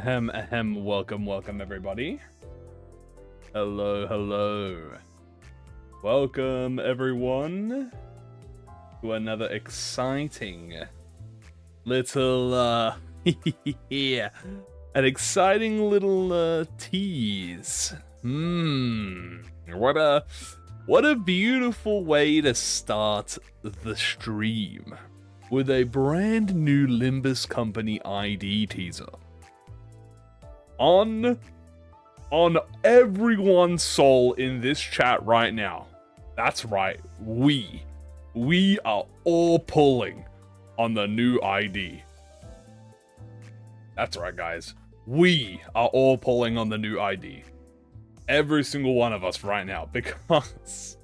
Welcome everybody. Hello. Welcome everyone to another exciting little yeah, an exciting little tease. What a beautiful way to start the stream with a brand new Limbus company ID teaser. On everyone's soul in this chat right now. That's right, we are all pulling on the new ID. That's right, guys. We are all pulling on the new ID. Every single one of us right now, because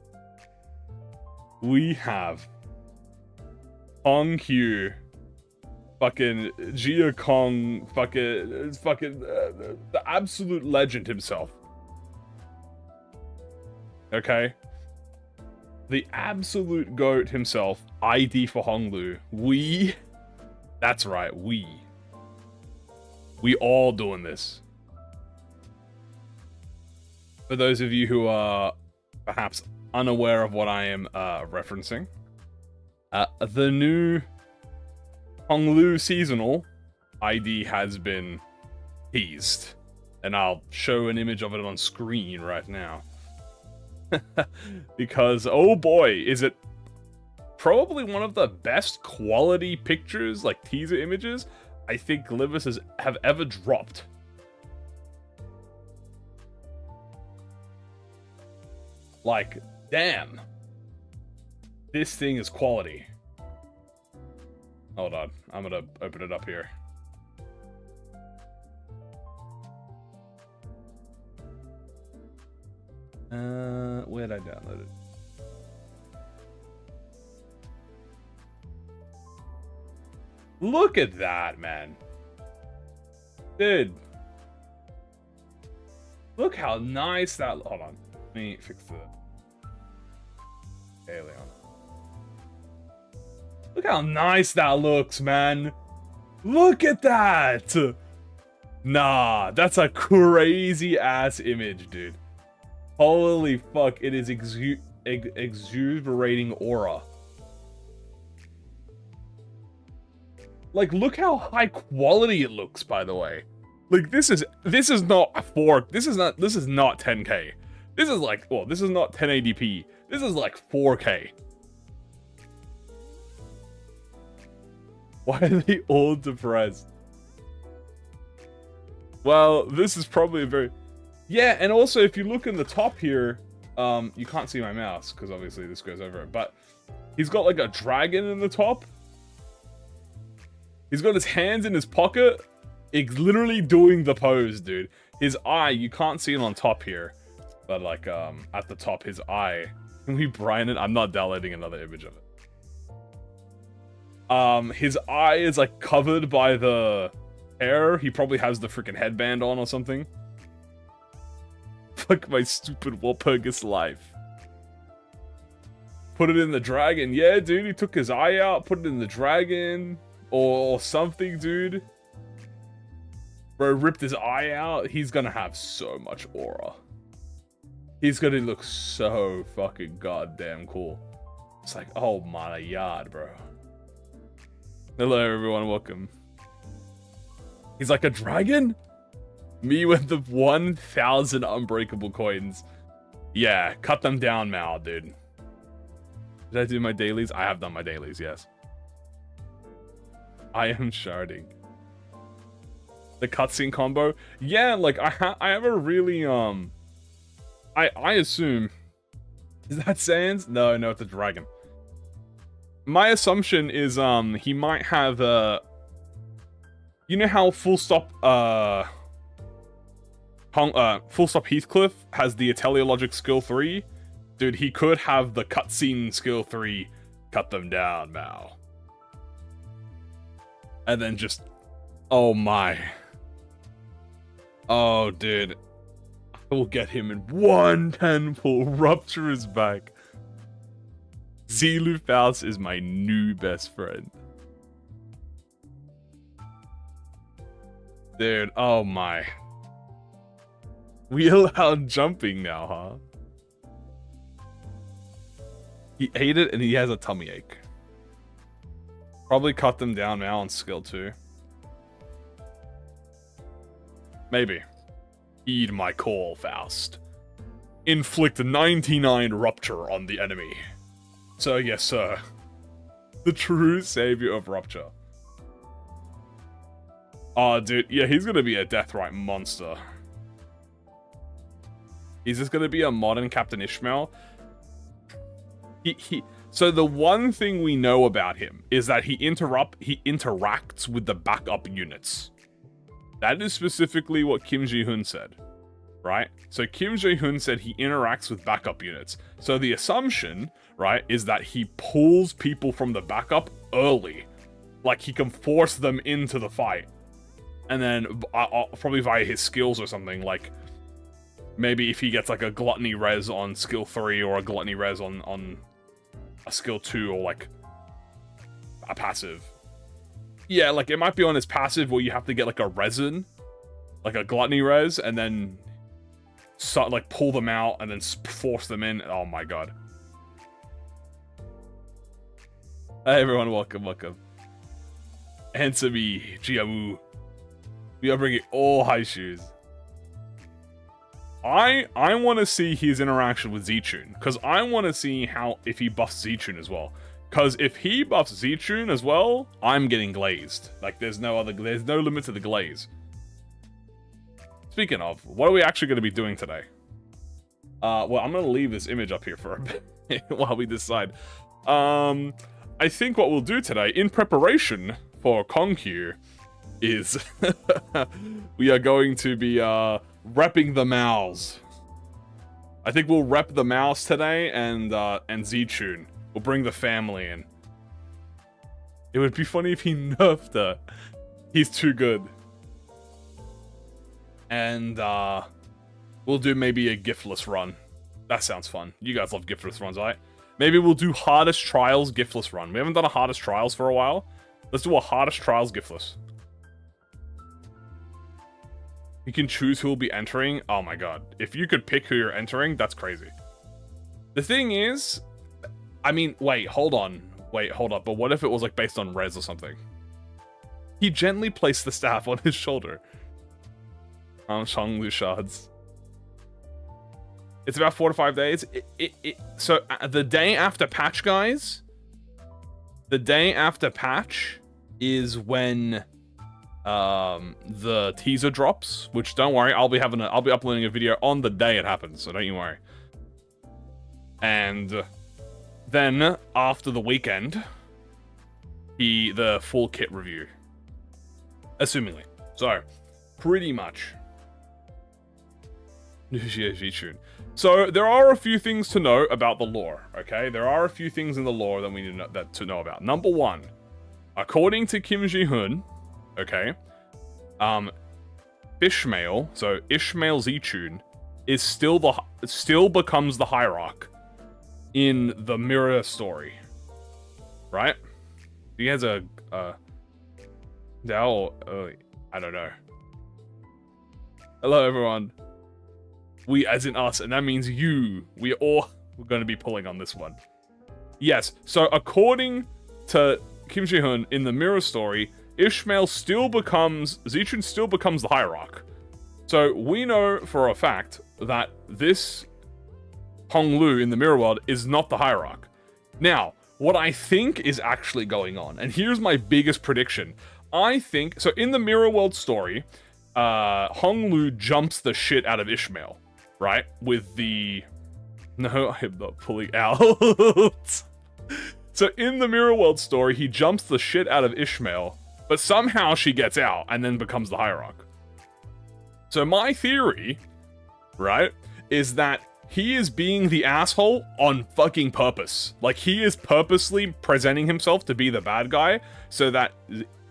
we have Hong Q, fucking Gia Kong, fucking the absolute legend himself. Okay? The absolute GOAT himself, ID for Honglu. That's right, we all doing this. For those of you who are perhaps unaware of what I am referencing, the new Honglu seasonal ID has been teased, and I'll show an image of it on screen right now. Because, oh boy, is it probably one of the best quality pictures, like teaser images, I think Limbus have ever dropped. Like, damn. This thing is quality. Hold on, I'm gonna open it up here. Where'd I download it? Look at that, man. Dude. Look how nice that... Hold on. Let me fix the... Alien. Look how nice that looks, man. Look at that. Nah, that's a crazy ass image, dude. Holy fuck, it is exuberating aura. Like, look how high quality it looks, by the way. Like, this is not 10K. This is like, well, this is not 1080p. This is like 4K. Why are they all depressed? Well, this is probably a very... Yeah, and also if you look in the top here, you can't see my mouse, because obviously this goes over it, but he's got like a dragon in the top. He's got his hands in his pocket. It's literally doing the pose, dude. His eye, you can't see it on top here, but like, at the top, his eye. Can we brighten it? I'm not downloading another image of it. His eye is like covered by the hair. He probably has the freaking headband on or something. Fuck my stupid Walpurgis life. Put it in the dragon. Yeah, dude, he took his eye out, put it in the dragon. Or something, dude. Bro ripped his eye out. He's gonna have so much aura. He's gonna look so fucking goddamn cool. It's like, oh my god, bro. Hello everyone, welcome. He's like a dragon? Me with the 1,000 unbreakable coins. Yeah, cut them down, Mal, dude. Did I do my dailies? I have done my dailies, yes. I am sharding. The cutscene combo? Yeah, like, I have a really, I assume... Is that Sans? No, it's a dragon. My assumption is, he might have, you know how Full Stop Heathcliff has the teleologic skill 3? Dude, he could have the cutscene skill 3, cut them down, Mao. And then just, oh my. Oh, dude. I will get him in one 10 pull, rupture his back. Zilu Faust is my new best friend. Dude, oh my. We allow jumping now, huh? He ate it and he has a tummy ache. Probably cut them down now on skill 2. Maybe. Heed my call, Faust. Inflict 99 rupture on the enemy. So yes, sir. The true savior of rupture. Oh, dude. Yeah, he's gonna be a Deathrite monster. Is this gonna be a modern Captain Ishmael? So the one thing we know about him is that he interacts with the backup units. That is specifically what Kim Ji-hoon said, right? So Kim Ji-hoon said he interacts with backup units. So the assumption, right, is that he pulls people from the backup early. Like he can force them into the fight. And then probably via his skills or something, like maybe if he gets like a gluttony res on skill 3 or a gluttony res on a skill 2 or like a passive. Yeah, like it might be on his passive where you have to get like a resin, like a gluttony res, and then like pull them out and then force them in. Oh my god. Hey everyone, welcome. Ansemi, Jiamu. We are bringing all high shoes. I want to see his interaction with Zichun, because I want to see if he buffs Zichun as well. Because if he buffs Zichun as well, I'm getting glazed. Like there's no limit to the glaze. Speaking of, what are we actually going to be doing today? Well, I'm going to leave this image up here for a bit while we decide. I think what we'll do today, in preparation for Konkyu, is we are going to be repping the Maos. I think we'll rep the Maos today and Zichun. We'll bring the family in. It would be funny if he nerfed her. He's too good. And we'll do maybe a giftless run. That sounds fun. You guys love giftless runs, right? Maybe we'll do hardest trials giftless run. We haven't done a hardest trials for a while. Let's do a hardest trials giftless. You can choose who will be entering. Oh my god. If you could pick who you're entering, that's crazy. The thing is, I mean, wait, hold on. Wait, hold up. But what if it was like based on res or something? He gently placed the staff on his shoulder. Shanglu shards. It's about 4 to 5 days. So the day after patch, guys. The day after patch is when the teaser drops. Which don't worry, I'll be uploading a video on the day it happens. So don't you worry. And then after the weekend, the full kit review. Assumingly. So pretty much. So there are a few things to know about the lore, okay? There are a few things in the lore that we need to know about. Number one, according to Kim Ji-hoon, okay, Ishmael, so Ishmael Zichun, is still becomes the hierarch in the mirror story, right? He has a Dao, I don't know. Hello everyone. We as in us, and that means you. We're going to be pulling on this one. Yes, so according to Kim Ji-hoon in the mirror story, Zichun still becomes the hierarch. So we know for a fact that this Honglu in the mirror world is not the hierarch. Now, what I think is actually going on, and here's my biggest prediction. I think, so in the mirror world story, Honglu jumps the shit out of Ishmael. Right? With the... No, I'm not pulling out. So in the Mirror World story, he jumps the shit out of Ishmael, but somehow she gets out and then becomes the hierarch. So my theory, right, is that he is being the asshole on fucking purpose. Like, he is purposely presenting himself to be the bad guy so that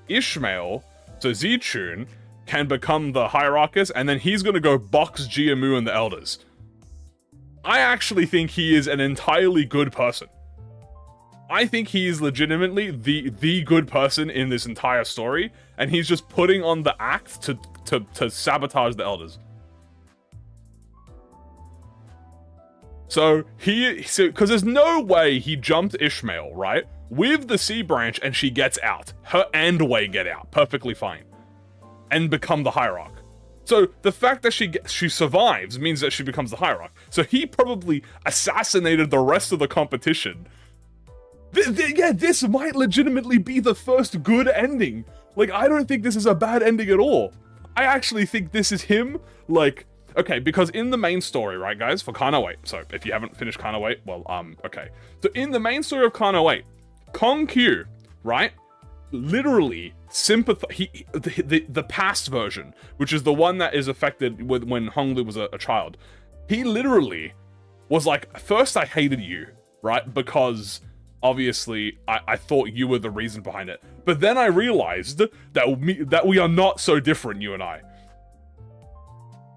Ishmael, so Zichun, can become the hierarchus, and then he's gonna go box Jiamu and the elders. I actually think he is an entirely good person. I think he is legitimately the good person in this entire story, and he's just putting on the act to sabotage the elders. So because there's no way he jumped Ishmael, right? With the sea branch and she gets out. Her and Wei get out. Perfectly fine. And become the Hierarch. So the fact that she survives means that she becomes the Hierarch. So he probably assassinated the rest of the competition. Yeah, this might legitimately be the first good ending. Like, I don't think this is a bad ending at all. I actually think this is him, like... Okay, because in the main story, right, guys, for Kana 8, so if you haven't finished Kana 8, well, okay. So in the main story of Kana 8, Kong Q, right, literally the past version, which is the one that is affected with when Honglu was a child, he literally was like, first I hated you, right, because obviously I thought you were the reason behind it, but then I realized that we are not so different, you and I.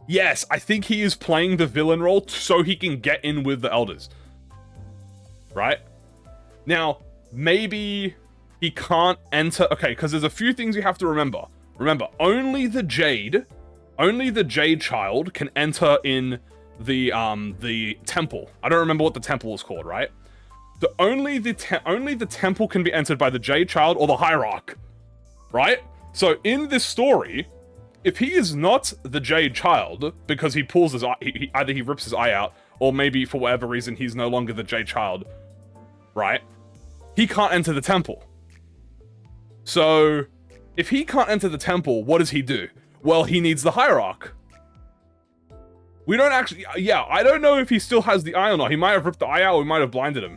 Yes, I think he is playing the villain role so he can get in with the elders. Right? Now, maybe he can't enter... Okay, because there's a few things you have to remember. Remember, only the Jade child can enter in the temple. I don't remember what the temple is called, right? So only the temple can be entered by the Jade child or the Hierarch. Right? So in this story... If he is not the Jade child, because he pulls his eye, either he rips his eye out, or maybe for whatever reason he's no longer the Jade child, right? He can't enter the temple. So, if he can't enter the temple, what does he do? Well, he needs the Hierarch. We don't actually, yeah, I don't know if he still has the eye or not. He might have ripped the eye out, or we might have blinded him.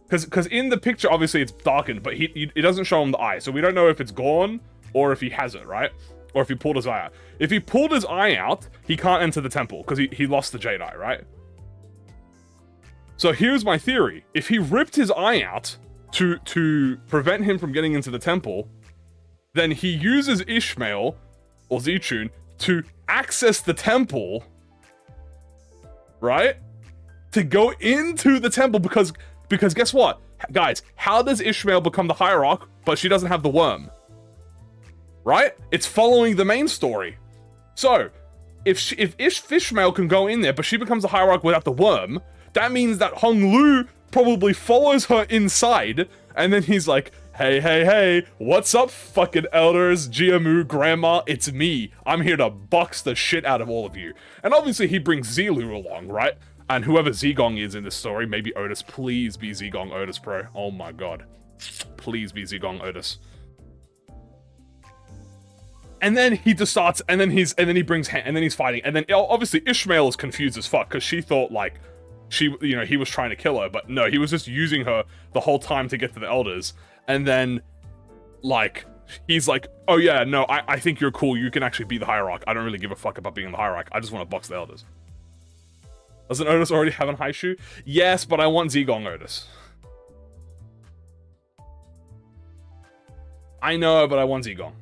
Because in the picture, obviously it's darkened, but it doesn't show him the eye, so we don't know if it's gone, or if he has it, right? Or if he pulled his eye out. If he pulled his eye out, he can't enter the temple, because he lost the Jade Eye, right? So here's my theory. If he ripped his eye out to prevent him from getting into the temple, then he uses Ishmael, or Zichun, to access the temple, right? To go into the temple, because guess what? Guys, how does Ishmael become the Hierarch, but she doesn't have the worm? Right? It's following the main story. So, if Ishmael can go in there, but she becomes a Hierarch without the worm, that means that Honglu probably follows her inside, and then he's like, hey, what's up, fucking elders, Jiamu, grandma, it's me. I'm here to box the shit out of all of you. And obviously he brings Zilu along, right? And whoever Zigong is in this story, maybe Otis, please be Zigong Otis, bro. Oh my god. Please be Zigong Otis. And then he just starts, and then he's fighting, and then obviously Ishmael is confused as fuck, because she thought, like, he was trying to kill her, but no, he was just using her the whole time to get to the elders, and then, like, he's like, oh yeah, no, I think you're cool, you can actually be the Hierarch, I don't really give a fuck about being the Hierarch, I just want to box the elders. Doesn't Otis already have an Haishu? Yes, but I want Zigong Otis. I know, but I want Zigong.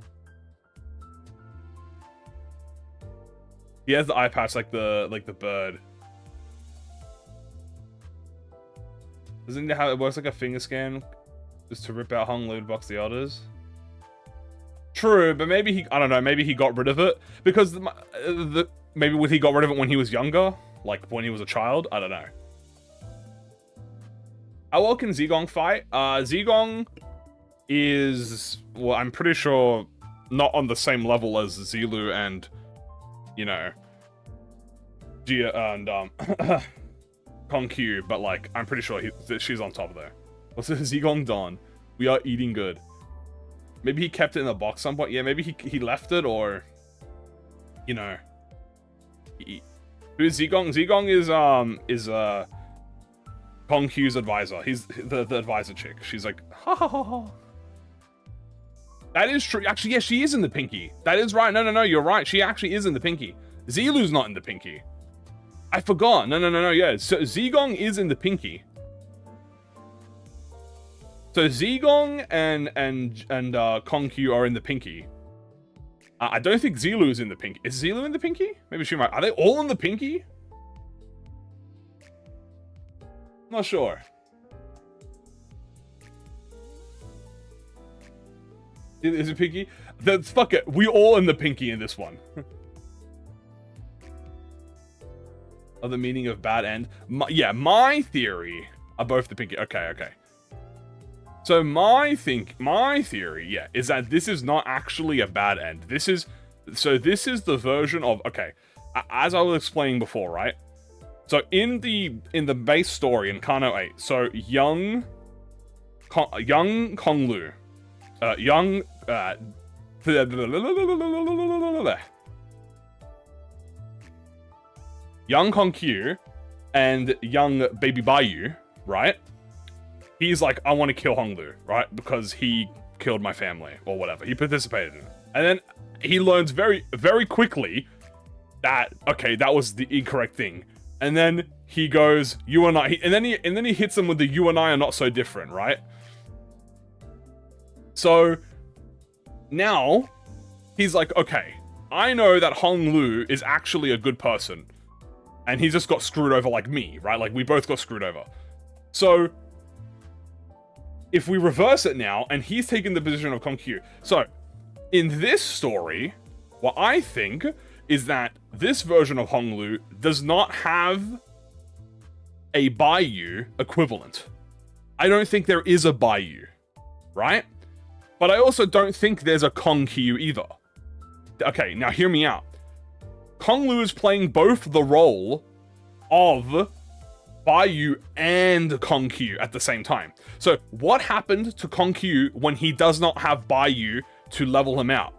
He has the eye patch like the bird. Doesn't it have it works like a finger scan? Just to rip out Hong Lu to box the others? True, but maybe I don't know, maybe he got rid of it. Because maybe he got rid of it when he was younger? Like when he was a child? I don't know. How well can Zigong fight? Zigong is, well, I'm pretty sure not on the same level as Zilu and, you know, Gia and Kong Q, but like I'm pretty sure she's on top there. What's this? Zigong Dawn? We are eating good. Maybe he kept it in the box some point. Yeah, maybe he left it, or you know, who's Zigong? Zigong is Kong Q's advisor. He's the advisor chick. She's like, ha ha ha ha. That is true. Actually, yeah, she is in the pinky. That is right. No, you're right. She actually is in the pinky. Zilu's not in the pinky. I forgot. No, yeah. So Zigong is in the pinky. So Zigong and Kong Q are in the pinky. I don't think Zilu is in the pinky. Is Zilu in the pinky? Maybe she might. Are they all in the pinky? Not sure. Is it pinky? That's fuck it. We all in the pinky in this one. Of the meaning of bad end. My theory are both the pinky. Okay. So my theory, yeah, is that this is not actually a bad end. This is the version of, okay, as I was explaining before, right? So in the base story in Kano 8, so young Konglu, young Kongqiu and young baby Baiyu, right? He's like, I want to kill Honglu, right? Because he killed my family or whatever. He participated in it. And then he learns very, very quickly that, okay, that was the incorrect thing. And then he goes, you and I, and then he hits them with the you and I are not so different, right? So now he's like, okay, I know that Honglu is actually a good person. And he just got screwed over like me, right? Like we both got screwed over. So if we reverse it now, and he's taken the position of Kongqiu. So in this story, what I think is that this version of Honglu does not have a Baiyu equivalent. I don't think there is a Baiyu, right? But I also don't think there's a Kongqiu either. Okay, now hear me out. Konglu is playing both the role of Baiyu and Kongqiu at the same time. So what happened to Kongqiu when he does not have Baiyu to level him out?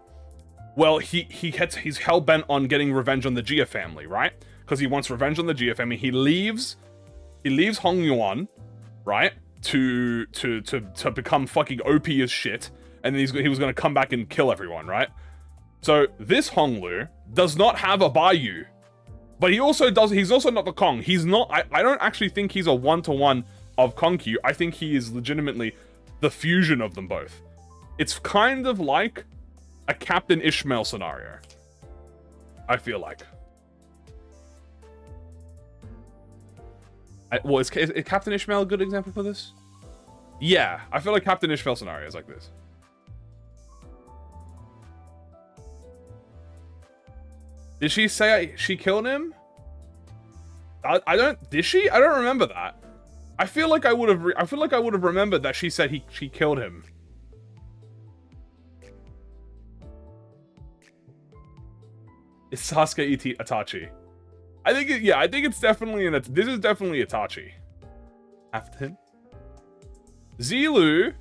Well, he's hell-bent on getting revenge on the Jia family, right? Because he wants revenge on the Jia family. He leaves Hong Yuan, right? To become fucking OP as shit. And then he was going to come back and kill everyone, right? So this Honglu does not have a Baiyu. But he's also not the Kong. He's not, I don't actually think he's a one-to-one of Kongqiu. I think he is legitimately the fusion of them both. It's kind of like a Captain Ishmael scenario, I feel like. Is Captain Ishmael a good example for this? Yeah, I feel like Captain Ishmael scenario is like this. Did she say she killed him? Did she? I don't remember that. I feel like I would have remembered that she said she killed him. It's Sasuke Itachi. I think it's definitely this is definitely Itachi. After him. Zilu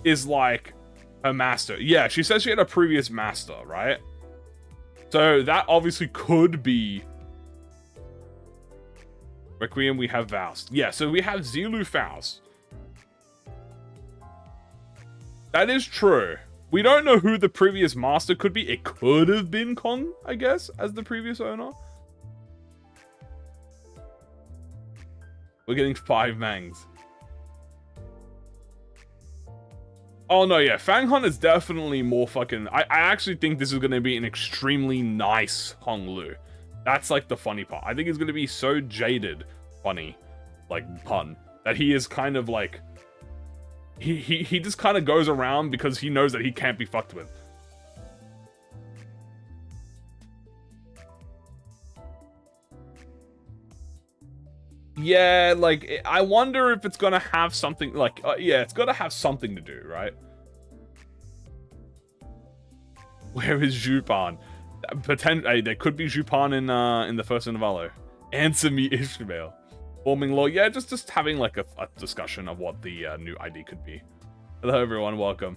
is like her master. Yeah, she says she had a previous master, right? So that obviously could be Requiem. We have Faust. Yeah, so we have Zilu Faust. That is true. We don't know who the previous master could be. It could have been Kong, I guess, as the previous owner. We're getting 5 Mangs. Oh no, yeah, Fang Han is definitely more fucking... I actually think this is going to be an extremely nice Honglu. That's like the funny part. I think it's going to be so jaded funny, like pun, that he is kind of like... He just kind of goes around because he knows that he can't be fucked with. Yeah, like, I wonder if it's gonna have something, like, yeah, it's gonna have something to do, right? Where is Jupan? There could be Jupan in the first Intervallo. Answer me, Ishmael. Forming law, yeah, just having, like, a discussion of what the new ID could be. Hello, everyone, welcome.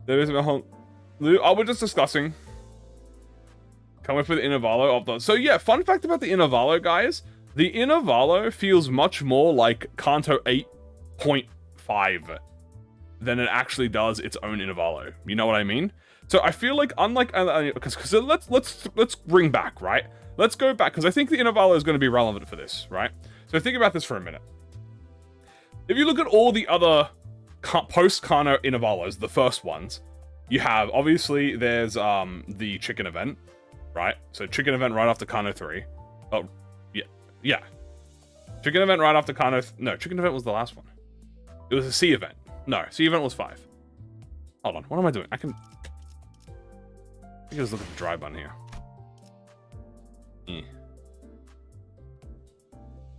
There is a whole... Oh, we're just discussing. Come up with Intervallo of the... So, yeah, fun fact about the Intervallo, guys. The Intervallo feels much more like Kanto 8.5 than it actually does its own Intervallo. You know what I mean? So I feel like, unlike, because let's bring back, right? Let's go back, because I think the Intervallo is going to be relevant for this, right? So think about this for a minute. If you look at all the other post-Kano Intervallos, the first ones, you have, obviously, there's the chicken event, right? So chicken event right after Kano 3. Oh, yeah. Chicken event right after Kano... No, chicken event was the last one. It was a sea event. No, sea event was 5. Hold on, what am I doing? I can just look at the dry button here.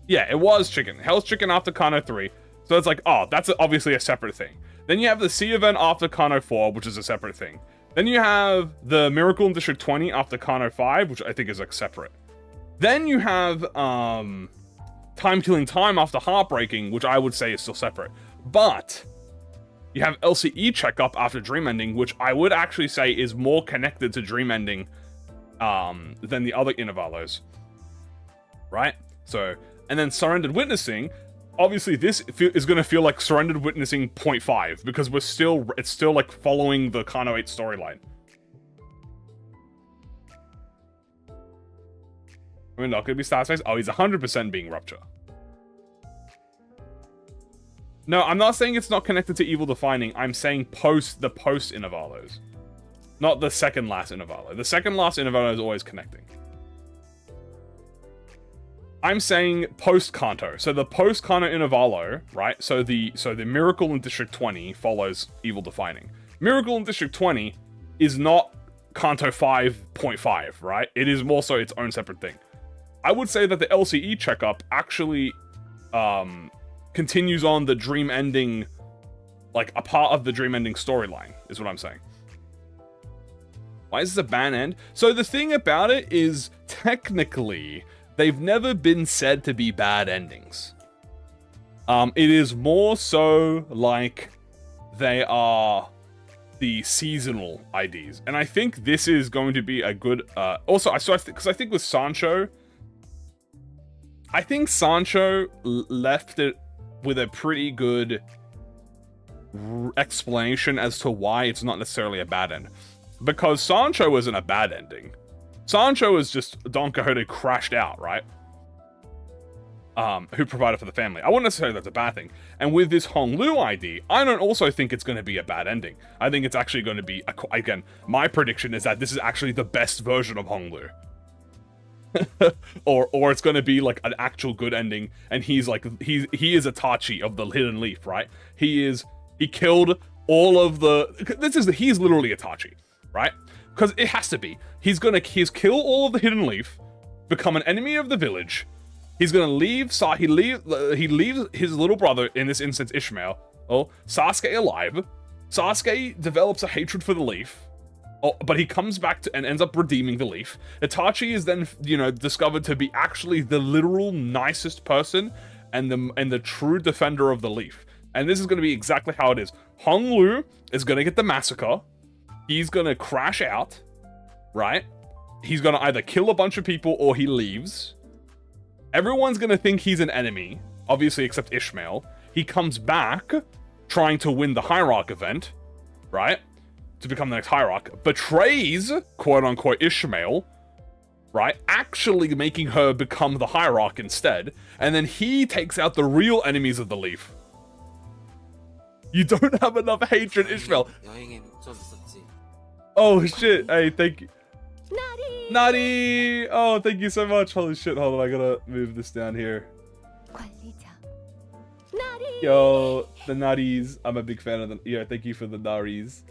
Yeah, it was chicken. Hell's Chicken after Kano 3. So it's like, oh, that's obviously a separate thing. Then you have the Sea event after Kano 4, which is a separate thing. Then you have the Miracle in District 20 after Kano 5, which I think is like separate. Then you have Time Killing Time after Heartbreaking, which I would say is still separate. But you have LCE Checkup after Dream Ending, which I would actually say is more connected to Dream Ending than the other Intervallos. Right? So, and then Surrendered Witnessing, obviously this is going to feel like Surrendered Witnessing 0.5, because it's still like following the Kano 8 storyline. We're not going to be Starspace. Oh, he's 100% being Rupture. No, I'm not saying it's not connected to Evil Defining. I'm saying the post Intervallos. Not the second last Intervallo. The second last Intervallo is always connecting. I'm saying post Kanto. So the post Kanto Intervallo, right? So the Miracle in District 20 follows Evil Defining. Miracle in District 20 is not Kanto 5.5, right? It is more so its own separate thing. I would say that the LCE checkup actually continues on the Dream Ending, like a part of the Dream Ending storyline, is what I'm saying. Why is this a bad end? So the thing about it is, technically, they've never been said to be bad endings. It is more so like they are the seasonal IDs. And I think this is going to be a good... also, because I think with Sancho... I think Sancho left it with a pretty good explanation as to why it's not necessarily a bad end. Because Sancho isn't a bad ending. Sancho is just Don Quixote crashed out, right? Who provided for the family. I wouldn't necessarily say that's a bad thing. And with this Honglu ID, I don't also think it's going to be a bad ending. I think it's actually going to be, again, my prediction is that this is actually the best version of Honglu. or it's going to be like an actual good ending, and he's like, he is Itachi of the Hidden Leaf, right? He killed all of the, he's literally Itachi, right? Because it has to be. He's kill all of the Hidden Leaf, become an enemy of the village. He's gonna leave. He leaves his little brother, in this instance Ishmael. Oh, Sasuke alive. Sasuke develops a hatred for the leaf. Oh, but he comes back and ends up redeeming the leaf. Itachi is then, discovered to be actually the literal nicest person and the true defender of the leaf. And this is going to be exactly how it is. Honglu is going to get the massacre. He's going to crash out, right? He's going to either kill a bunch of people or he leaves. Everyone's going to think he's an enemy, obviously except Ishmael. He comes back trying to win the Hierarch event, right? To become the next Hierarch. Betrays, quote-unquote, Ishmael, right? Actually making her become the Hierarch instead. And then he takes out the real enemies of the leaf. You don't have enough hatred, Ishmael. Oh shit, hey, thank you. Nari! Oh, thank you so much. Holy shit, hold on, I gotta move this down here. Yo, the Naris. I'm a big fan of them. Yeah, thank you for the Naris.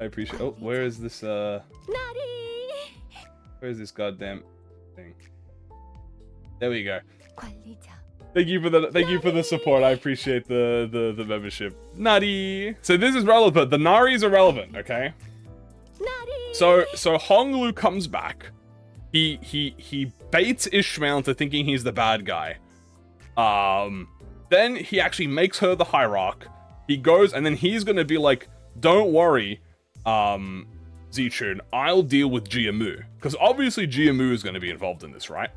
I appreciate. Oh, where is this? Where is this goddamn thing? There we go. Thank you for the support. I appreciate the membership. Nari. So this is relevant. The Naris are relevant. Okay. So Honglu comes back. He baits Ishmael into thinking he's the bad guy. Then he actually makes her the Hierarch. He goes and then he's gonna be like, "Don't worry, Zichun, I'll deal with Jiamu." Because obviously Jiamu is going to be involved in this, right?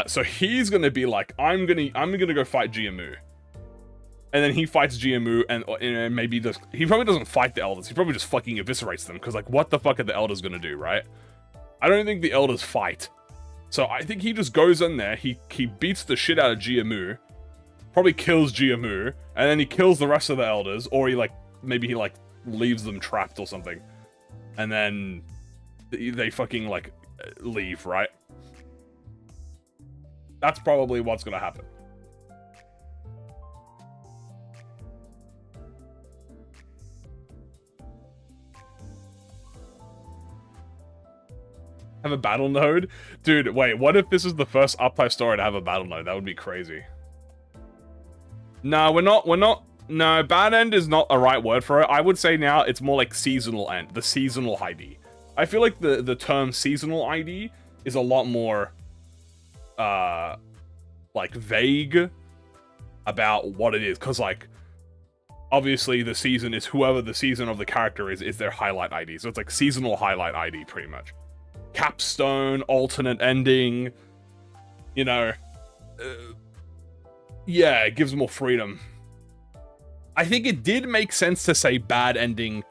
So he's going to be like, I'm gonna go fight Jiamu. And then he fights Jiamu and maybe he probably doesn't fight the elders. He probably just fucking eviscerates them. Because like, what the fuck are the elders going to do, right? I don't think the elders fight. So I think he just goes in there, he beats the shit out of Jiamu. Probably kills Jiamu. And then he kills the rest of the elders. Or maybe he leaves them trapped or something, and then they fucking leave, right? That's probably what's gonna happen. Have a battle node? Dude, wait, what if this is the first Up-High story to have a battle node? That would be crazy. No, we're not, no, bad end is not a right word for it. I would say now it's more like seasonal end, the seasonal ID. I feel like the term seasonal ID is a lot more, like, vague about what it is. Because, like, obviously the season is whoever the season of the character is their highlight ID. So it's like seasonal highlight ID, pretty much. Capstone, alternate ending, you know. Yeah, it gives more freedom. I think it did make sense to say bad ending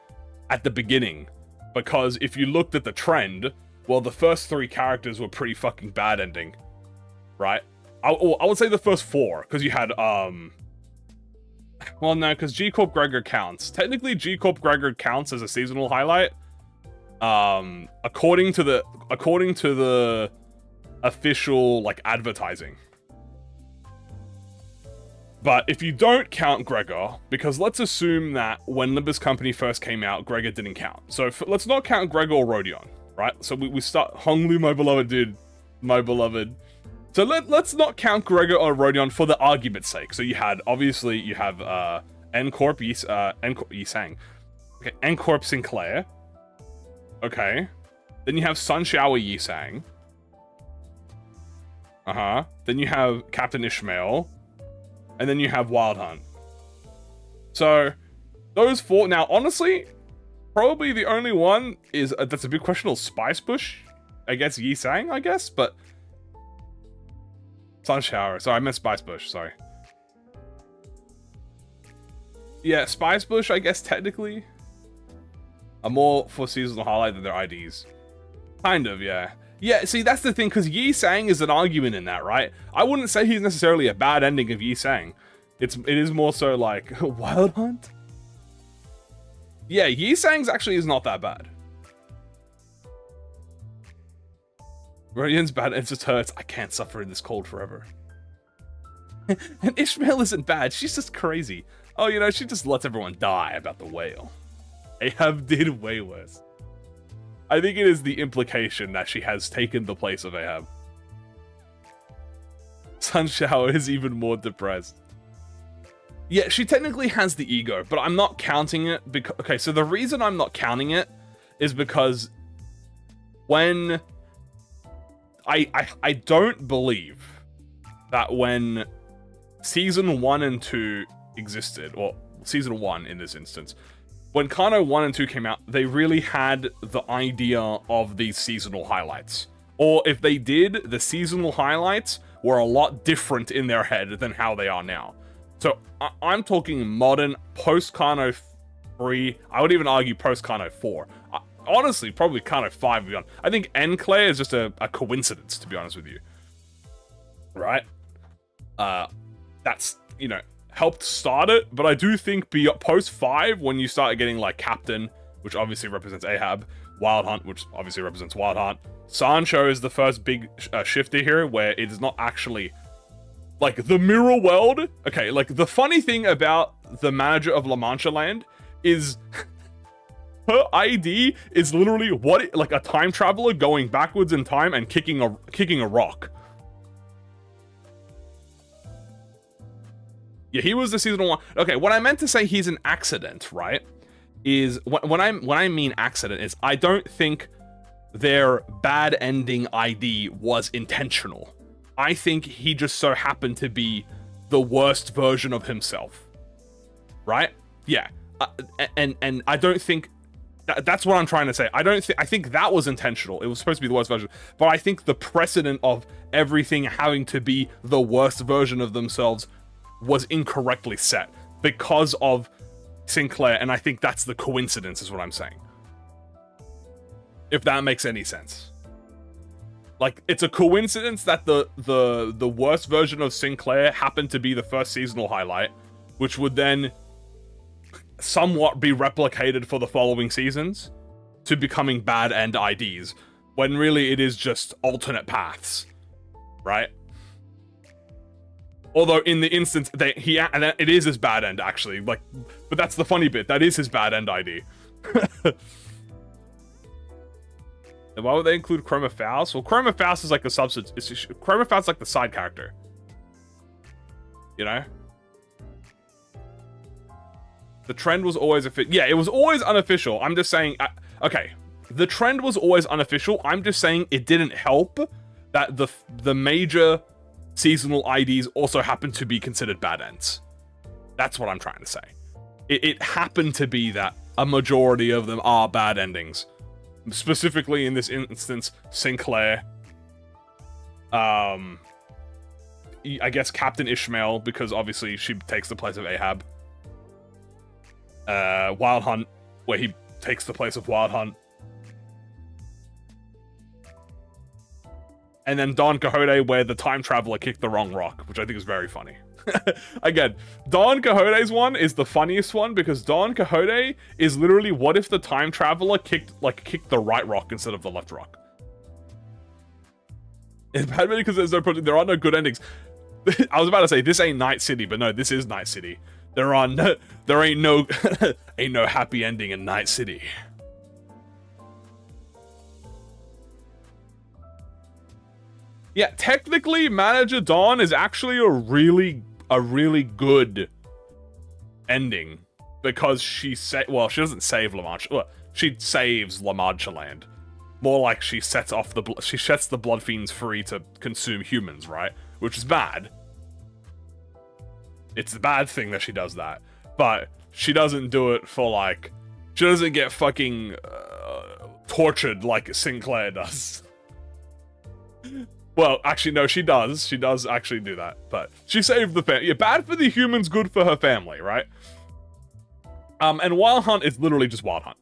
at the beginning. Because if you looked at the trend, well, the first 3 characters were pretty fucking bad ending. Right? I would say the first 4, because you had, well, no, because G-Corp Gregor counts. Technically, G-Corp Gregor counts as a seasonal highlight. According to the official, like, advertising. But if you don't count Gregor, because let's assume that when Limbus Company first came out, Gregor didn't count. So let's not count Gregor or Rodion, right? So we start Honglu, my beloved dude, my beloved. So let's not count Gregor or Rodion for the argument's sake. So you have N-Corp Yisang. Okay, N-Corp Sinclair. Okay. Then you have Sunshower Yisang. Then you have Captain Ishmael. And then you have Wild Hunt. So, those 4... Now, honestly, probably the only one is... that's a big question, of Spice Bush. I guess Yisang, I guess, but... Sunshower. Sorry, I meant Spice Bush, sorry. Yeah, Spice Bush, I guess, technically, are more for seasonal highlight than their IDs. Kind of, yeah. Yeah, see, that's the thing, because Yisang is an argument in that, right? I wouldn't say he's necessarily a bad ending of Yisang. It is more so like, Wild Hunt? Yeah, Yisang's actually is not that bad. Rodion's bad, it just hurts. I can't suffer in this cold forever. And Ishmael isn't bad, she's just crazy. Oh, you know, she just lets everyone die about the whale. Ahab did way worse. I think it is the implication that she has taken the place of Ahab. Sunshower is even more depressed. Yeah, she technically has the ego, but I'm not counting it because... Okay, so the reason I'm not counting it is because when... I don't believe that when Season 1 and 2 existed, or Season 1 in this instance... When Kano 1 and 2 came out, they really had the idea of these seasonal highlights. Or if they did, the seasonal highlights were a lot different in their head than how they are now. So I'm talking modern, post-Kano 3, I would even argue post-Kano 4. Honestly, probably Kano 5 beyond. I think N-Claire is just a coincidence, to be honest with you. Right? That's, you know... helped start it, but I do think post 5, when you start getting like Captain, which obviously represents Ahab, Wild Hunt, which obviously represents Wild Hunt, Sancho is the first big shifter here, where it is not actually like the mirror world. Okay, like the funny thing about the manager of La Mancha Land is her ID is literally like a time traveler going backwards in time and kicking a rock. Yeah, he was the season 1. Okay, what I meant to say he's an accident, right? Is when I mean accident is I don't think their bad ending ID was intentional. I think he just so happened to be the worst version of himself. Right? Yeah. And I don't think that's what I'm trying to say. I think that was intentional. It was supposed to be the worst version. But I think the precedent of everything having to be the worst version of themselves was incorrectly set because of Sinclair, and I think that's the coincidence is what I'm saying. If that makes any sense. Like, it's a coincidence that the worst version of Sinclair happened to be the first seasonal highlight, which would then somewhat be replicated for the following seasons to becoming bad end IDs, when really it is just alternate paths, right? Although in the instance it is his bad end actually, like, but that's the funny bit. That is his bad end ID. Why would they include Chroma Faust? Well, Chroma Faust is like the substance. Chroma Faust is like the side character. You know? The trend was always yeah, it was always unofficial. I'm just saying, okay, the trend was always unofficial. I'm just saying it didn't help that the major seasonal IDs also happen to be considered bad ends. That's what I'm trying to say. It happened to be that a majority of them are bad endings. Specifically in this instance, Sinclair. I guess Captain Ishmael, because obviously she takes the place of Ahab. Wild Hunt, where he takes the place of Wild Hunt. And then Don Quixote, where the time traveler kicked the wrong rock, which I think is very funny. Again, Don Quixote's one is the funniest one because Don Quixote is literally what if the time traveler kicked the right rock instead of the left rock. It's bad because there are no good endings. I was about to say this ain't Night City, but no, this is Night City. There ain't no happy ending in Night City. Yeah, technically, Manager Dawn is actually a really good ending because she doesn't save La Mancha. Well, she saves La Mancha Land. More like she sets the Blood Fiends free to consume humans, right? Which is bad. It's a bad thing that she does that, but she doesn't do it for like. She doesn't get fucking tortured like Sinclair does. Well, actually, no, she does. She does actually do that, but she saved the family. Yeah, bad for the humans, good for her family, right? And Wild Hunt is literally just Wild Hunt.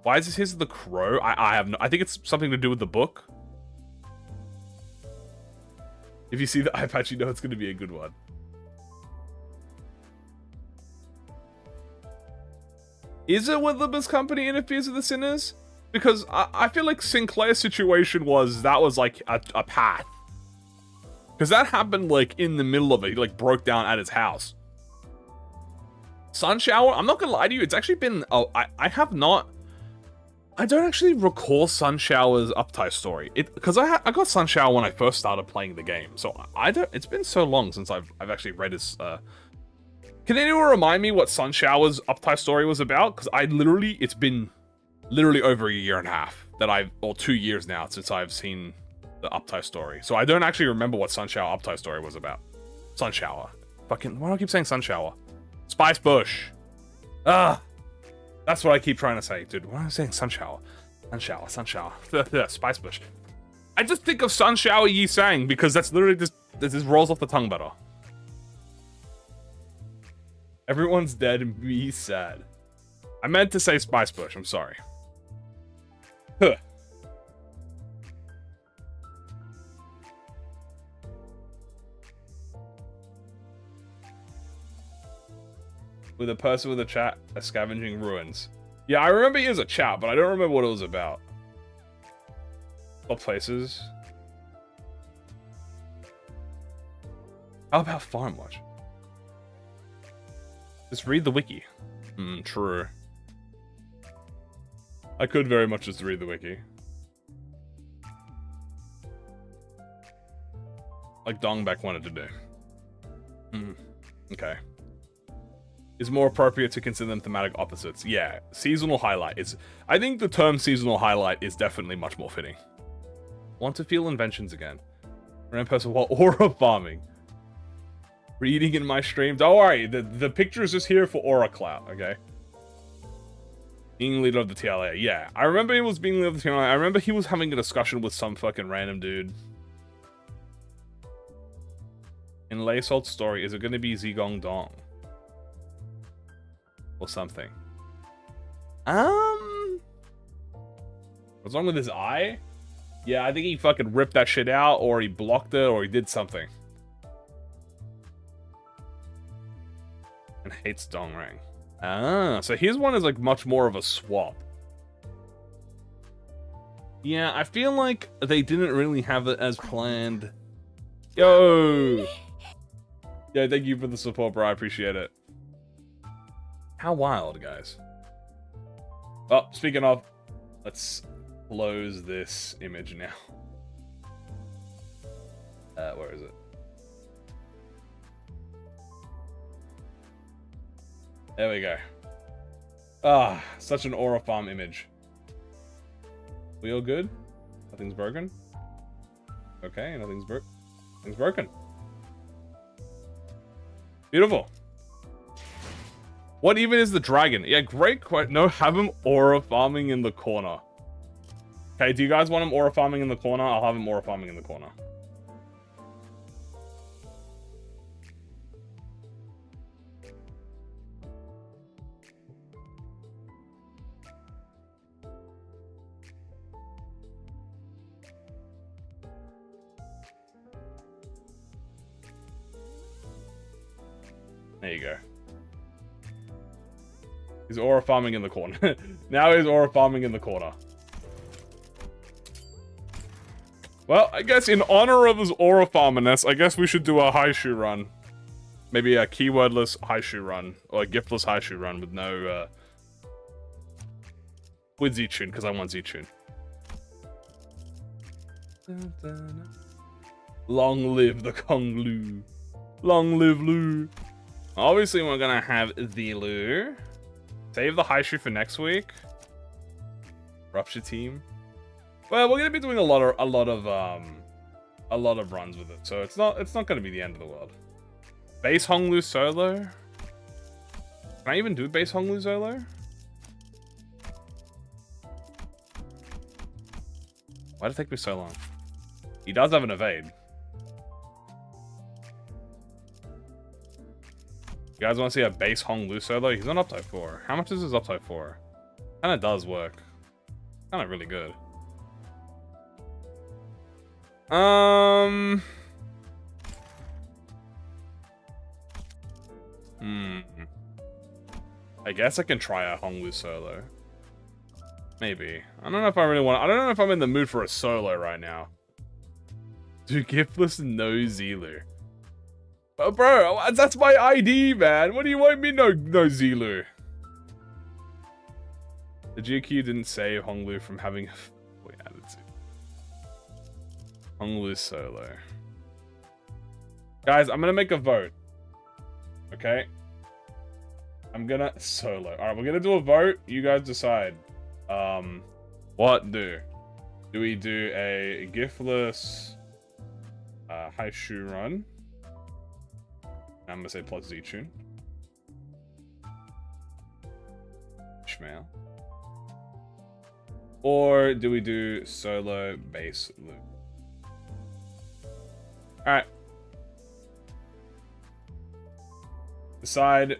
Why is this his The Crow? I have no... I think it's something to do with the book. If you see the eye patch, you know it's going to be a good one. Is it when Limbus Company interferes with the sinners? Because I feel like Sinclair's situation was like a path. Because that happened like in the middle of it. He like broke down at his house. Sunshower, I'm not gonna lie to you, it's actually been, I don't actually recall Sunshower's Uptie story. Because I got Sunshower when I first started playing the game. So it's been so long since I've actually read his, Can anyone remind me what Sunshower's Uptie story was about? Because it's been literally over a year and a half or 2 years now since I've seen the Uptie story. So I don't actually remember what Sunshower Uptie story was about. Sunshower. Fucking, why do I keep saying Sunshower? Spice Bush. That's what I keep trying to say, dude. Why am I saying Sunshower? Sunshower. Spice Bush. I just think of Sunshower Yi Sang because that's literally just, this rolls off the tongue better. Everyone's dead and me sad. I meant to say Spice Bush, I'm sorry. Huh. With a person with a chat, a scavenging ruins. Yeah, I remember he has a chat, but I don't remember what it was about. What places? How about Farm Watch? Just read the wiki. True. I could very much just read the wiki. Like Dongback wanted to do. Okay. Is more appropriate to consider them thematic opposites. Yeah, seasonal highlight is... I think the term seasonal highlight is definitely much more fitting. Want to feel inventions again. Random person while aura farming. Reading in my stream. Don't worry, the picture is just here for aura clout, okay? Being leader of the TLA. Yeah, I remember he was being leader of the TLA. I remember he was having a discussion with some fucking random dude. In Lei Salt's story, is it going to be Zigong Dong? Or something. What's wrong with his eye? Yeah, I think he fucking ripped that shit out, or he blocked it, or he did something. And hates Dongrang. So his one is like much more of a swap. Yeah, I feel like they didn't really have it as planned. Yo! Yeah, thank you for the support, bro. I appreciate it. How wild, guys. Oh, speaking of, let's close this image now. Where is it? There we go. Ah, such an aura farm image. We all good? Nothing's broken? Okay, nothing's broken. Beautiful. What even is the dragon? Yeah, great question. No, have him aura farming in the corner. Okay, do you guys want him aura farming in the corner? I'll have him aura farming in the corner. There you go. He's aura farming in the corner. Now he's aura farming in the corner. Well, I guess in honor of his aura farminess, I guess we should do a Haishu run. Maybe a keywordless Haishu run. Or a giftless Haishu run with no, with Z-Tune, because I want Z-Tune. Long live the Kong Lu. Long live Lu. Obviously, we're gonna have the Lu. Save the Haishu for next week. Rupture team. Well, we're gonna be doing a lot of runs with it, so it's not gonna be the end of the world. Base Honglu solo. Can I even do base Honglu solo? Why'd it take me so long? He does have an evade. You guys want to see a base Honglu solo? He's on uptime 4. How much is his uptime 4? Kinda does work. Kinda really good. I guess I can try a Honglu solo. Maybe. I don't know if I really want. I don't know if I'm in the mood for a solo right now. Dude, giftless no Zilu. Oh, bro, that's my ID, man. What do you want me no Zilu? The GQ didn't save Honglu from having a boy attitude. Honglu solo. Guys, I'm gonna make a vote. Okay? I'm gonna solo. Alright, we're gonna do a vote. You guys decide. What do? Do we do a giftless Haishu run? I'm gonna say plus Z-Tune. Ishmael. Or do we do solo base loop? Alright. Decide.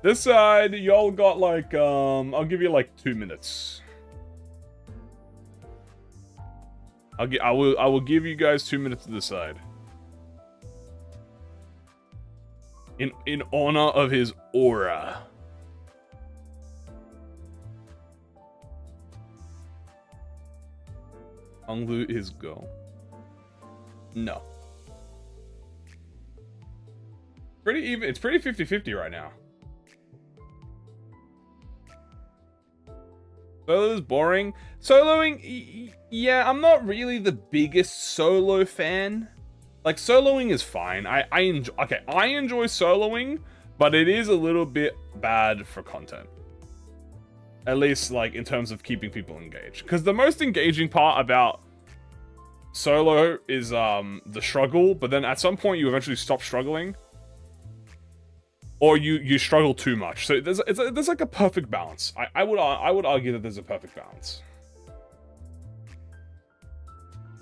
This side, y'all got like, I'll give you like 2 minutes. I will give you guys 2 minutes to decide. In honor of his aura. Honglu is go. No. Pretty even. It's pretty 50-50 right now. Solo is boring. Soloing, yeah, I'm not really the biggest solo fan. Like, soloing is fine. I enjoy soloing, but it is a little bit bad for content. At least, like, in terms of keeping people engaged. Because the most engaging part about solo is the struggle, but then at some point you eventually stop struggling. Or you struggle too much. So there's like a perfect balance. I would argue that there's a perfect balance.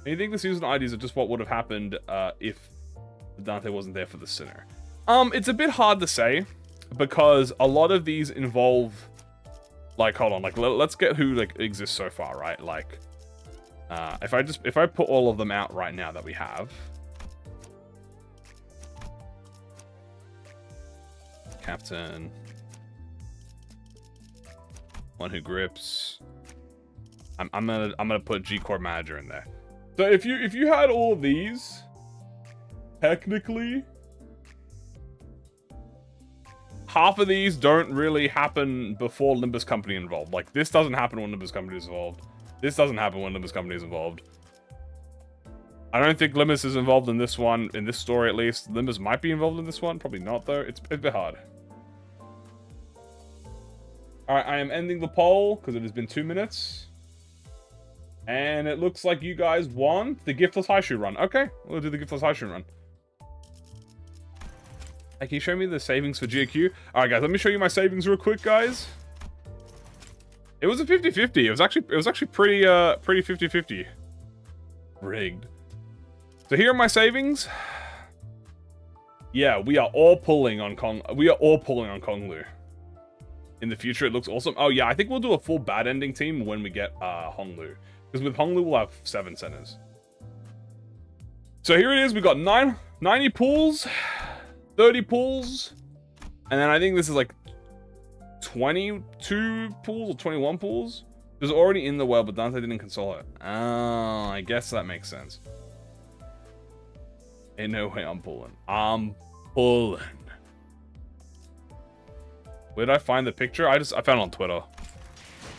And you think the season IDs are just what would have happened if Dante wasn't there for the sinner? It's a bit hard to say because a lot of these involve, like, hold on, like let's get who like exists so far, right? Like, if I put all of them out right now that we have. Captain, one who grips. I'm gonna put G-Core manager in there. So if you had all of these, technically, half of these don't really happen before Limbus Company involved. Like, this doesn't happen when Limbus Company is involved. This doesn't happen when Limbus Company is involved. I don't think Limbus is involved in this one, in this story at least. Limbus might be involved in this one. Probably not, though. It's a bit hard. Alright, I am ending the poll, because it has been 2 minutes. And it looks like you guys want the Giftless High Shoe run. Okay, we'll do the Giftless High Shoe run. Hey, can you show me the savings for GQ? Alright, guys, let me show you my savings real quick, guys. It was a 50-50. It was actually pretty 50-50. Rigged. So here are my savings. Yeah, we are all pulling on Konglu. In the future, it looks awesome. Oh yeah, I think we'll do a full bad ending team when we get Honglu. Because with Honglu, we'll have 7 centers. So here it is. We got 90 pulls, 30 pulls, and then I think this is like 22 pulls or 21 pulls. It was already in the well, but Dante didn't console it. Oh, I guess that makes sense. Ain't no way I'm pulling. I'm pulling. Where did I find the picture? I found it on Twitter.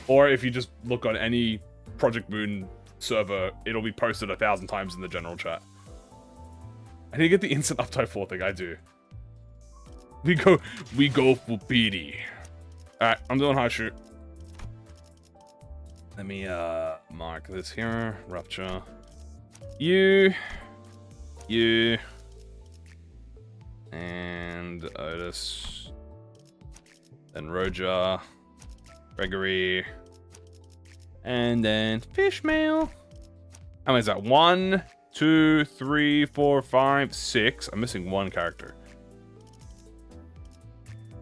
Or if you just look on any ProjectMoon server, it'll be posted 1,000 times in the general chat. I need to get the instant uptime 4 thing. I do. We go for PD. Alright, I'm doing high shoot. Let me mark this here. Rupture. You. And Otis. Then Roger. Gregory. And then Fishmail. How many is that? 1, 2, 3, 4, 5, 6. I'm missing 1 character.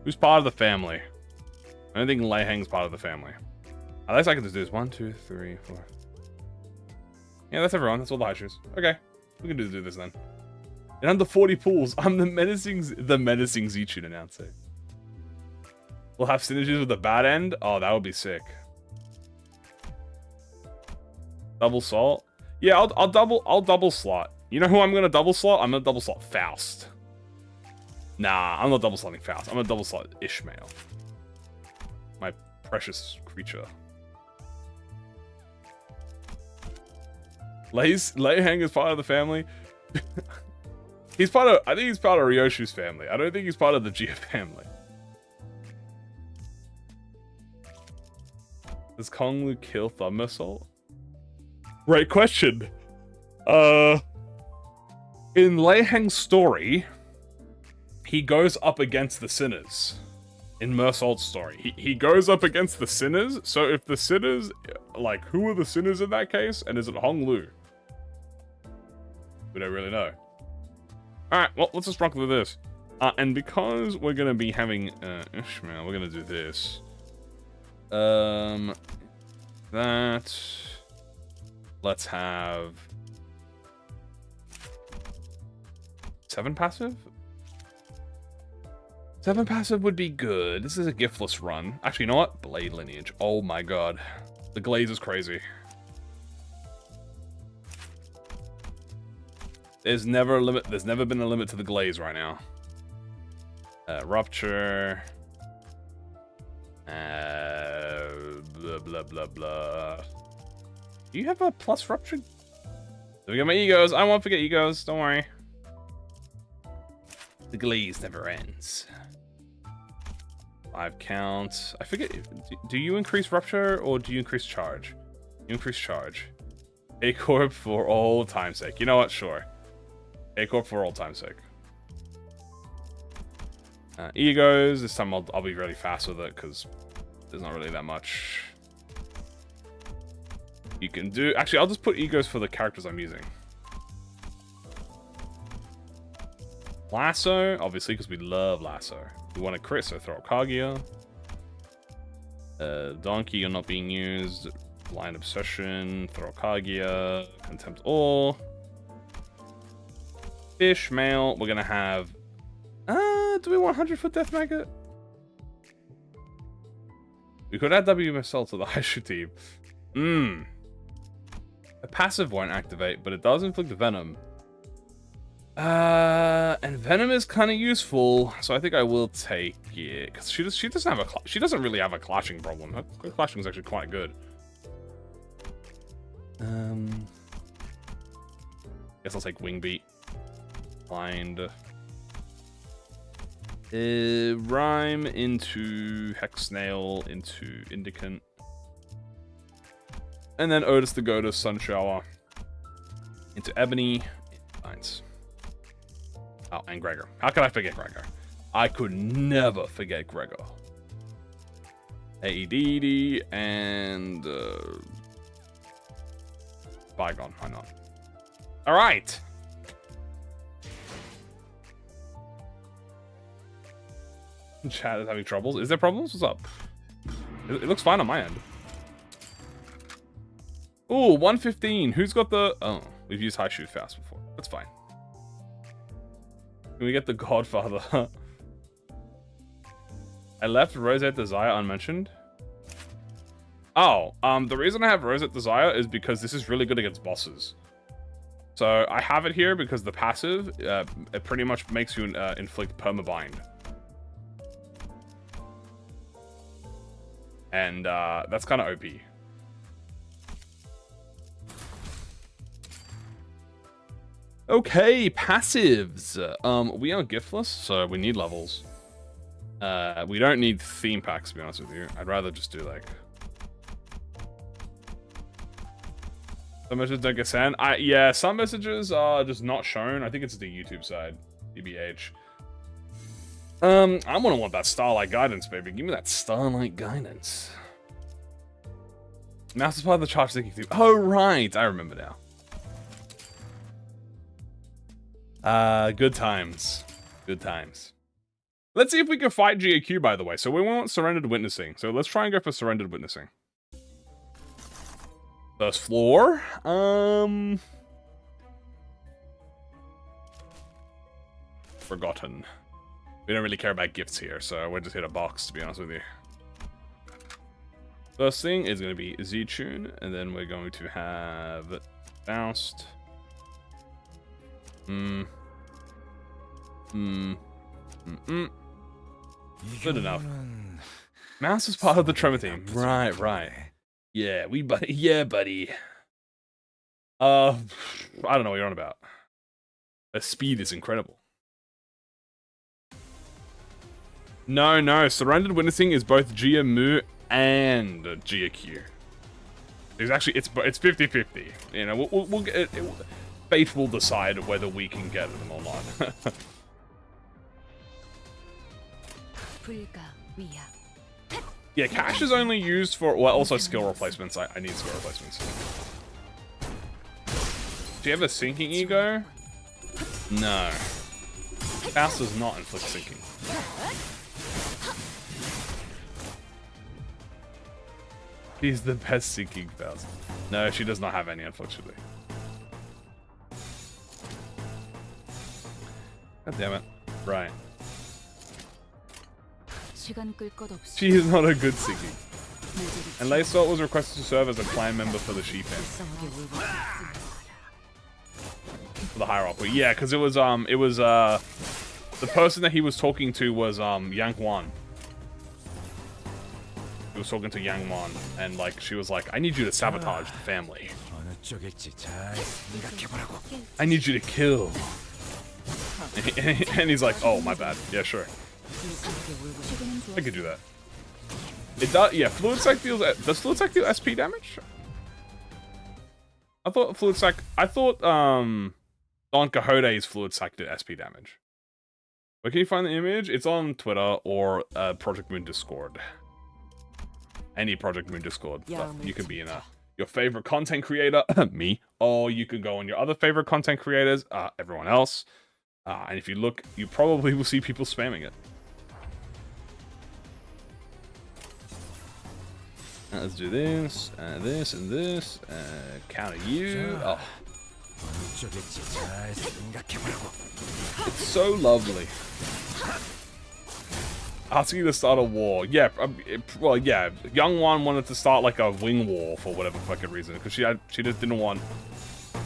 Who's part of the family? I don't think Lei Heng's part of the family. At least I can just do this. 1, 2, 3, 4. Yeah, that's everyone. That's all the high shoes. Okay. We can do this then. And under 40 pools, I'm the menacing Zichun announcer. We'll have synergies with the bad end. Oh, that would be sick. Double salt. Yeah, I'll double slot. You know who I'm gonna double slot? I'm gonna double slot Faust. Nah, I'm not double slotting Faust. I'm gonna double slot Ishmael. My precious creature. Lei Heng is part of the family. He's part of. I think he's part of Ryoshu's family. I don't think he's part of the Gia family. Does Konglu kill Thumbersault? Great question. In Lei Heng's story, he goes up against the sinners. In Mersault's story, he goes up against the sinners. So if the sinners, like, who are the sinners in that case? And is it Honglu? We don't really know. Alright, well, let's just rock with this. And because we're going to be having Ishmael, we're going to do this. That. Let's have 7 passive? 7 passive would be good. This is a giftless run. Actually, you know what? Blade lineage. Oh my god. The glaze is crazy. There's never a limit. There's never been a limit to the glaze right now. Rupture. Blah, blah, blah, blah. Do you have a plus rupture? Let me get my egos. I won't forget egos. Don't worry. The glaze never ends. 5 count. I forget. Do you increase rupture or do you increase charge? You increase charge. A-Corp for old time's sake. You know what? Sure. A-Corp for old time's sake. Egos. This time I'll be really fast with it because there's not really that much you can do. Actually, I'll just put egos for the characters I'm using. Lasso, obviously, because we love Lasso. We want a crit, so throw Kaguya. Donkey, you're not being used. Blind Obsession, throw Kaguya. Contempt All. Fish, male, we're gonna have... do we want 100-foot Death Maggot? We could add WMSL to the Haishu team. A passive won't activate, but it does inflict venom. And Venom is kind of useful, so I think I will take it because she doesn't really have a clashing problem. Her clashing is actually quite good. Guess I'll take Wing Beat. Blind. Rhyme into Hex Snail into Indicant. And then Otis the Goatus, Sun Shower. Into Ebony. Nice. Oh, and Gregor. How could I forget Gregor? I could never forget Gregor. AEDD and Bygone. Why not? All right. Chat is having troubles. Is there problems? What's up? It looks fine on my end. Ooh, 115. Who's got the... Oh, we've used High Shoot Fast before. That's fine. Can we get the Godfather? I left Rosette Desire unmentioned. Oh, the reason I have Rosette Desire is because this is really good against bosses. So I have it here because the passive, it pretty much makes you inflict permabind. And that's kind of OP. Okay, passives. We are giftless, so we need levels. We don't need theme packs, to be honest with you. I'd rather just do like... Some messages don't get sent. Yeah, some messages are just not shown. I think it's the YouTube side, DBH. I'm gonna want that Starlight Guidance, baby. Give me that Starlight Guidance. Mouse is part of the charge thinking theme. Oh, right. I remember now. Good times. Good times. Let's see if we can fight GAQ, by the way. So we want Surrendered Witnessing. So let's try and go for Surrendered Witnessing. First floor. Forgotten. We don't really care about gifts here, so we'll just hit a box, to be honest with you. First thing is going to be Z-Tune, and then we're going to have Bounced. Good enough. Mouse is part of the Tremor team. Right, right. Yeah, buddy. Yeah, buddy. I don't know what you're on about. The speed is incredible. No. Surrendered Witnessing is both GMU and GAQ. It's actually it's 50-50. You know, we'll get it. Fate will decide whether we can get them or not. Yeah, cash is only used for, well, also skill replacements. I need skill replacements. Do you have a sinking ego? No. Faust does not inflict sinking. He's the best sinking Faust. No, she does not have any, unfortunately. God damn it. Right. She is not a good sinking. And Laysalt was requested to serve as a clan member for the Sheephen. For the hierarchy. Yeah, because it was the person that he was talking to was Yang Wan. He was talking to Yang Wan, and like she was like, I need you to sabotage the family. I need you to kill. And he's like, oh, my bad. Yeah, sure. I could do that. It does, yeah, Fluid Sac deals, does Fluid Sac deal SP damage? I thought Don Quixote's Fluid Sac did SP damage. Where can you find the image? It's on Twitter or ProjectMoon Discord. Any ProjectMoon Discord. You can be in your favorite content creator, me, or you can go on your other favorite content creators, everyone else. And if you look, you probably will see people spamming it. Let's do this, this, and this. Counter you. Oh. It's so lovely. Asking you to start a war. Yeah, well, yeah. Young Wan wanted to start like a wing war for whatever fucking reason, because she just didn't want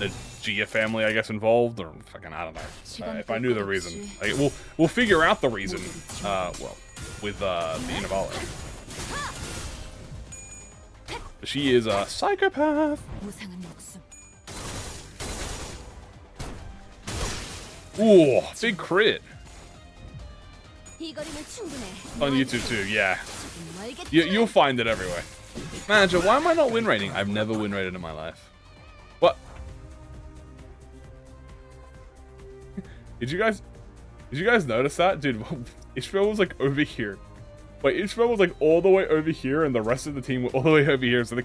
the Gia family, I guess, involved, or fucking, I don't know. If I knew the reason. Like, we'll figure out the reason, well, with the Intervallo. She is a psychopath. Ooh, big crit. On YouTube too, yeah. You'll find it everywhere. Manager, why am I not win rating? I've never win rated in my life. What? Did you guys notice that? Dude, Ishmael was like over here. Wait, Ishmael was like all the way over here and the rest of the team were all the way over here. So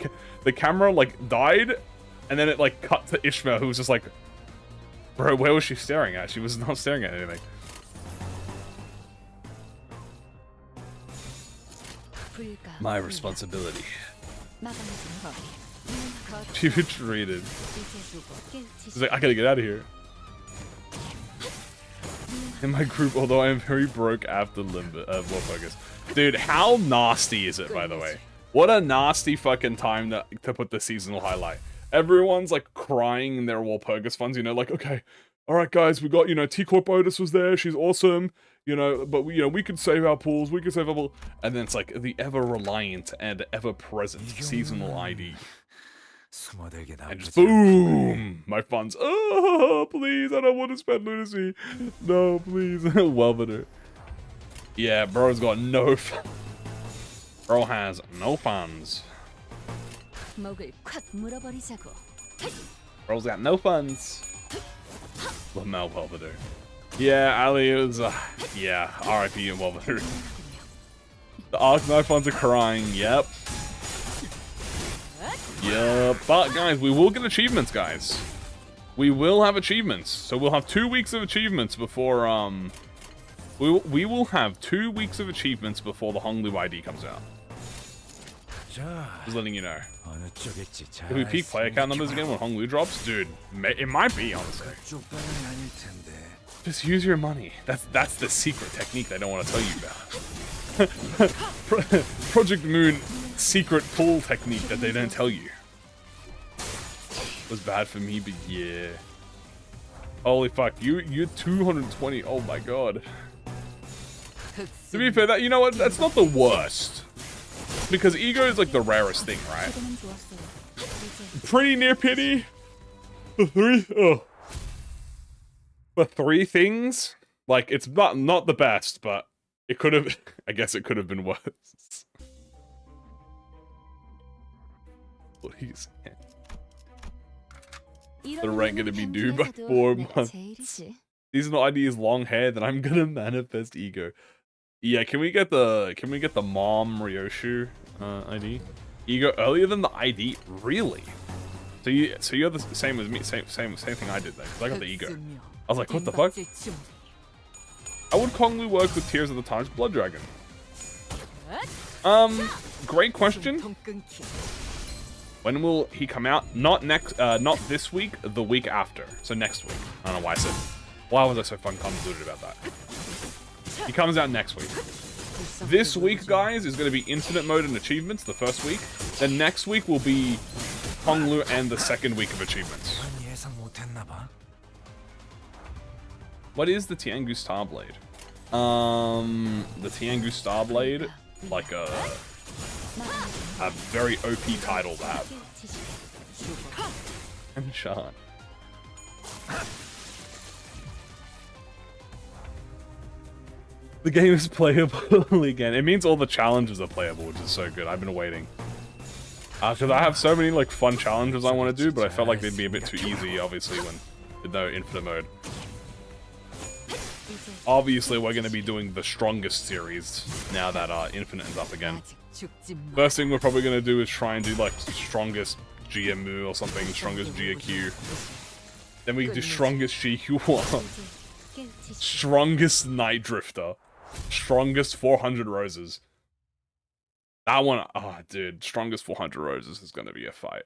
the camera like died and then it like cut to Ishmael who was just like, bro, where was she staring at? She was not staring at anything. My responsibility. She retreated. She's like, I gotta get out of here. In my group, although I am very broke after Limbus, War Focus. Dude, how nasty is it, by the way? What a nasty fucking time to put the seasonal highlight. Everyone's like crying in their Walpurgis funds, you know, like, okay, all right, guys, we got, you know, T-Corp Otis was there, she's awesome, you know, but, you know, we could save our pools, we could save our pool. And then it's like the ever-reliant and ever-present seasonal ID. And just boom! My funds. Oh, please, I don't want to spend lunacy. No, please. Welveter. Yeah, bro's got no funds. Bro has no funds. Bro's got no funds. Lamel Welveter. Yeah, Ali is, yeah, RIP and Welveter. The Arcanine funds are crying, yep. Yep, but guys, we will get achievements, guys. We will have achievements. So we'll have 2 weeks of achievements before, we will have 2 weeks of achievements before the Honglu ID comes out. Just letting you know. If we peak player count numbers again when Honglu drops? Dude, it might be, honestly. Just use your money. That's the secret technique they don't want to tell you about. ProjectMoon secret pull technique that they don't tell you. Was bad for me, but yeah. Holy fuck, you're 220. Oh my god. To be fair, that, you know what? That's not the worst. Because ego is like the rarest thing, right? Pretty near pity. For three things, like, it's not the best, but it could have, I guess it could have been worse. What are you saying? The rank gonna be due by 4 months. Seasonal ID is long hair, then I'm gonna manifest ego. Yeah, can we get the mom Ryoshu ID? Ego earlier than the ID? Really? So you're the same as me, same thing I did then, because I got the ego. I was like, what the fuck? How would Konglu work with Tears of the Tarnished Blood Dragon? Great question. When will he come out? Not this week, the week after. So next week. I don't know why I said. Why was I so fucking convoluted about that? He comes out next week. This week, guys, is going to be Infinite Mode and Achievements, the first week. Then next week will be Honglu and the second week of Achievements. What is the Tiangu Starblade? The Tiangu Starblade, like a very OP title to have. And Sean. The game is playable again. It means all the challenges are playable, which is so good. I've been waiting. Because I have so many like fun challenges I want to do, but I felt like they'd be a bit too easy, obviously, when with no infinite mode. Obviously, we're going to be doing the strongest series now that Infinite is up again. First thing we're probably going to do is try and do like strongest GMU or something, strongest GQ. Then we do strongest GQ1. Strongest Night Drifter. Strongest 400 Roses. That one, oh dude, strongest 400 Roses is going to be a fight.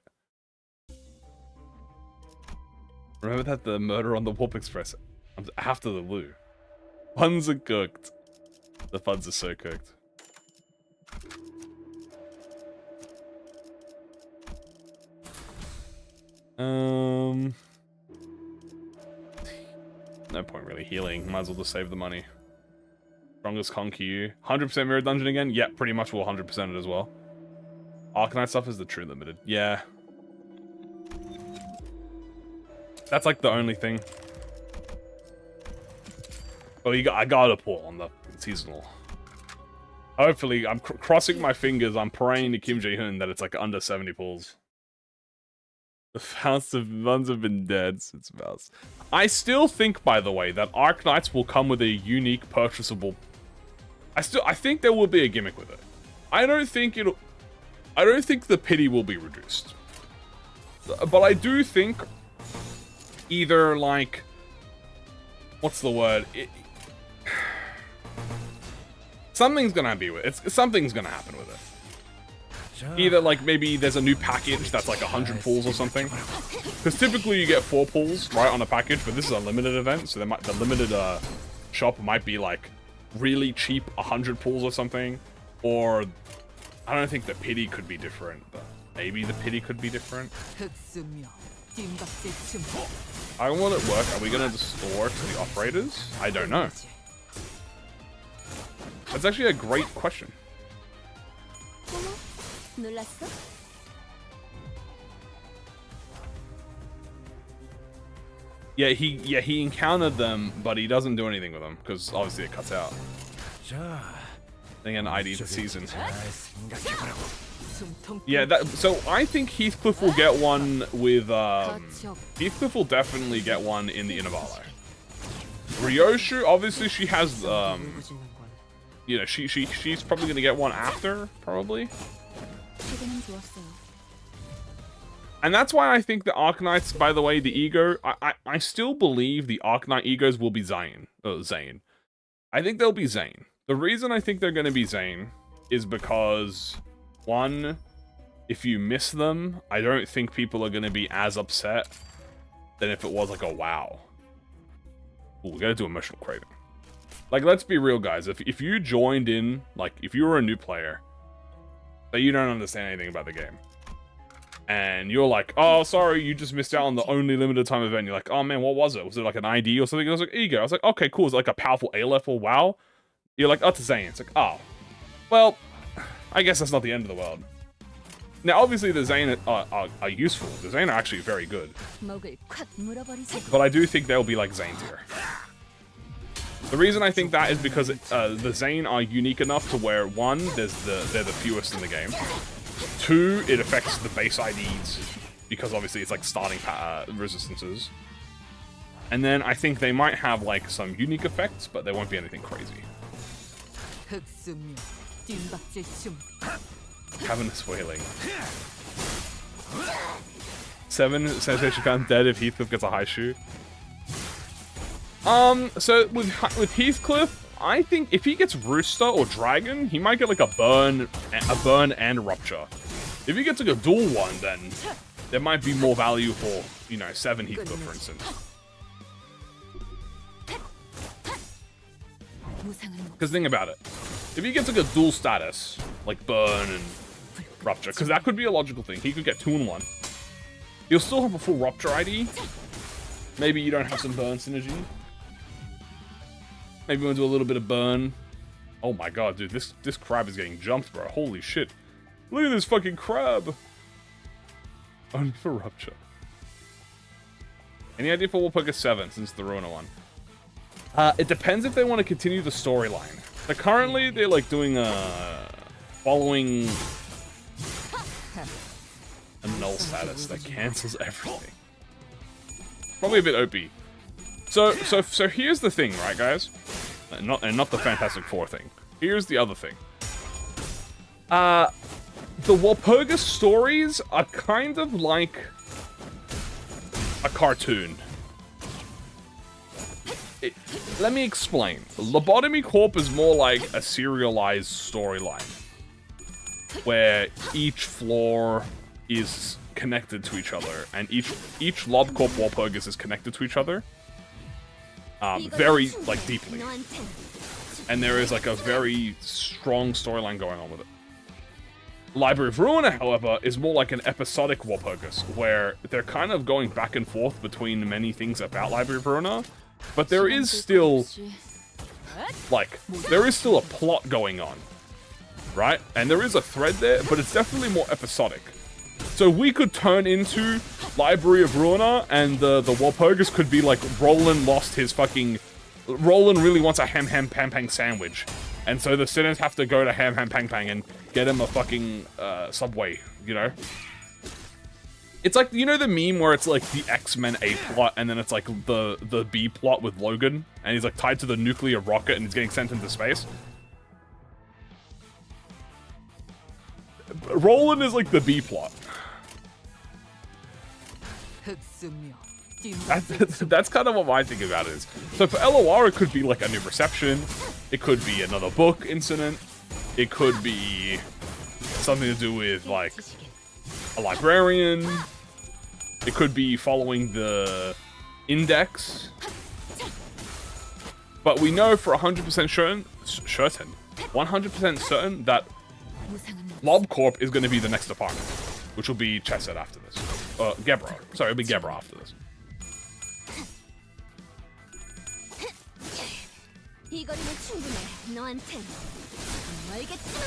Remember that the murder on the Warp Express? After the loo. Funds are cooked. The funds are so cooked. No point really healing. Might as well just save the money. Strongest Conquer. 100% Mirror Dungeon again? Yeah, pretty much will 100% it as well. Arcanite stuff is the true limited. Yeah. That's like the only thing. Oh, I gotta pull on the seasonal. Hopefully, I'm crossing my fingers. I'm praying to Kim Jae-hoon that it's like under 70 pulls. The Faust of ones have been dead since Faust. I still think, by the way, that Arknights will come with a unique purchasable. I think there will be a gimmick with it. I don't think the pity will be reduced. But I do think either like, what's the word? Something's gonna be with it. Something's gonna happen with it. Either like maybe there's a new package that's like 100 pulls or something. Because typically you get 4 pulls right on a package, but this is a limited event, so the limited shop might be like really cheap 100 pulls or something. Or I don't think the pity could be different, but maybe the pity could be different. How will it work? Are we gonna distort the operators? I don't know. That's actually a great question. Yeah, he encountered them, but he doesn't do anything with them because obviously it cuts out. Again, ID the season. Yeah, so I think Heathcliff will get one with Heathcliff will definitely get one in the Intervallo. Ryoshu, obviously she has you know, she's probably gonna get one after, probably. And that's why I think the Arknights, by the way, the ego, I still believe the Arknight egos will be Zane. I think they'll be Zane. The reason I think they're going to be Zane is because, one, if you miss them, I don't think people are going to be as upset than if it was like a WoW. Ooh, we got to do emotional craving. Like, let's be real, guys. If you joined in, like, if you were a new player, that you don't understand anything about the game, and you're like, oh, sorry, you just missed out on the only limited time event. You're like, oh man, what was it? Was it like an ID or something? I was like, ego. I was like, okay, cool. It's like a powerful A-Lef or WoW. You're like, oh, it's Zane. It's like, oh, well, I guess that's not the end of the world. Now, obviously, the Zane are useful. The Zane are actually very good. But I do think they'll be like Zane tier. The reason I think that is because the Zane are unique enough to where, one, they're the fewest in the game. 2, it affects the base IDs, because obviously it's like starting resistances. And then I think they might have like some unique effects, but there won't be anything crazy. Cavernous Wailing. 7 Sensation Gun dead if Heathcliff gets a high shoe. So with Heathcliff, I think if he gets Rooster or Dragon, he might get like a burn and Rupture. If he gets like a dual one, then there might be more value for, you know, 7 Heathcliff, for instance. Because think about it. If he gets like a dual status, like burn and Rupture, because that could be a logical thing. He could get 2 in 1. He'll still have a full Rupture ID. Maybe you don't have some burn synergy. Maybe we'll do a little bit of burn. Oh my god, dude, this crab is getting jumped, bro. Holy shit. Look at this fucking crab. Only for Rupture. Any idea for Warpoker 7 since the Ruiner one? It depends if they want to continue the storyline. So currently they're like doing following a null status that cancels everything. Probably a bit OP. So here's the thing, right, guys? And not the Fantastic Four thing. Here's the other thing. The Walpurga stories are kind of like a cartoon. Let me explain. Lobotomy Corp is more like a serialized storyline, where each floor is connected to each other, and each Lob Corp Walpurgis is connected to each other. Very, like, deeply. And there is, like, a very strong storyline going on with it. Library of Ruina, however, is more like an episodic Walpurgis, where they're kind of going back and forth between many things about Library of Ruina, But there is still, like, there is still a plot going on, right? And there is a thread there, but it's definitely more episodic. So we could turn into Library of Ruina, and the Walpurgis could be like, Roland lost his fucking... Roland really wants a ham pang pang sandwich. And so the sinners have to go to ham pang pang and get him a fucking Subway, you know? It's like, you know the meme where it's like the X-Men A plot, and then it's like the B plot with Logan, and he's like tied to the nuclear rocket and he's getting sent into space? Roland is like the B plot. That's kind of what my thing about it is. So for LOR, it could be like a new reception. It could be another book incident. It could be something to do with like a librarian. It could be following the index. But we know for 100% certain, 100% certain that LobCorp is going to be the next department, which will be Chesed after this. Gebra. Sorry, it'll be Gebra after this.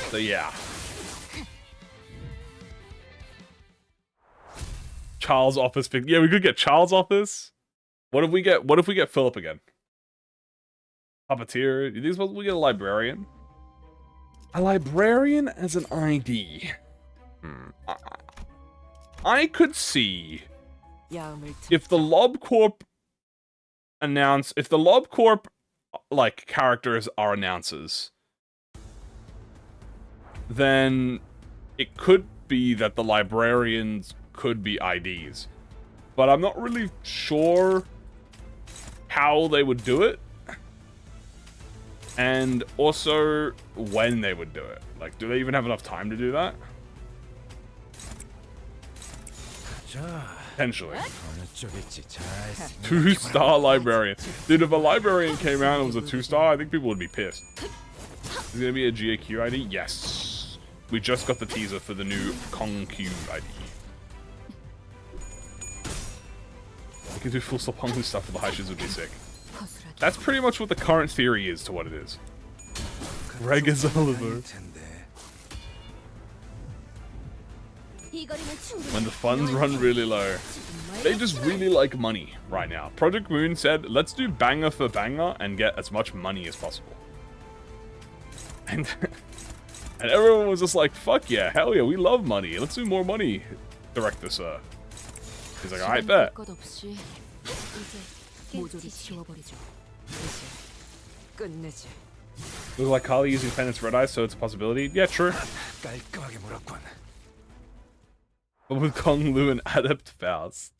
So yeah. Charles' office. Yeah, we could get Charles' office. What if we get Philip again? Puppeteer. You think it's possible we get a librarian? A librarian as an ID. I could see if the LobCorp like characters are announcers, then it could be that the librarians could be IDs. But I'm not really sure how they would do it. And also when they would do it. Like, do they even have enough time to do that? Potentially. 2-star librarian. Dude, if a librarian came out and was a 2-star, I think people would be pissed. Is it gonna be a GAQ ID? Yes. We just got the teaser for the new Kong Q ID. We could do full stop Honglu stuff for the Haishis would be sick. That's pretty much what the current theory is to what it is. Greg is Oliver. When the funds run really low. They just really like money right now. ProjectMoon said, let's do banger for banger and get as much money as possible. And everyone was just like, fuck yeah, hell yeah, we love money. Let's do more money, director sir. He's like, I bet. Look like Kali using Penance Red Eye, so it's a possibility. Yeah, true. But with Kong Lu and Adept Faust.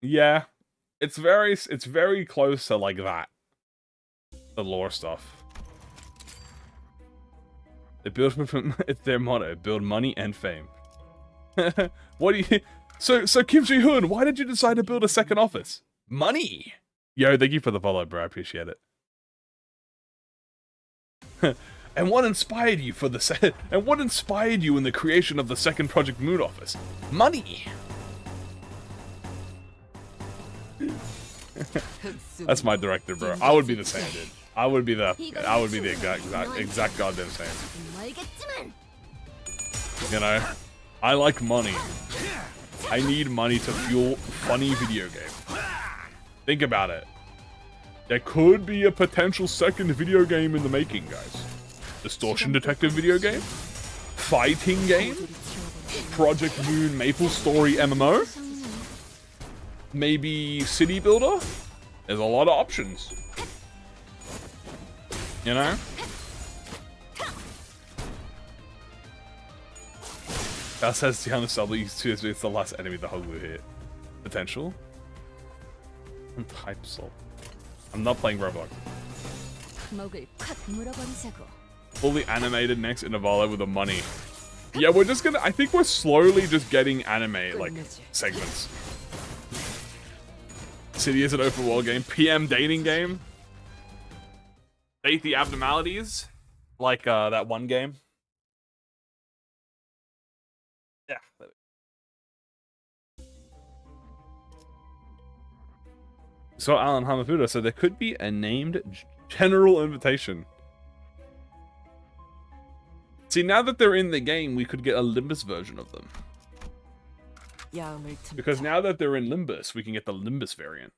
Yeah. It's very close to like that. The lore stuff. They build it's their motto, build money and fame. What do you So Kim Ji-hoon, why did you decide to build a second office? Money! Yo, thank you for the follow, bro. I appreciate it. And what inspired you for the and what inspired you in the creation of the second ProjectMoon office? Money. That's my director, bro. I would be the same, dude. I would be the exact goddamn same. You know, I like money. I need money to fuel funny video game. Think about it. There could be a potential second video game in the making, guys. Distortion Detective video game? Fighting game? ProjectMoon Maple Story MMO? Maybe City Builder? There's a lot of options. You know? That says Tiana Subly it's the last enemy the Hoglu hit. Potential? And type soul. I'm not playing Roblox. Fully animated next Intervallo with the money. Yeah, we're just gonna... I think we're slowly just getting anime, like, segments. City is an open world game. PM dating game. Date the Abnormalities. Like, that one game. Yeah. So Alan Hamafuda said there could be a named general invitation. See, now that they're in the game, we could get a Limbus version of them. Because now that they're in Limbus, we can get the Limbus variant.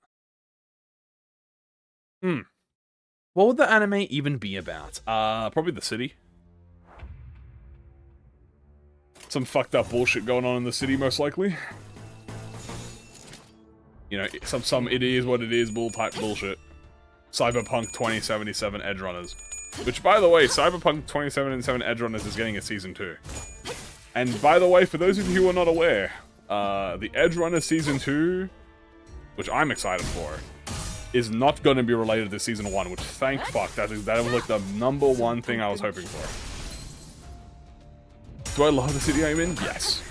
What would the anime even be about? Probably the city. Some fucked up bullshit going on in the city, most likely. You know, some it is what it is bull type bullshit. Cyberpunk 2077 Edgerunners. Which, by the way, Cyberpunk 2077 Edgerunners is getting a Season 2. And, by the way, for those of you who are not aware, the Edgerunners Season 2, which I'm excited for, is not going to be related to Season 1, which, thank fuck, that was like the #1 thing I was hoping for. Do I love the city I'm in? Yes.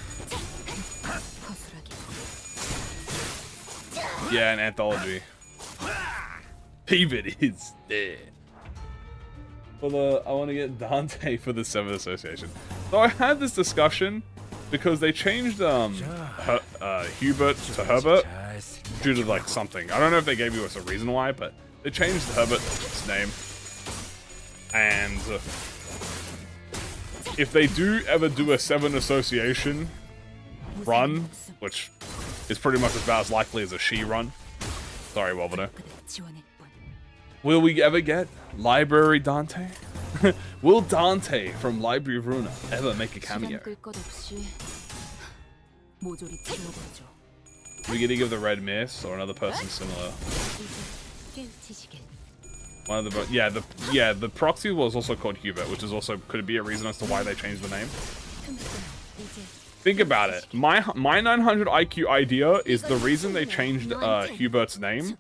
Yeah, an anthology. David is dead. I want to get Dante for the 7th Association. So I had this discussion because they changed Hubert to Herbert due to like something. I don't know if they gave you us a reason why, but they changed Herbert's name. And if they do ever do a 7 Association run, which is pretty much about as likely as a she run. Sorry, Wolverine. Will we ever get Library Dante? Will Dante from Library of Runa ever make a cameo? We get to give the Red Mist or another person similar. One of the the proxy was also called Hubert, which is also could it be a reason as to why they changed the name? Think about it. My 900 IQ idea is the reason they changed Hubert's name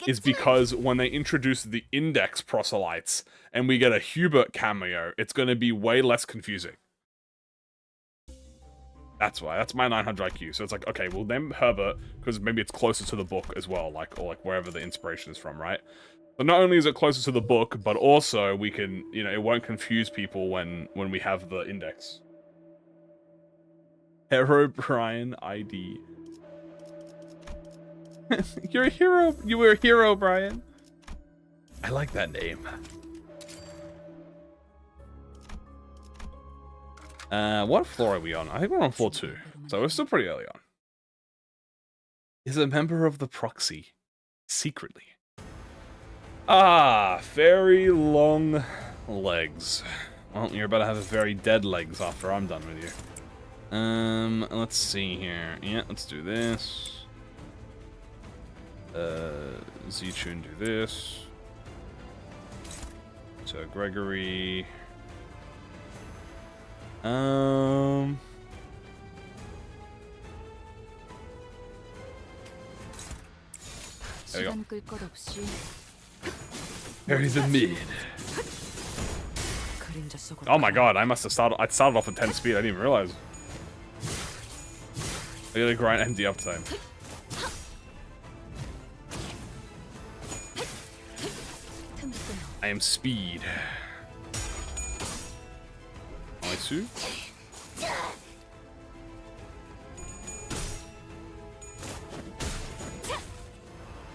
is because when they introduce the Index proselytes and we get a Hubert cameo, it's going to be way less confusing. That's why. That's my 900 IQ. So it's like, okay, we'll name Herbert because maybe it's closer to the book as well, or wherever the inspiration is from, right? But not only is it closer to the book, but also we can, you know, it won't confuse people when we have the Index. Hero Brian ID. You're a hero. You were a hero, Brian. I like that name. What floor are we on? I think we're on floor 2. So we're still pretty early on. Is a member of the proxy. Secretly. Ah, very long legs. Well, you're about to have a very dead legs after I'm done with you. Let's see here. Yeah, let's do this. Z-Tune do this. So Gregory. There you go. Very the mid. Oh my god, I started off at 10 speed, I didn't even realize. I gotta grind empty uptime. I am speed. Maisu?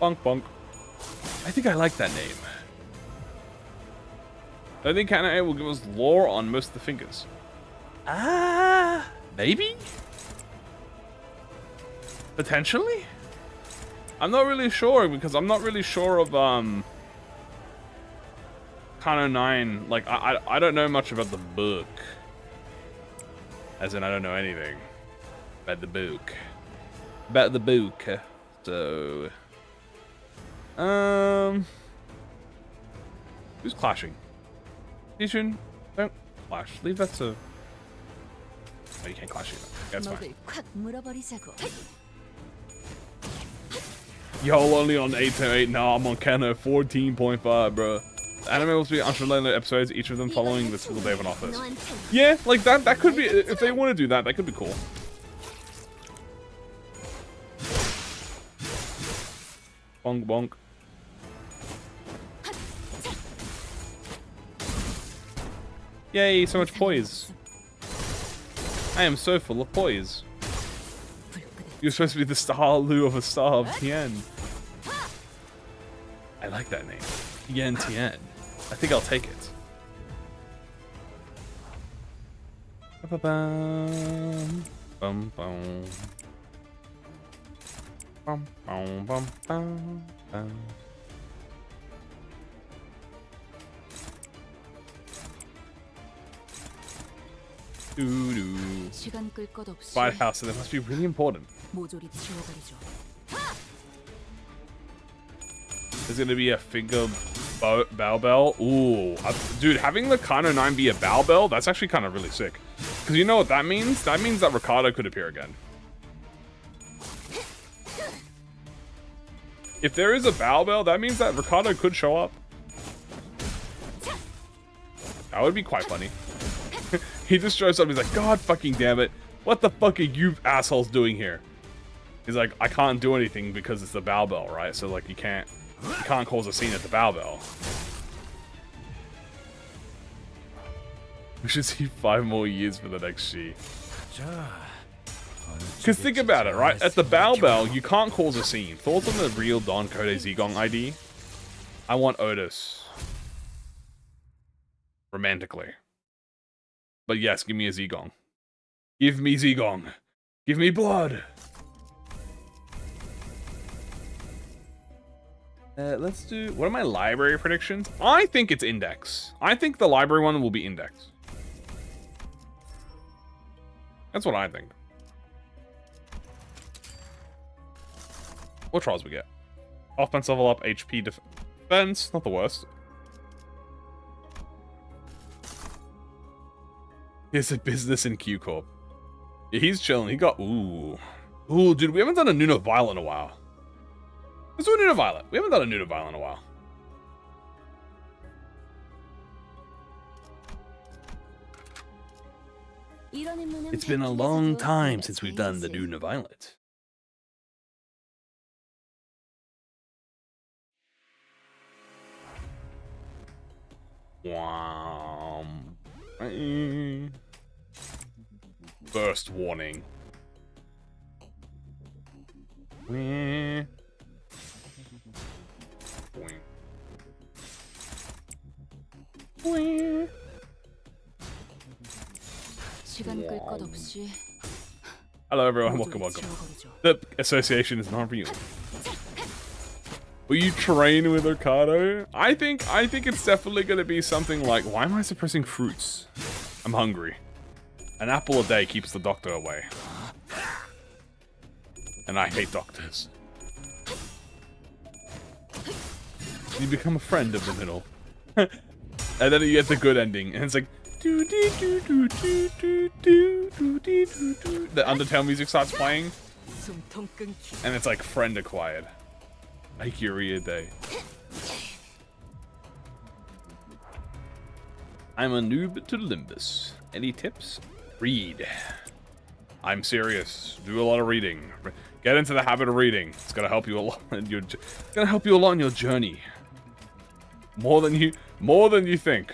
Bonk bonk. I think I like that name. I think Kanae will give us lore on most of the fingers. Maybe? Potentially? I'm not really sure, because I'm not really sure of, Kano 9. Like, I don't know much about the book. As in, I don't know anything about the book. So... Who's clashing? Ishin, don't clash. Leave that to... Oh, you can't clash either. That's fine. Y'all only on 8.8 now. I'm on Kano 14.5, bro. The anime will be unrelated episodes, each of them following the typical day of an office. Yeah, like that could be, if they want to do that, that could be cool. Bonk bonk. Yay, so much poise. I am so full of poise. You're supposed to be the star Lu of a star of Tien. I like that name. Yen Tien. I think I'll take it. Ba-ba-bum. Bum, bum. Bum, bum, bum, bum, bum. Doo-doo. Fight house, so that must be really important. There's gonna be a finger bow bell. Ooh, dude, having the Kano 9 be a bow bell, that's actually kind of really sick. Because you know what that means? That means that Ricardo could appear again. If there is a bow bell, that means that Ricardo could show up. That would be quite funny. He just shows up, he's like, God fucking damn it. What the fuck are you assholes doing here? He's like, I can't do anything because it's the bow bell, right? So like, you can't cause a scene at the bow bell. We should see 5 more years for the next Shi. Because think about it, right? At the bow bell, you can't cause a scene. Thoughts on the real Don Code Zigong ID? I want Otis. Romantically. But yes, give me a Zigong. Give me Zigong. Give me blood. Let's do... What are my library predictions? I think it's Index. I think the library one will be Index. That's what I think. What trials we get? Offense level up, HP defense. Not the worst. He has a business in Q Corp. Yeah, he's chilling. He got... Ooh. Ooh, dude, we haven't done a Nuno Violet in a while. Let's do a Nuno Violet. We haven't done a Nuno Violet in a while. It's been a long time since we've done the Nuno Violet. Wow. Burst warning. Hello everyone, welcome. The association is not real. Will you train with Ricardo? I think it's definitely gonna be something like, why am I suppressing fruits? I'm hungry. An apple a day keeps the doctor away. And I hate doctors. You become a friend of the middle. And then you get the good ending, and it's like the Undertale music starts playing. And it's like friend acquired. Ikuria Day. I'm a noob to Limbus. Any tips? Read. I'm serious. Do a lot of reading. Get into the habit of reading. It's gonna help you a lot in your journey. More than you think.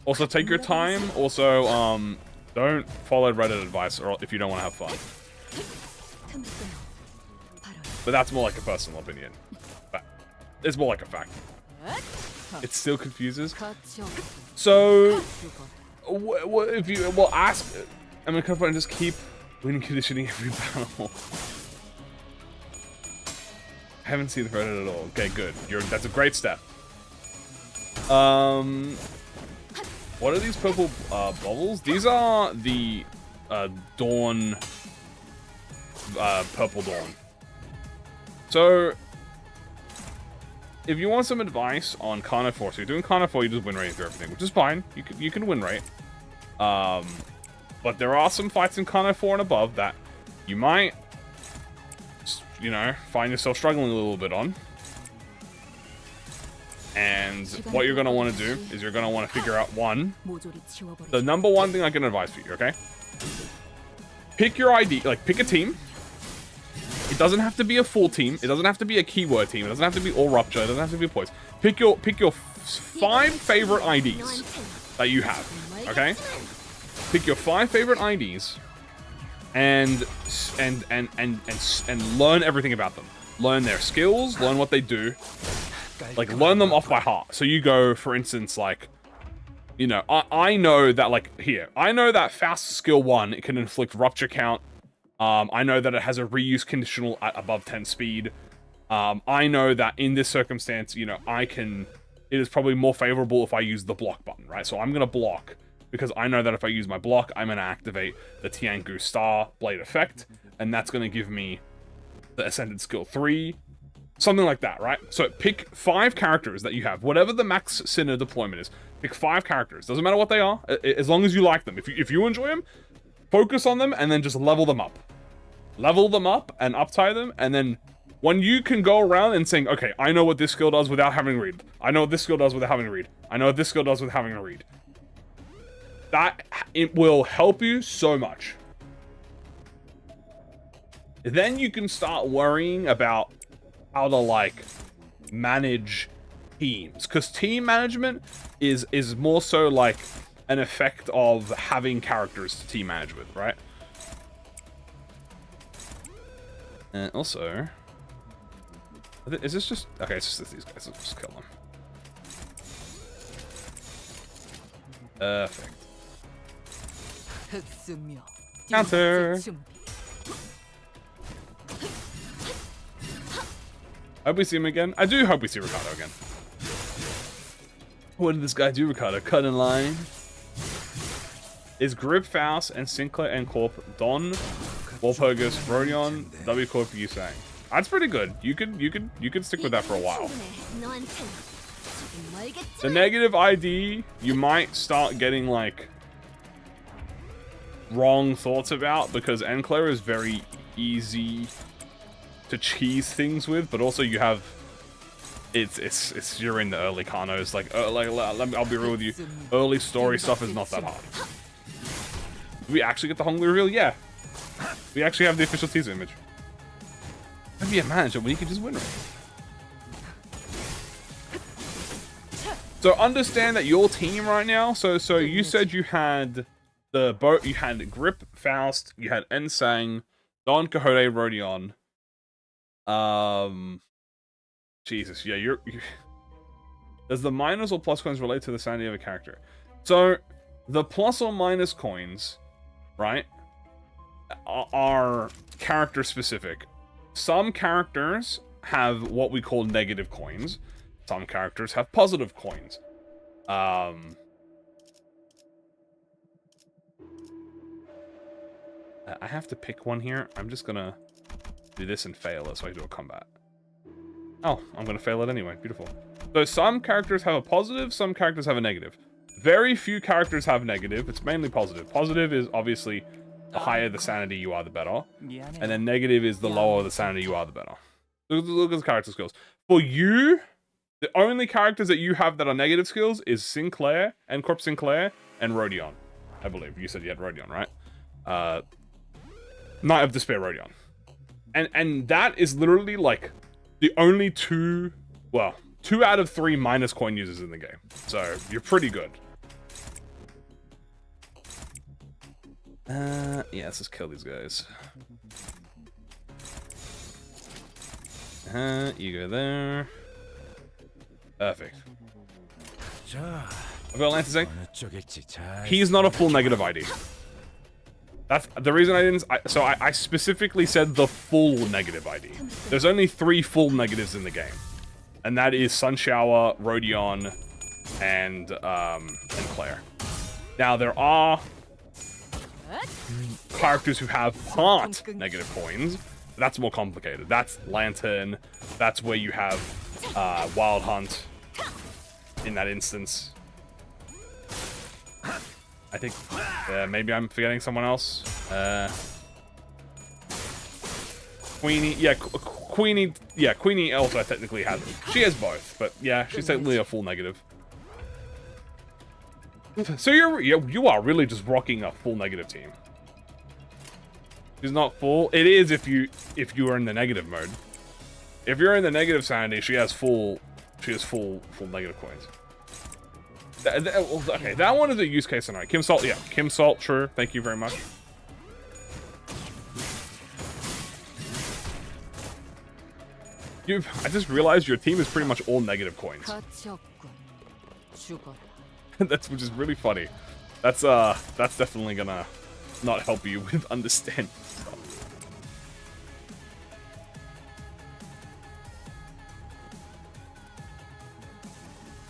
Also, take your time. Also, don't follow Reddit advice or if you don't want to have fun. But that's more like a personal opinion. But it's more like a fact. It still confuses. So, if you ask, I'm gonna come up and just keep win conditioning every battle. I haven't seen the Reddit at all. Okay, good. That's a great step. What are these purple bubbles? These are the Dawn. Purple Dawn. So, if you want some advice on Kano 4, so you're doing Kano 4, you just win rate through everything, which is fine. You can win rate. But there are some fights in Kano 4 and above that you might, you know, find yourself struggling a little bit on. And what you're going to want to do is you're going to want to figure out the number one thing I can advise for you, okay? Pick your ID, like pick a team. It doesn't have to be a full team. It doesn't have to be a keyword team. It doesn't have to be all rupture. It doesn't have to be poise. Pick your 5 favorite IDs that you have, okay? Pick your 5 favorite IDs and learn everything about them. Learn their skills, learn what they do, like learn them off by heart. So you go, for instance, like, you know, I know that, like, here, I know that Faust skill 1, it can inflict rupture count. I know that it has a reuse conditional at above 10 speed. I know that in this circumstance, you know, it is probably more favorable if I use the block button, right? So I'm gonna block, because I know that if I use my block, I'm gonna activate the Tiangu Star Blade effect, and that's gonna give me the Ascended Skill 3, something like that, right? So pick 5 characters that you have, whatever the max Sinner deployment is. Pick 5 characters. Doesn't matter what they are, as long as you like them. If you enjoy them, focus on them, and then just level them up. Level them up and uptie them, and then when you can go around and saying, okay, I know what this skill does without having to read. I know what this skill does without having to read. I know what this skill does without having to read. It will help you so much. Then you can start worrying about how to, like, manage teams, because team management is more so like an effect of having characters to team manage with, right? And also, is this just okay? It's just these guys. Let's just kill them. Perfect. Counter. Hope we see him again. I do hope we see Ricardo again. What did this guy do, Ricardo? Cut in line. Is Grip Faust and Sinclair and Corp Don, Walpurgis, Rodion, W Corp Yusang? That's pretty good. You could stick with that for a while. The negative ID, you might start getting, like, wrong thoughts about, because Enclair is very easy to cheese things with, but also you have you're in the early Kanos, like I'll be real with you, early story stuff is not that hard. Do we actually get the Hongli reveal? Yeah, we actually have the official teaser image. I'd be a manager when you can just win it. So understand that your team right now, so you said you had the boat, you had Grip Faust, you had Ensang, Don Quixote, Rodion. Jesus, yeah, you're does the minus or plus coins relate to the sanity of a character? So the plus or minus coins, right, are character specific. Some characters have what we call negative coins. Some characters have positive coins. I have to pick one here. I'm just gonna do this and fail it so I do a combat. Oh, I'm gonna fail it anyway. Beautiful. So some characters have a positive, some characters have a negative. Very few characters have negative. It's mainly positive. Positive is obviously the higher the sanity you are, the better. And then negative is the lower the sanity you are, the better. Look at the character skills. For you, the only characters that you have that are negative skills is Sinclair, and Corp Sinclair, and Rodion. I believe. You said you had Rodion, right? Knight of Despair Rodion. And that is literally, like, the only two out of 3 minus coin users in the game. So, you're pretty good. Yeah, let's just kill these guys. You go there. Perfect. I've got Lance saying he's not a full negative ID. That's the reason I didn't. So I specifically said the full negative ID. There's only 3 full negatives in the game, and that is Sunshower, Rodion, and Claire. Now there are characters who have part negative coins. That's more complicated. That's Lantern. That's where you have Wild Hunt. In that instance. I think maybe I'm forgetting someone else. Queenie, yeah, Queenie also technically has. She has both, but yeah, she's technically a full negative. So you are really just rocking a full negative team. She's not full. It is if you are in the negative mode. If you're in the negative sanity, she has full negative coins. Okay, that one is a use case scenario. Kim Salt, yeah. Kim Salt, sure. Thank you very much. I just realized your team is pretty much all negative coins. Which is really funny. That's definitely gonna not help you with understanding stuff.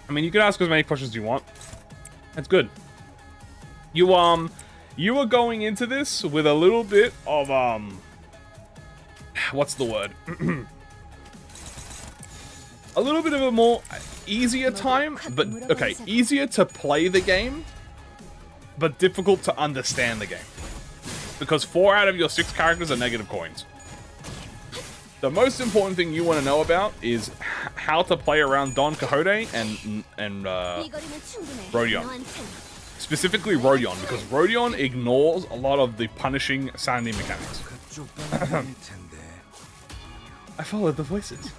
I mean, you can ask as many questions as you want. That's good. You were going into this with a little bit of what's the word? A little bit of a more easier time, but okay, easier to play the game, but difficult to understand the game. Because 4 out of your 6 characters are negative coins. The most important thing you want to know about is how to play around Don Quixote and Rodion. Specifically Rodion, because Rodion ignores a lot of the punishing sanity mechanics. I followed the voices.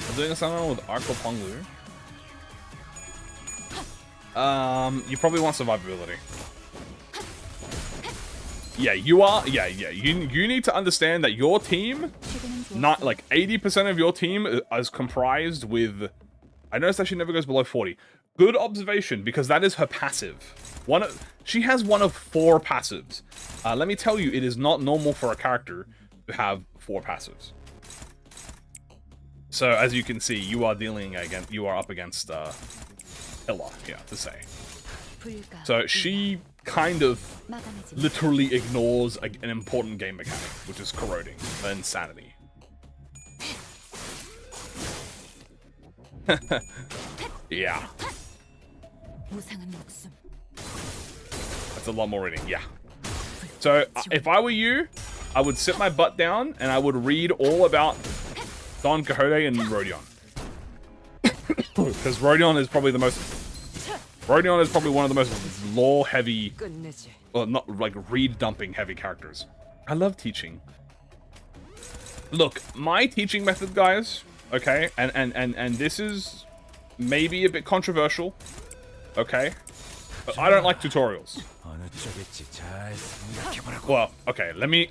I'm doing a summon with Arco Ponglu. You probably want survivability. Yeah, you are. Yeah. You need to understand that your team, not like 80% of your team is comprised with. I noticed that she never goes below 40. Good observation, because that is her passive. She has one of 4 passives. Let me tell you, it is not normal for a character to have 4 passives. So as you can see, you are up against Illa, yeah, to say. So she kind of literally ignores an important game mechanic, which is corroding and sanity. Yeah. That's a lot more reading, yeah. So if I were you, I would sit my butt down and I would read all about Don Quixote and Rodion. Because Rodion is probably one of the most lore heavy, well, not like read dumping heavy characters. I love teaching. Look, my teaching method, guys, okay, and this is maybe a bit controversial, okay, but I don't like tutorials. Well, okay, let me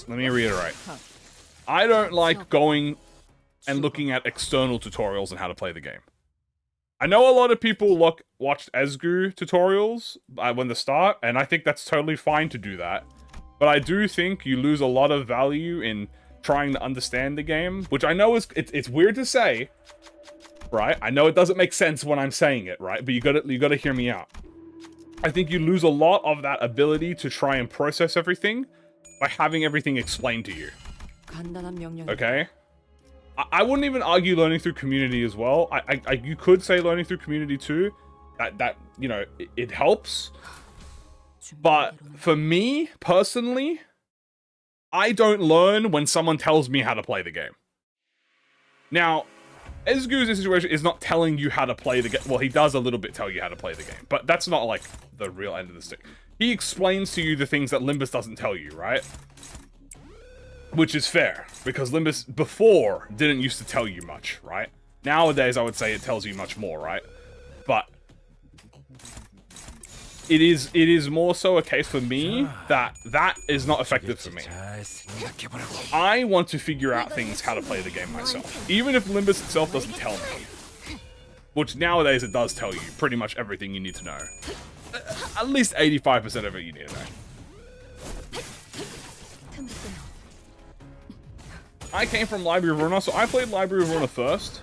reiterate. I don't like going and looking at external tutorials on how to play the game. I know a lot of people watched Ezgu tutorials when they start, and I think that's totally fine to do that. But I do think you lose a lot of value in trying to understand the game, which I know it's weird to say, right? I know it doesn't make sense when I'm saying it, right? But you gotta hear me out. I think you lose a lot of that ability to try and process everything by having everything explained to you. Okay? I wouldn't even argue learning through community as well. You could say learning through community too. That you know, it helps. But for me, personally, I don't learn when someone tells me how to play the game. Now, Ezgu's situation is not telling you how to play the game. Well, he does a little bit tell you how to play the game, but that's not like the real end of the stick. He explains to you the things that Limbus doesn't tell you, right? Which is fair, because Limbus before didn't used to tell you much, right? Nowadays, I would say it tells you much more, right? But it is more so a case for me that is not effective for me. I want to figure out things how to play the game myself, even if Limbus itself doesn't tell me. Which nowadays it does tell you pretty much everything you need to know. At least 85% of it you need to know. I came from Library of Runa, so I played Library of Runa first.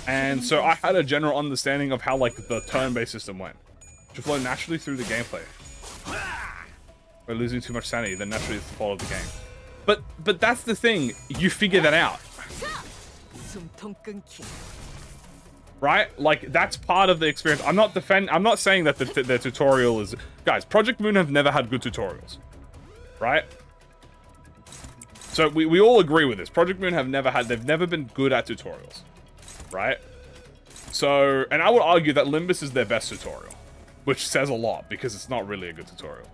And so I had a general understanding of how like the turn-based system went. To flow naturally through the gameplay. By losing too much sanity, then naturally it's to follow the game. But that's the thing, you figure that out. Right? Like, that's part of the experience. I'm not saying that the tutorial is... Guys, ProjectMoon have never had good tutorials. Right? So we all agree with this. ProjectMoon they've never been good at tutorials. Right? So, and I would argue that Limbus is their best tutorial. Which says a lot, because it's not really a good tutorial.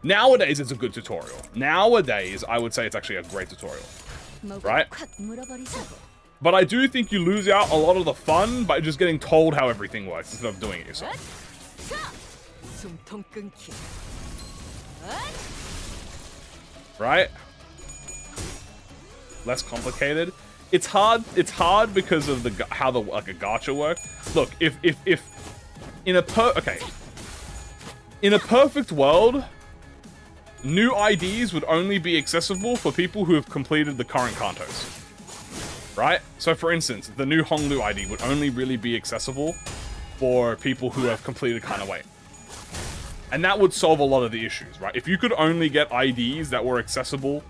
Nowadays, it's a good tutorial. Nowadays, I would say it's actually a great tutorial. Right? But I do think you lose out a lot of the fun by just getting told how everything works instead of doing it yourself. right? Less complicated. It's hard because of how a gacha works. Look, if in a perfect world, new IDs would only be accessible for people who have completed the current Kantos. Right? So for instance, the new Honglu ID would only really be accessible for people who have completed Kanaway. And that would solve a lot of the issues, right? If you could only get IDs that were accessible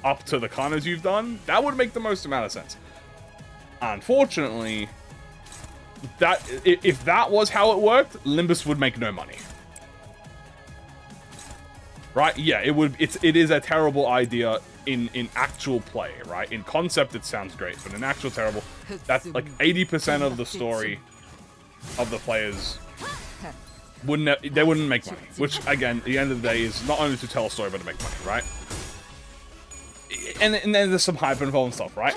up to the Kanos you've done, that would make the most amount of sense. Unfortunately, if that was how it worked, Limbus would make no money. Right? Yeah, it is a terrible idea in actual play, right? In concept, it sounds great, but in actual terrible, that's like 80% of the story of the players they wouldn't make money. Which, again, at the end of the day, is not only to tell a story, but to make money, right? And then there's some hype involved and stuff, right?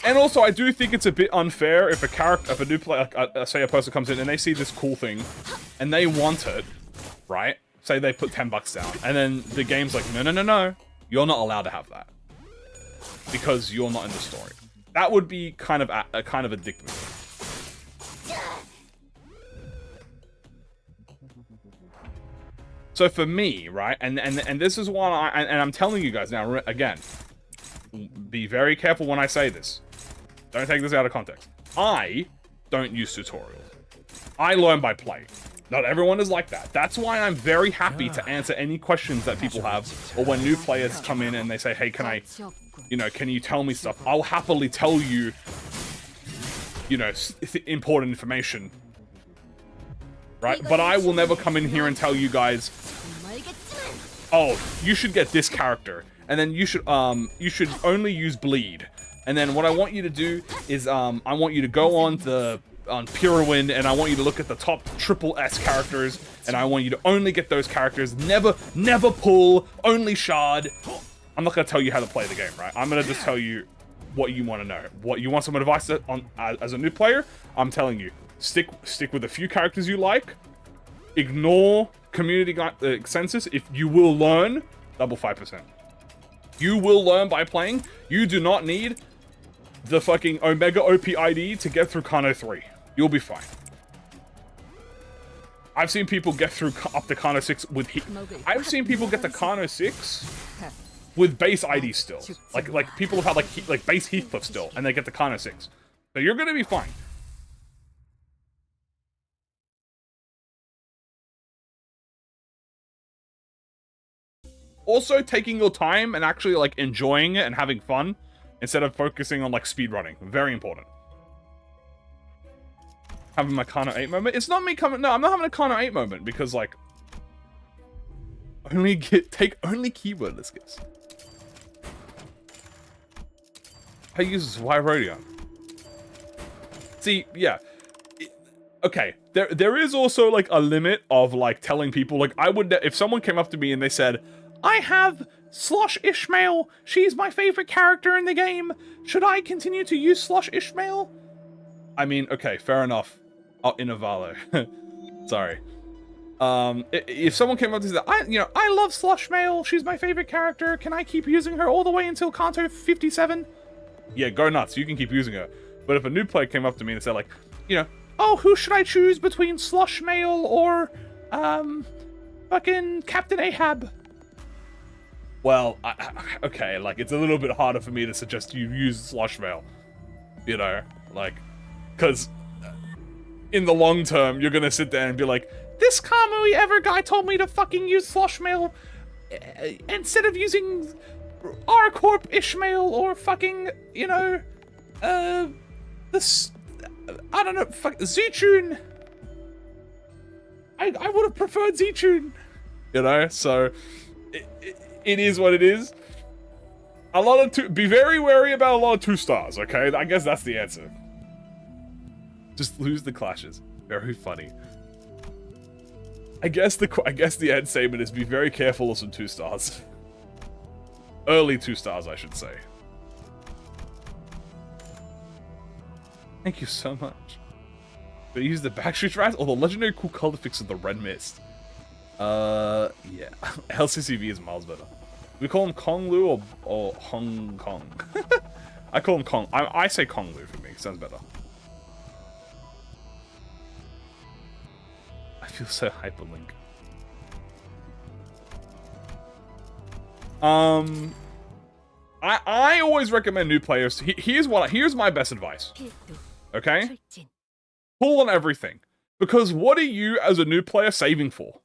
And also, I do think it's a bit unfair if a new player, say a person comes in and they see this cool thing, and they want it, right? Say they put $10 down, and then the game's like, no, you're not allowed to have that because you're not in the story. That would be kind of addictive. So for me, right, and this is why I'm telling you guys now again, be very careful when I say this. Don't take this out of context. I don't use tutorials. I learn by play. Not everyone is like that. That's why I'm very happy to answer any questions that people have, or when new players come in and they say, hey, can you tell me stuff? I'll happily tell you, important information. Right? But I will never come in here and tell you guys, oh, you should get this character, and then you should only use bleed. And then what I want you to do is, I want you to go on Pyrrhwind, and I want you to look at the top triple S characters, and I want you to only get those characters. Never pull, only shard. I'm not gonna tell you how to play the game, right? I'm gonna just tell you what you want to know. What you want some advice on as a new player? I'm telling you, stick with a few characters you like. Ignore community consensus. If you will learn, double 5%. You will learn by playing. You do not need the fucking Omega OP ID to get through Kano 3. You'll be fine. I've seen people get through up to Kano 6 with I've seen people get to Kano 6 with base ID still. Like people have had like base Heathcliff still, and they get to Kano 6. So you're gonna be fine. Also, taking your time and actually like enjoying it and having fun instead of focusing on like speedrunning. Very important. Having my Kano 8 moment. It's not me coming. No, I'm not having a Kano 8 moment because like take only keyword skills. How uses Y Rodion? See, yeah. Okay, there is also like a limit of like telling people, like I would, if someone came up to me and they said, I have Slosh Ishmael. She's my favorite character in the game. Should I continue to use Slosh Ishmael? I mean, okay, fair enough. Oh, Intervallo. Sorry. If someone came up to say, I love Slosh Mail. She's my favorite character. Can I keep using her all the way until Kanto 57? Yeah, go nuts. You can keep using her. But if a new player came up to me and said, like, oh, who should I choose between Slosh Mail or, fucking Captain Ahab? Well, okay, like, it's a little bit harder for me to suggest you use Slosh Mail. Like, because in the long term, you're gonna sit there and be like, this Kamui ever guy told me to fucking use Slosh Mail instead of using R-Corp Ishmael or fucking, this, I don't know, Z-Tune. I would have preferred Z-Tune. So it is what it is. Be very wary about a lot of 2 stars, okay? I guess that's the answer. Just lose the clashes. Very funny. I guess the end statement is be very careful of some 2 stars. Early 2 stars, I should say. Thank you so much. But use the Backstreet Rats or the legendary cool color fix of the Red Mist. Yeah. LCCV is miles better. We call him Kong Lu or Hong Kong. I call him Kong. I say Kong Lu for me. Sounds better. I feel so hyperlink. I always recommend new players. Here's my best advice. Okay? Pull on everything. Because what are you as a new player saving for?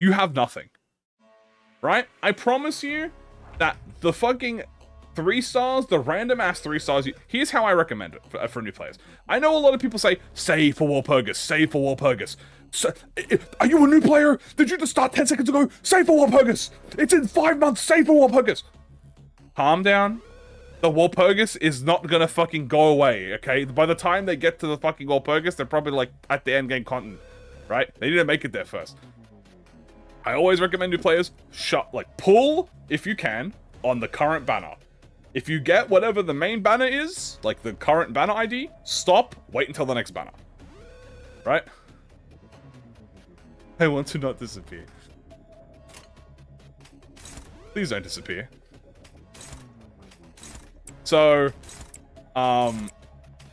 You have nothing. Right? I promise you that the fucking 3 stars, the random ass 3 stars, here's how I recommend it for new players. I know a lot of people say, save for Walpurgis, save for Walpurgis. Are you a new player? Did you just start 10 seconds ago? Save for Walpurgis. It's in 5 months, save for Walpurgis. Calm down. The Walpurgis is not gonna fucking go away, okay? By the time they get to the fucking Walpurgis, they're probably like at the end game content, right? They need to make it there first. I always recommend new players, pull, if you can, on the current banner. If you get whatever the main banner is, like the current banner ID, stop, wait until the next banner. Right? I want to not disappear. Please don't disappear. So,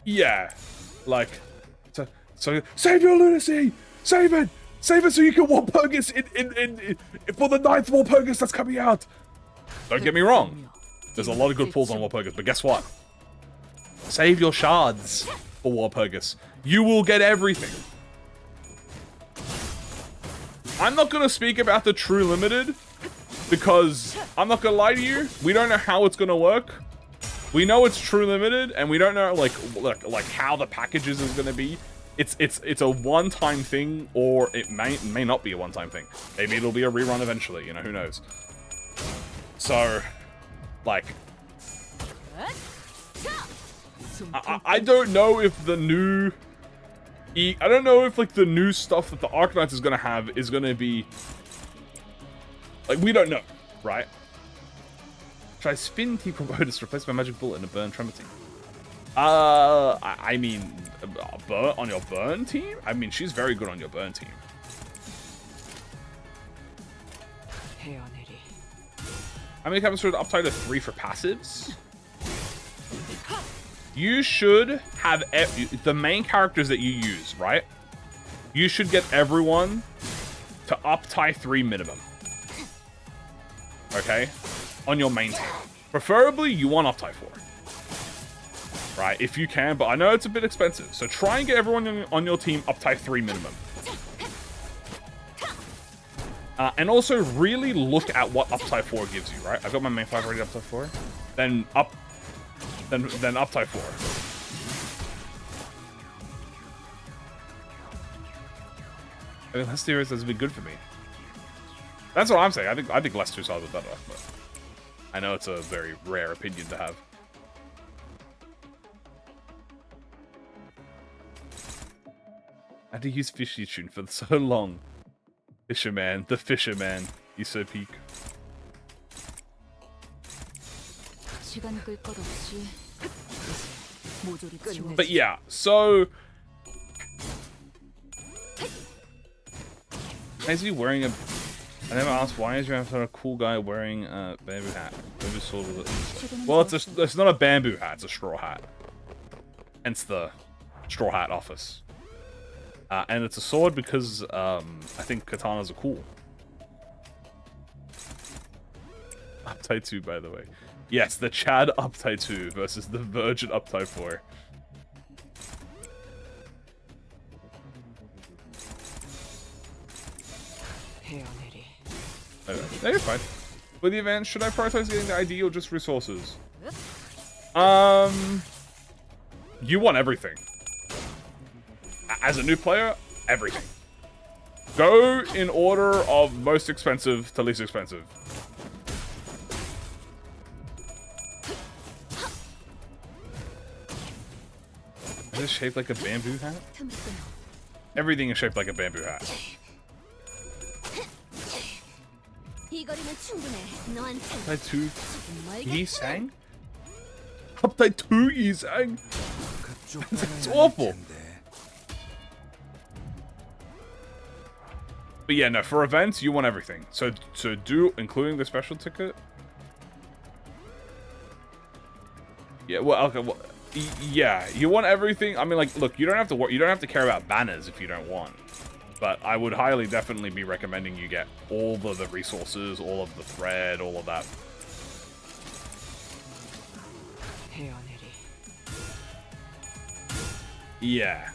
yeah. Like, so save your lunacy! Save it! Save it so you can Walpurgis for the 9th Walpurgis that's coming out! Don't get me wrong. There's a lot of good pulls on Walpurgis, but guess what? Save your shards for Walpurgis. You will get everything. I'm not going to speak about the True Limited, because I'm not going to lie to you, we don't know how it's going to work. We know it's True Limited, and we don't know like how the packages is going to be. It's a one-time thing, or it may not be a one-time thing. Maybe it'll be a rerun eventually, you know, who knows. So, like, I don't know if the new, I don't know if like the new stuff that the Arcanines is gonna have is gonna be, like, we don't know, right? Should I spin T-Promotus to replace my magic bullet in a burn tremor team? I mean, on your burn team? I mean, she's very good on your burn team. How many cabins should upside to 3 for passives? You should have the main characters that you use, right? You should get everyone to up tie 3 minimum. Okay? On your main team. Preferably, you want up tie 4. Right, if you can, but I know it's a bit expensive. So try and get everyone on your team up tie 3 minimum. And also really look at what up tie 4 gives you, right? I've got my main 5 already up tie 4. Then up tie 4. I mean, less tiers has been good for me. That's what I'm saying. I think less 2 stars are better, but I know it's a very rare opinion to have. I had to use Fishy Tune for so long. Fisherman, the Fisherman. He's so peak. But yeah, so is he wearing a? I never asked why is your avatar a cool guy wearing a bamboo hat? Bamboo sword with it. Well, it's not a bamboo hat, it's a straw hat. Hence the straw hat office. And it's a sword because I think katanas are cool. Uptie 2, by the way. Yes, the Chad Uptie 2 versus the Virgin Uptie 4. Okay. No, you're fine. For the event, should I prioritize getting the ID or just resources? You want everything. As a new player, everything. Go in order of most expensive to least expensive. Is this shaped like a bamboo hat? Everything is shaped like a bamboo hat. Uptie 2 he sang? Uptie 2 he sang? It's awful. But yeah, no, for events, you want everything. So do, including the special ticket. Yeah, well, okay, well, yeah, you want everything. I mean, like, look, you don't have to worry, you don't have to care about banners if you don't want. But I would highly definitely be recommending you get all of the resources, all of the thread, all of that. Yeah.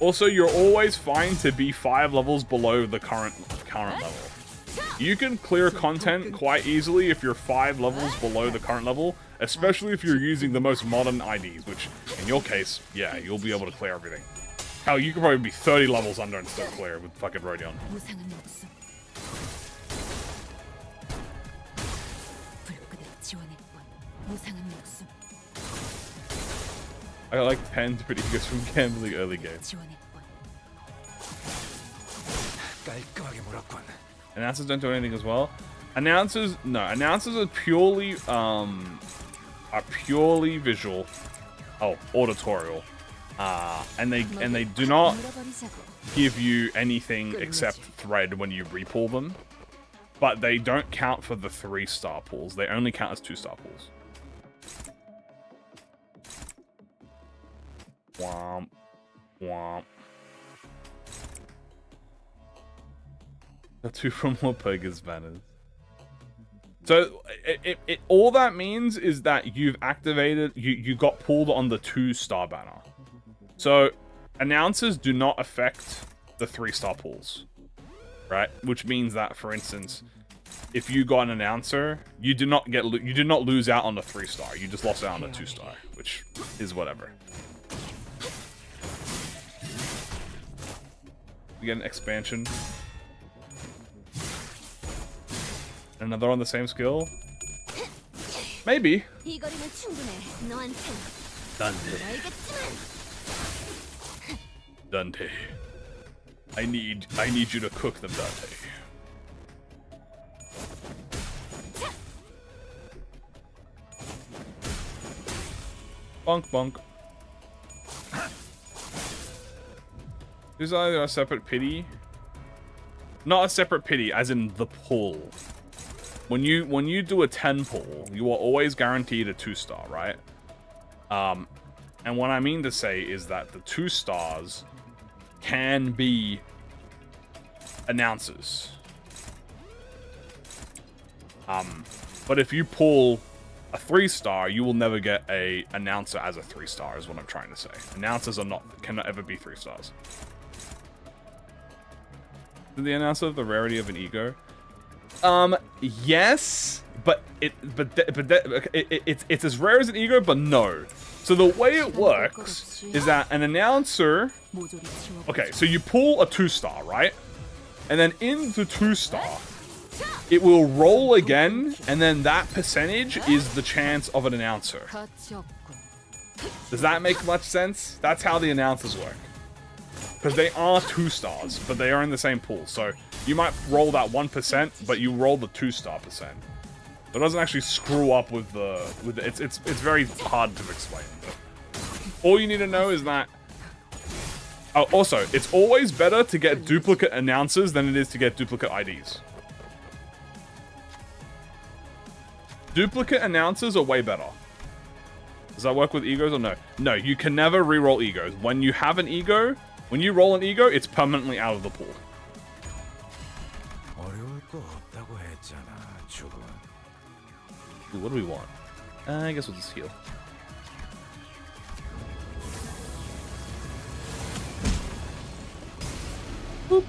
Also, you're always fine to be 5 levels below the current level. You can clear content quite easily if you're 5 levels below the current level, especially if you're using the most modern IDs, which, in your case, yeah, you'll be able to clear everything. Hell, you could probably be 30 levels under and still clear with fucking Rodion. I like 10 pretty good from gambling early game. Announcers don't do anything as well. Announcers, no. Announcers are purely visual. Oh, auditorial. And they do not give you anything except thread when you repull them. But they don't count for the 3-star pulls. They only count as 2-star pulls. Womp. Womp. The 2 from Walpurgis banners. So, all that means is that you've activated, you got pulled on the 2-star banner. So, announcers do not affect the 3-star pulls. Right? Which means that, for instance, if you got an announcer, you did not lose out on the 3-star. You just lost out on the 2-star, which is whatever. You get an expansion. Another on the same skill? Maybe. Dante. I need you to cook them, Dante. Bonk bonk. There's either a separate pity. Not a separate pity, as in the pull. When you do a 10 pull, you are always guaranteed a 2-star, right? And what I mean to say is that the 2 stars can be announcers. But if you pull a 3-star, you will never get a announcer as a 3-star, is what I'm trying to say. Announcers cannot ever be 3 stars. Did the announcer have the rarity of an ego? Yes, but it's as rare as an ego, but no. So the way it works is that an announcer... Okay, so you pull a 2-star, right? And then in the 2-star, it will roll again, and then that percentage is the chance of an announcer. Does that make much sense? That's how the announcers work. Because they are 2-stars, but they are in the same pool. So you might roll that 1%, but you roll the 2-star percent. It doesn't actually screw up with the it's very hard to explain. But all you need to know is that. Oh, also, it's always better to get duplicate announcers than it is to get duplicate IDs. Duplicate announcers are way better. Does that work with egos or no? No, you can never re-roll egos. When you have an ego, when you roll an ego, it's permanently out of the pool. Ooh, what do we want? I guess we'll just heal. Boop.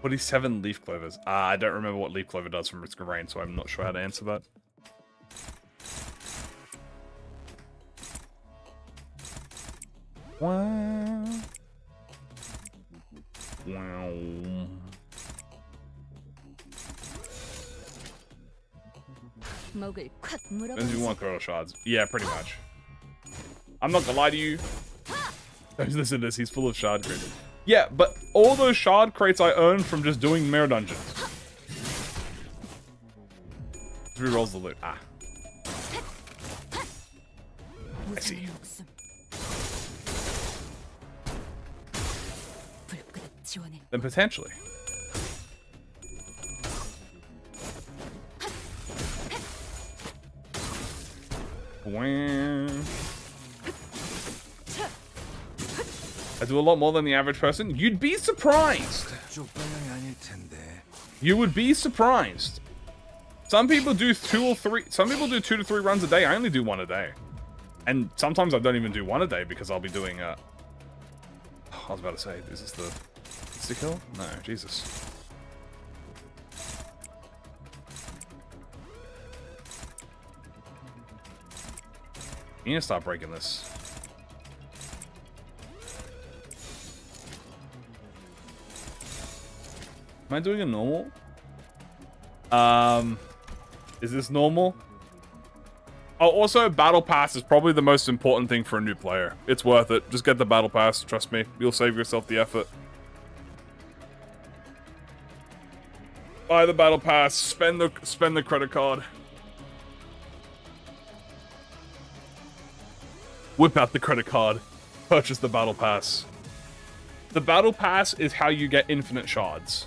What is 7 leaf clovers? I don't remember what leaf clover does from Risk of Rain, so I'm not sure how to answer that. Wow. Wow. Depends if you want Corona shards. Yeah, pretty much. I'm not gonna lie to you. Don't listen to this, he's full of shard crates. Yeah, but all those shard crates I earned from just doing mirror dungeons. Rerolls the loot. Ah. messy. Then potentially. I do a lot more than the average person. You'd be surprised. You would be surprised. Some people do 2 or 3. Some people do 2 to 3 runs a day. I only do 1 a day. And sometimes I don't even do 1 a day because I'll be doing I was about to say, is this the insta kill? No, Jesus. You need to start breaking this. Am I doing a normal? Is this normal? Oh, also, Battle Pass is probably the most important thing for a new player. It's worth it. Just get the Battle Pass, trust me. You'll save yourself the effort. Buy the Battle Pass, spend the credit card. Whip out the credit card, purchase the Battle Pass. The Battle Pass is how you get infinite shards.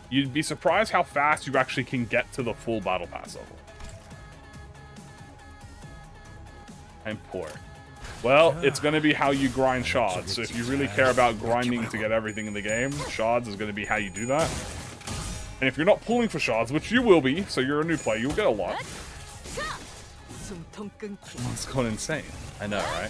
You'd be surprised how fast you actually can get to the full Battle Pass level. I'm poor. Well, it's going to be how you grind shards. So if you really care about grinding to get everything in the game, shards is going to be how you do that. And if you're not pulling for shards, which you will be, so you're a new player, you'll get a lot. It's gone insane. I know, right?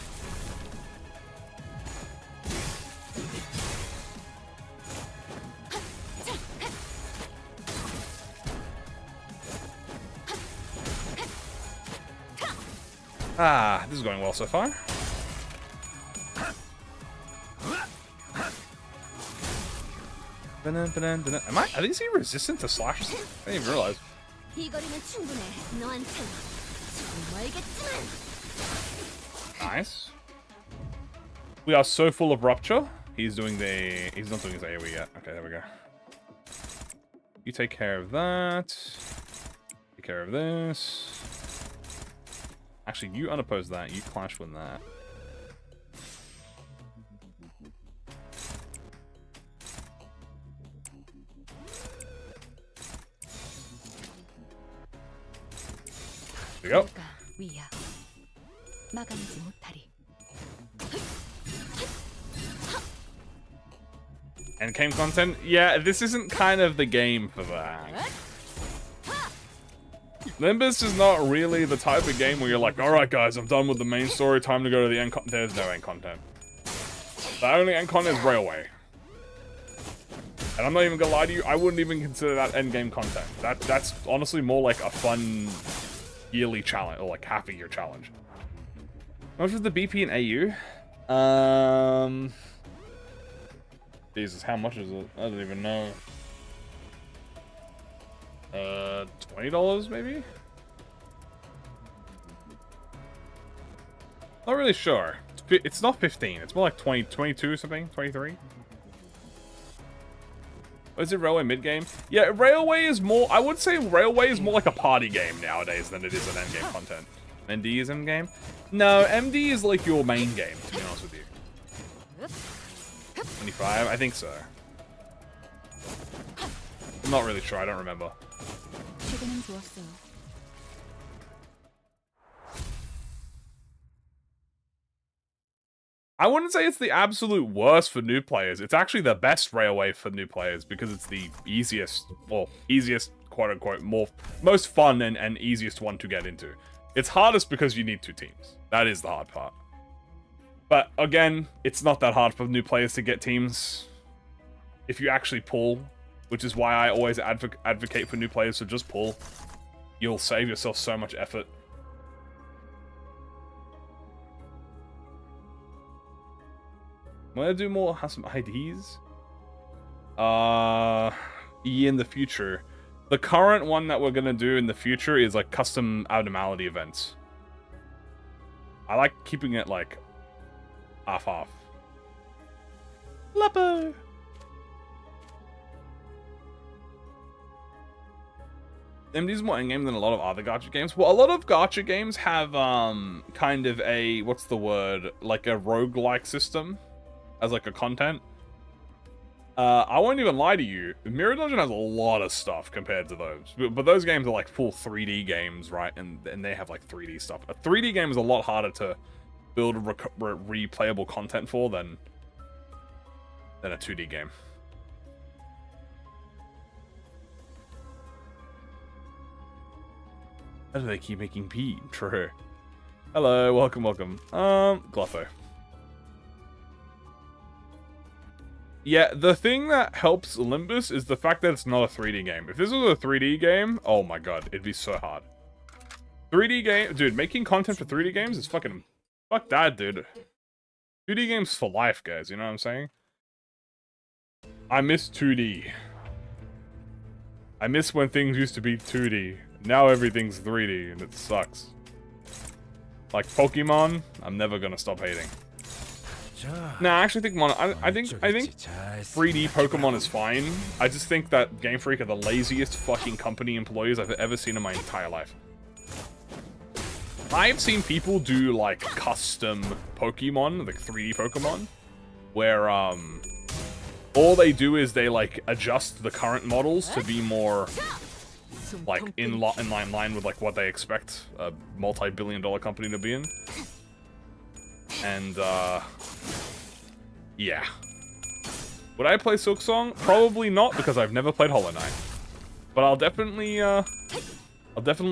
Ah, this is going well so far. Am I? Are these resistant to slashes? I didn't even realize. Nice. We are so full of rupture. He's doing the. He's not doing his AoE yet. Okay, there we go. You take care of that. Take care of this. Actually, you unoppose that. You clash with that. There we go. Endgame content? Yeah, this isn't kind of the game for that. Limbus is not really the type of game where you're like, alright guys, I'm done with the main story, time to go to the end content. There's no end content. The only end content is Railway. And I'm not even gonna lie to you, I wouldn't even consider that endgame content. That's honestly more like a fun yearly challenge, or like half a year challenge. How much was the BP in AU? Jesus, how much is it? I don't even know. $20 maybe? Not really sure. It's not 15, it's more like 20, 22 or something, 23. Is it Railway mid-game? Yeah, Railway is more, I would say Railway is more like a party game nowadays than it is an endgame content. MD is endgame? No, MD is like your main game, to be honest with you. 25? I think so. I'm not really sure, I don't remember. I wouldn't say it's the absolute worst for new players. It's actually the best Railway for new players because it's the easiest, well, easiest, quote-unquote, most fun and easiest one to get into. It's hardest because you need 2 teams. That is the hard part. But again, it's not that hard for new players to get teams if you actually pull, which is why I always advocate for new players to just pull. You'll save yourself so much effort. I'm gonna do more, have some IDs. In the future. The current one that we're gonna do in the future is like custom abnormality events. I like keeping it like half-half. Lepo! MD's more endgame than a lot of other gacha games. Well, a lot of gacha games have kind of a, what's the word, like a roguelike system as like a content. I won't even lie to you, Mirror Dungeon has a lot of stuff compared to those, but those games are like full 3D games, right? And they have like 3D stuff. A 3D game is a lot harder to build replayable content for than a 2D game. How do they keep making pee? True. Hello, welcome. Glotho. Yeah, the thing that helps Limbus is the fact that it's not a 3D game. If this was a 3D game, oh my god, it'd be so hard. 3D game, dude, making content for 3D games is fucking, fuck that, dude. 2D games for life, guys, you know what I'm saying? I miss 2D. I miss when things used to be 2D. Now everything's 3D, and it sucks. Like Pokemon, I'm never gonna stop hating. Nah, I actually think I think 3D Pokemon is fine. I just think that Game Freak are the laziest fucking company employees I've ever seen in my entire life. I've seen people do like custom Pokemon, like 3D Pokemon, where all they do is they like adjust the current models to be more like in line with like what they expect a multi-billion-dollar company to be in. And yeah. Would I play Silksong? Probably not, because I've never played Hollow Knight. But I'll definitely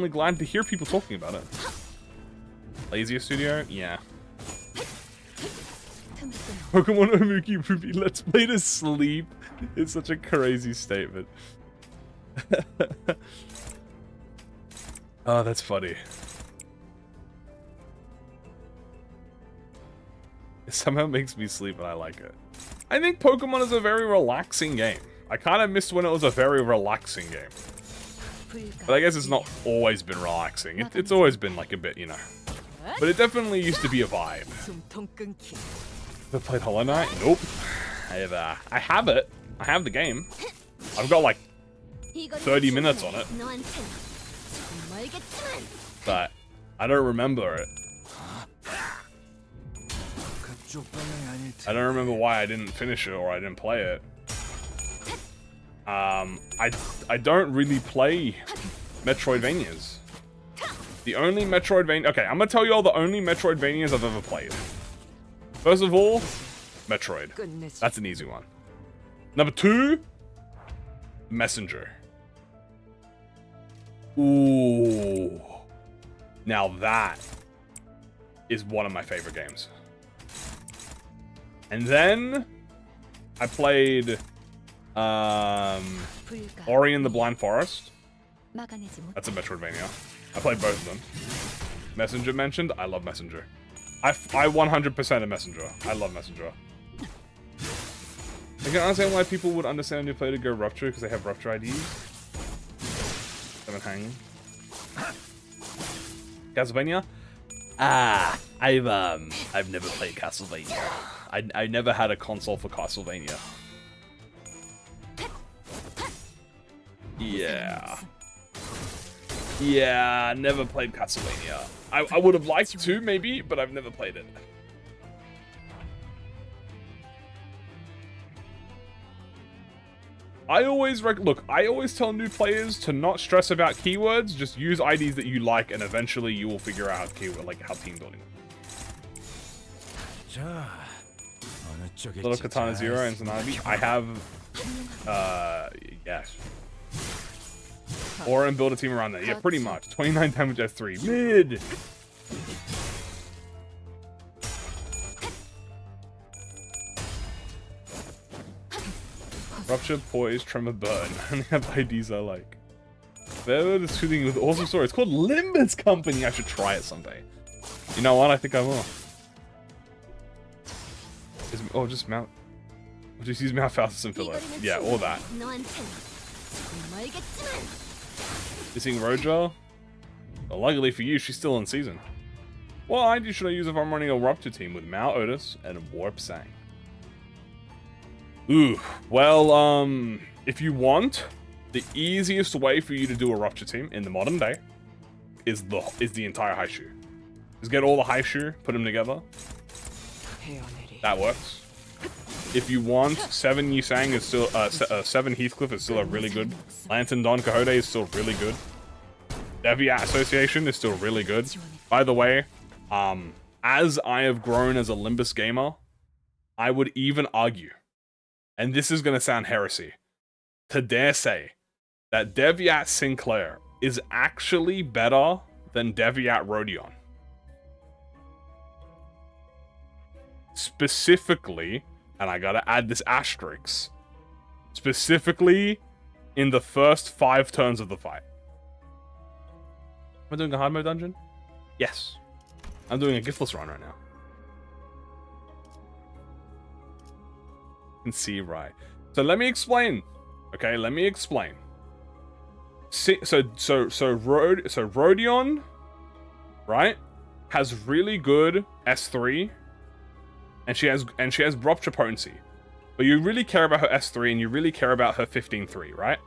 glad to hear people talking about it. Lazier studio? Yeah. Pokemon Omuki Ruby, let's play to sleep. It's such a crazy statement. Oh, that's funny. It somehow makes me sleep and I like it. I think Pokemon is a very relaxing game. I kind of missed when it was a very relaxing game. But I guess it's not always been relaxing. It's always been like a bit, you know. But it definitely used to be a vibe. Ever played Hollow Knight? Nope. I have it. I have the game. I've got like 30 minutes on it. But I don't remember it. I don't remember why I didn't finish it or I didn't play it. I don't really play Metroidvanias. The only Metroidvania... Okay, I'm gonna tell you all the only Metroidvanias I've ever played. First of all, Metroid. That's an easy one. Number 2, Messenger. Ooh. Now that is one of my favorite games. And then I played Ori and the Blind Forest. That's a Metroidvania. I played both of them. Messenger mentioned. I love Messenger. I 100% a Messenger. I love Messenger. I can understand why people would understand a new player to go Rupture because they have Rupture IDs. Seven hanging. Castlevania? I've never played Castlevania. I never had a console for Castlevania. Yeah. Yeah, never played Castlevania. I would have liked to, maybe, but I've never played it. I always tell new players to not stress about keywords, just use IDs that you like, and eventually you will figure out how team building. Little Katana Zero and Tsunami. I have, yes. Or and build a team around that. Yeah, pretty much. 29 damage F3. Mid! Rupture, Poise, Tremor, Burn. I only have IDs I like. They're shooting with awesome story. It's called Limbus Company. I should try it someday. You know what? I think I will. Oh, just mount. Just use Mount Faustus and filler. Yeah, all that. You seeing Roja? Well, luckily for you, she's still in season. What ID should I use if I'm running a Rupture team with Mao Otis and Warp Sang? Ooh, well, if you want, the easiest way for you to do a Rupture team in the modern day is the entire Haishu. Just get all the Haishu, put them together. That works. If you want, 7 Yusang is still 7 Heathcliff is still a really good. Lantern Don Quixote is still really good. Deviat Association is still really good. By the way, as I have grown as a Limbus gamer, I would even argue, and this is going to sound heresy, to dare say that Deviat Sinclair is actually better than Deviat Rodion. Specifically, and I gotta add this asterisk, specifically in the first 5 turns of the fight. Am I doing a hard mode dungeon? Yes. I'm doing a giftless run right now. You can see right. So let me explain. Okay, let me explain. So Rodion, right, has really good S3, and she has Rupture potency. But you really care about her S3 and you really care about her 15-3, right?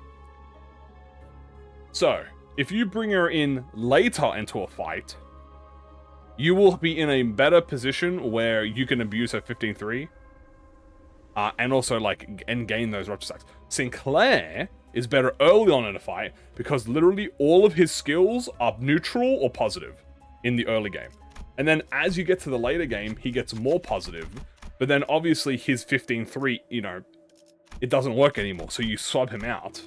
So, if you bring her in later into a fight, you will be in a better position where you can abuse her 15-3. And also, like, and gain those Rupture stacks. Sinclair is better early on in a fight because literally all of his skills are neutral or positive in the early game. And then as you get to the later game, he gets more positive. But then obviously his 15-3, you know, it doesn't work anymore. So you sub him out.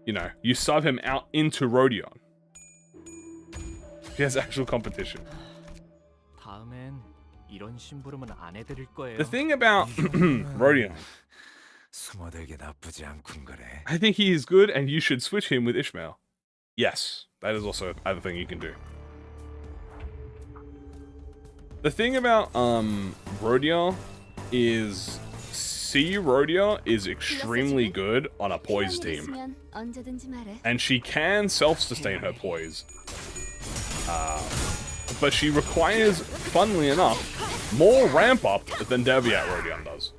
You know, you sub him out into Rodion. He has actual competition. The thing about Rodion, I think he is good and you should switch him with Ishmael. Yes, that is also another thing you can do. The thing about Rodion is Rodion is extremely good on a poise team. And she can self-sustain her poise. But she requires, funnily enough, more ramp up than Deviat Rodion does.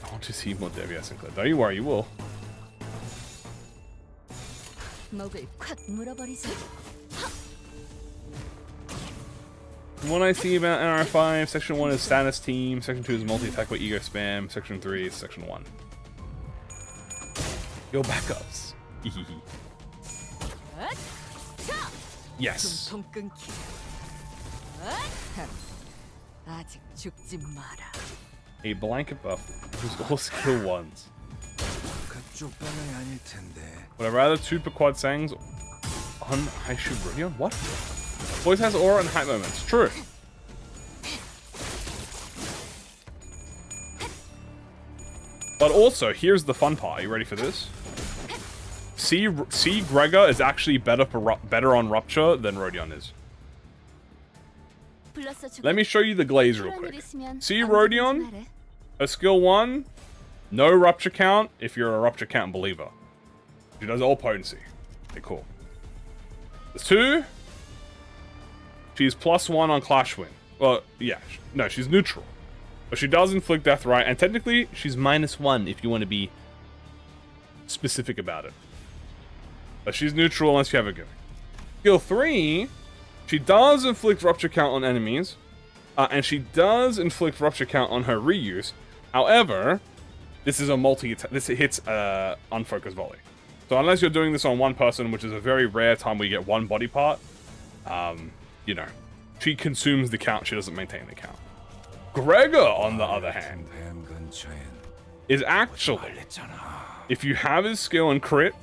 I want to see more Deviat Sinclair. Don't you worry, you will. What I see about NR5, Section 1 is status team, Section 2 is multi-attack with ego spam, Section 3 is Section 1. Your backups. Yes. A blanket buff who's all skill 1s. Would I rather 2 per quad sangs on Haishu Rodion? What? Boys has aura and hype moments. True. But also, here's the fun part. Are you ready for this? C. Gregor is actually better on Rupture than Rodion is. Let me show you the glaze real quick. C. Rodion, a skill 1, no Rupture count if you're a Rupture count believer. She does all potency. Okay, cool. The 2, she's +1 on Clash Win. Well, yeah, no, she's neutral. But she does inflict death, right? And technically, she's -1 if you want to be specific about it. But she's neutral unless you have a gimmick. Skill 3, she does inflict Rupture count on enemies. And she does inflict Rupture count on her reuse. However, this is a multi-attack. This hits unfocused volley. So unless you're doing this on one person, which is a very rare time where you get one body part, you know, she consumes the count. She doesn't maintain the count. Gregor, on the other hand, is actually, if you have his skill and crit,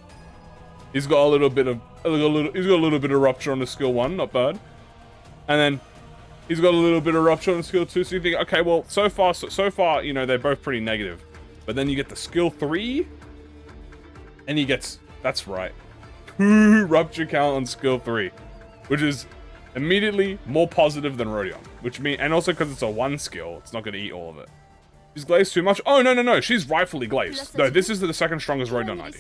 he's got a little bit of Rupture on the skill 1, not bad. And then he's got a little bit of Rupture on the skill 2. So you think, okay, well, so far, you know, they're both pretty negative. But then you get the skill 3, and he gets, that's right, 2 Rupture count on skill 3, which is immediately more positive than Rodion, which means, and also because it's a 1 skill, it's not going to eat all of it. She's glazed too much. Oh, no, she's rightfully glazed. No, this is the second strongest Rodion ID.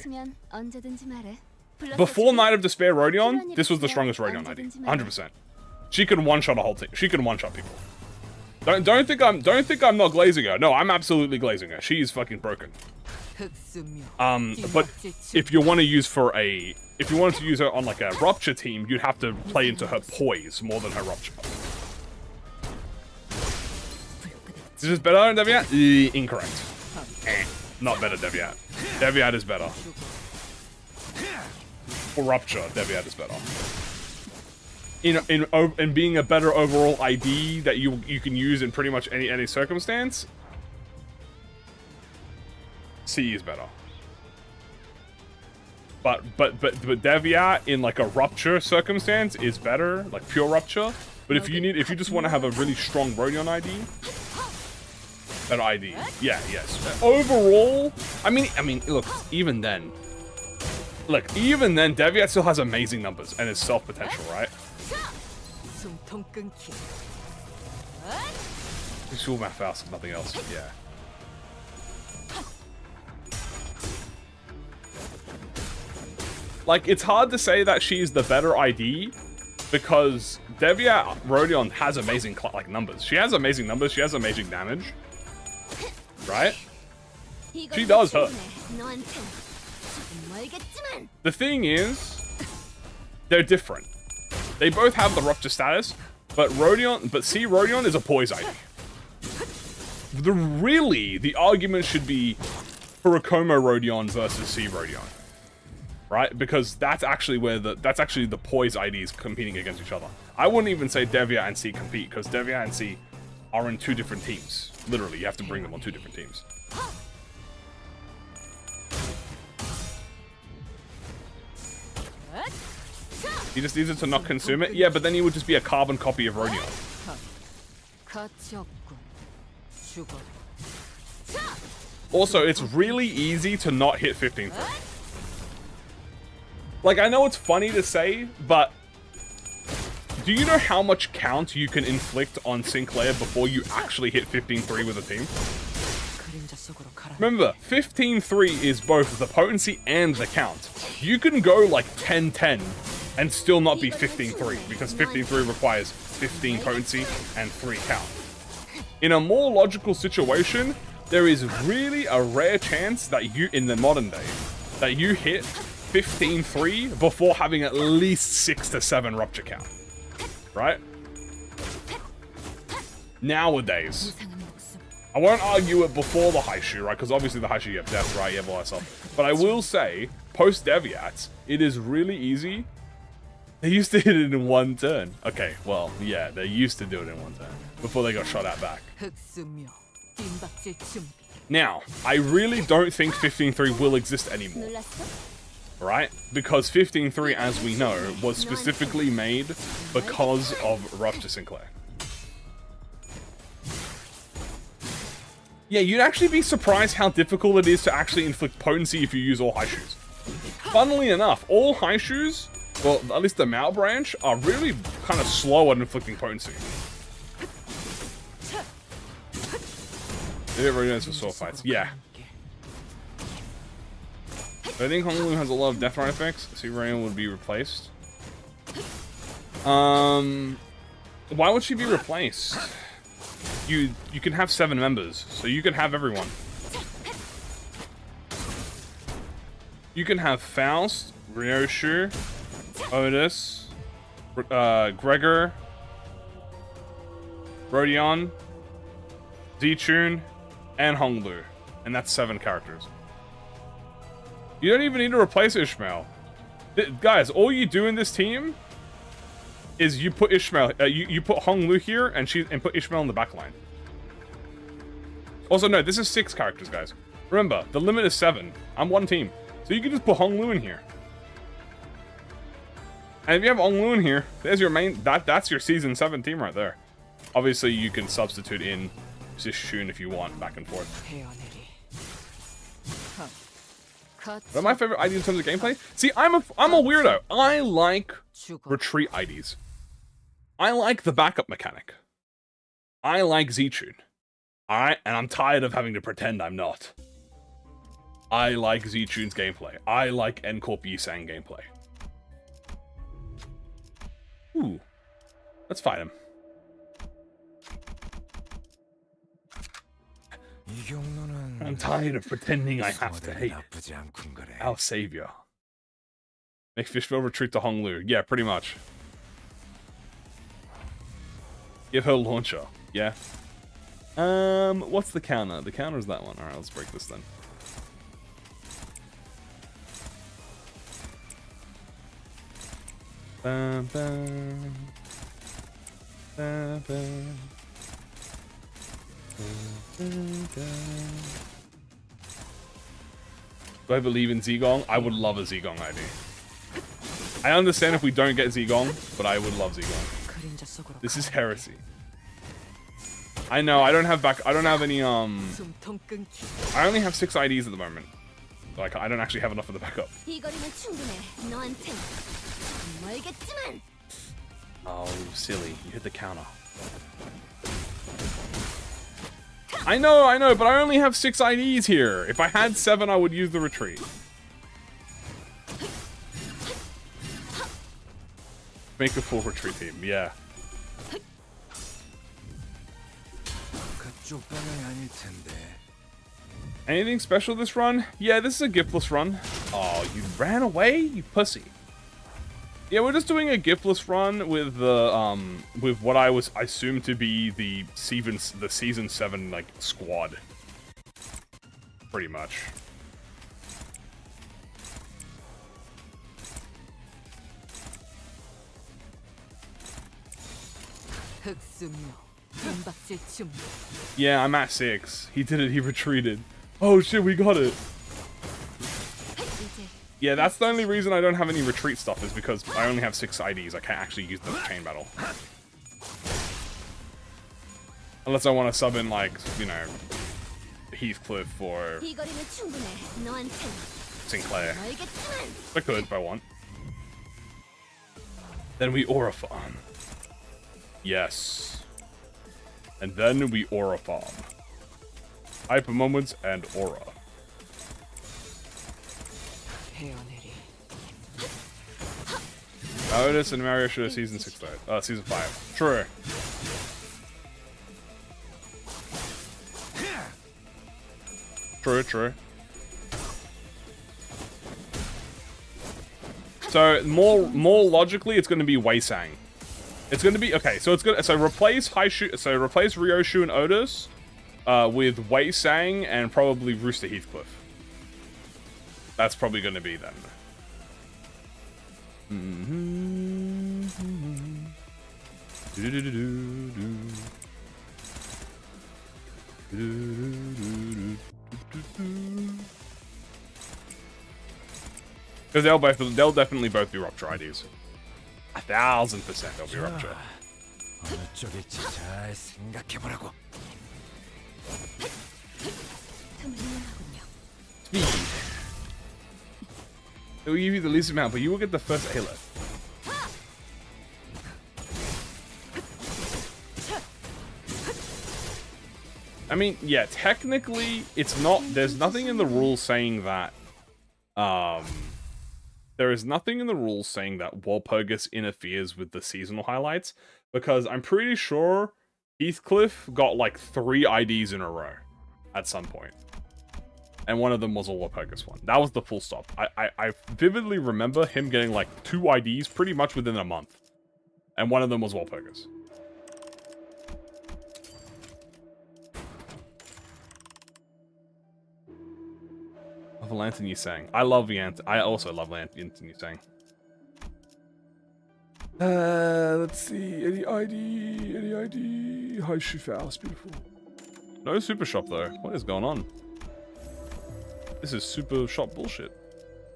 Before Night of Despair Rodion, this was the strongest Rodion ID, 100%. She can one-shot a whole team. She can one-shot people. Don't think I'm not glazing her. No, I'm absolutely glazing her. She's fucking broken. But if you want to use if you wanted to use her on like a rupture team, you'd have to play into her poise more than her rupture. Is this better than Deviat? Incorrect. Not better, Deviat. Deviat is better. For rupture, Deviat is better. In being a better overall ID that you can use in pretty much any circumstance, C is better. But Deviat in like a rupture circumstance is better, like pure rupture. But if you just want to have a really strong Rodion ID, better ID. Yeah, yes. Overall, I mean, look, even then, Deviat still has amazing numbers and his self potential, right? She's all math fast, nothing else. Yeah. Like, it's hard to say that she's the better ID because Deviat Rodion has amazing numbers. She has amazing numbers. She has amazing damage, right? She does hurt. The thing is, they're different. They both have the rupture status, but C Rodion is a poise ID. The argument should be Furukomo Rodion versus C Rodion, right? Because that's actually where the poise IDs competing against each other. I wouldn't even say Deviat and C compete because Deviat and C are in two different teams. Literally, you have to bring them on two different teams. He just needs it to not consume it? Yeah, but then he would just be a carbon copy of Rodion. Also, it's really easy to not hit 15-3. Like, I know it's funny to say, but do you know how much count you can inflict on Sinclair before you actually hit 15-3 with a team? Remember, 15-3 is both the potency and the count. You can go like 10-10 and still not be 15-3 because 15-3 requires 15 potency and 3 count. In a more logical situation, there is really a rare chance that in the modern day, that you hit 15-3 before having at least 6 to 7 rupture count. Right? Nowadays. I won't argue it before the Haishu, right? Because obviously the Haishu you have death, right? You have all that stuff. But I will say, post-Deviat, it is really easy. They used to hit it in one turn. Okay, well, yeah, they used to do it in one turn. Before they got shot at back. Now, I really don't think 15-3 will exist anymore. Right? Because 15-3, as we know, was specifically made because of Rupture Sinclair. Yeah, you'd actually be surprised how difficult it is to actually inflict potency if you use all Haishus. Funnily enough, all Haishus, well, at least the Mao branch, are really kind of slow at inflicting potency. They didn't really know for sword fights. Yeah. I think Honglu has a lot of Death Ride effects. See, Rayon would be replaced. Why would she be replaced? You can have 7 members, so you can have everyone. You can have Faust, Ryoshu, Otis, Gregor, Rodion, Zichun, and Honglu. And that's 7 characters. You don't even need to replace Ishmael. Guys, all you do in this team is you put Ishmael, you put Honglu here and put Ishmael in the back line. Also, no, this is 6 characters, guys. Remember, the limit is 7. I'm one team. So you can just put Honglu in here. And if you have Honglu in here, there's your main, that's your season 7 team right there. Obviously, you can substitute in Zishun if you want, back and forth. But my favorite ID in terms of gameplay? See, I'm a weirdo. I like retreat IDs. I like the backup mechanic. I like Zichun. Alright? And I'm tired of having to pretend I'm not. I like Zichun's gameplay. I like N-Corp Yisang gameplay. Ooh. Let's fight him. I'm tired of pretending I have to hate our savior. Make Fishville retreat to Honglu. Yeah, pretty much. Give her launcher. Yeah. What's the counter? The counter is that one. Alright, let's break this then. Bam, bam. Bam, bam. Do I believe in Zigong? I would love a Zigong ID. I understand if we don't get Zigong, but I would love Zigong. This is heresy. I know, I don't have any, I only have 6 IDs at the moment. Like, I don't actually have enough for the backup. Oh, silly. You hit the counter. I know, but I only have 6 IDs here. If I had 7, I would use the retreat. Make a full retreat team, yeah. Anything special this run? Yeah, this is a giftless run. Oh, you ran away, you pussy. Yeah, we're just doing a giftless run with the with what I assumed to be the season 7 like squad. Pretty much. Yeah, I'm at 6. He did it, he retreated. Oh shit, we got it. Yeah, that's the only reason I don't have any retreat stuff is because I only have 6 IDs. I can't actually use the chain battle. Unless I want to sub in, like, you know, Heathcliff or Sinclair. I could if I want. Then we aura farm. Yes. And then we aura farm. Hyper moments and aura. Otis and Mario should have season 6 though. Season 5. True. True. So more logically, it's going to be Wei Sang. It's going to be okay. So it's going to replace replace Ryoshu and Otis with Wei Sang and probably Rooster Heathcliff. That's probably going to be them. Because they'll definitely both be Rupture IDs. 1000% they'll be Rupture. Speed. It will give you the least amount, but you will get the first Aleph. I mean, yeah, technically, it's not... There's nothing in the rules saying that... There is nothing in the rules saying that Walpurgis interferes with the seasonal highlights, because I'm pretty sure Heathcliff got, like, 3 IDs in a row at some point. And one of them was a Walpurgis one. That was the full stop. I vividly remember him getting, like, 2 IDs pretty much within a month. And one of them was Walpurgis. Love Lantern Yusang. I love I also love Lantern Yusang. Let's see. Any ID? High shoe fouls. Beautiful. No super shop though. What is going on? This is super shop bullshit.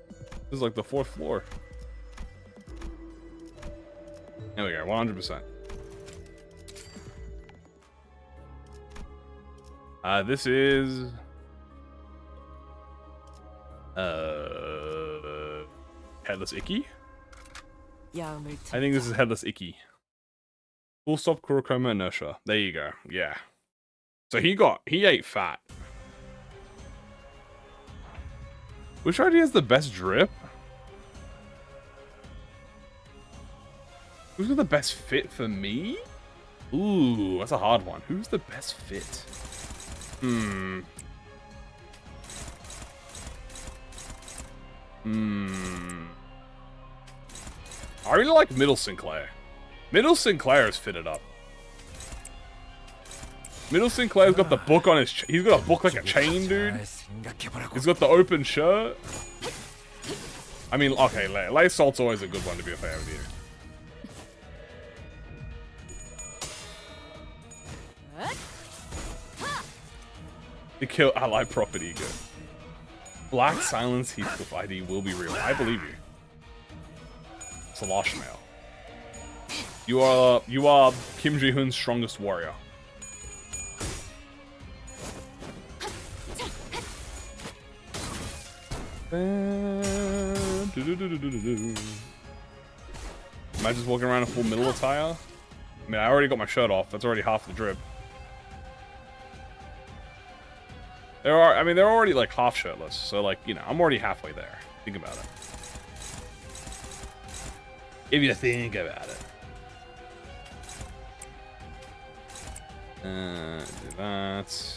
This is like the 4th floor. There we go. 100%. This is... Headless Icky? I think this is Headless Icky. Full stop Kurokoma Inertia. There you go. Yeah. So he ate fat. Which ID has the best drip? Who's got the best fit for me? Ooh, that's a hard one. Who's the best fit? Hmm. I really like Middle Sinclair. Middle Sinclair is fitted up. Middle Sinclair's got the book on his... He's got a book like a chain, dude. He's got the open shirt. I mean, okay, Lace Salt's always a good one to be fair with you. The kill ally property good. Black Silence Heathcliff ID will be real. I believe you. Slosh Mail. You are Kim Ji-hoon's strongest warrior. Am I just walking around in full middle attire? I mean, I already got my shirt off. That's already half the drip. They're already like half shirtless. So like, you know, I'm already halfway there. Think about it. If you think about it. Do that.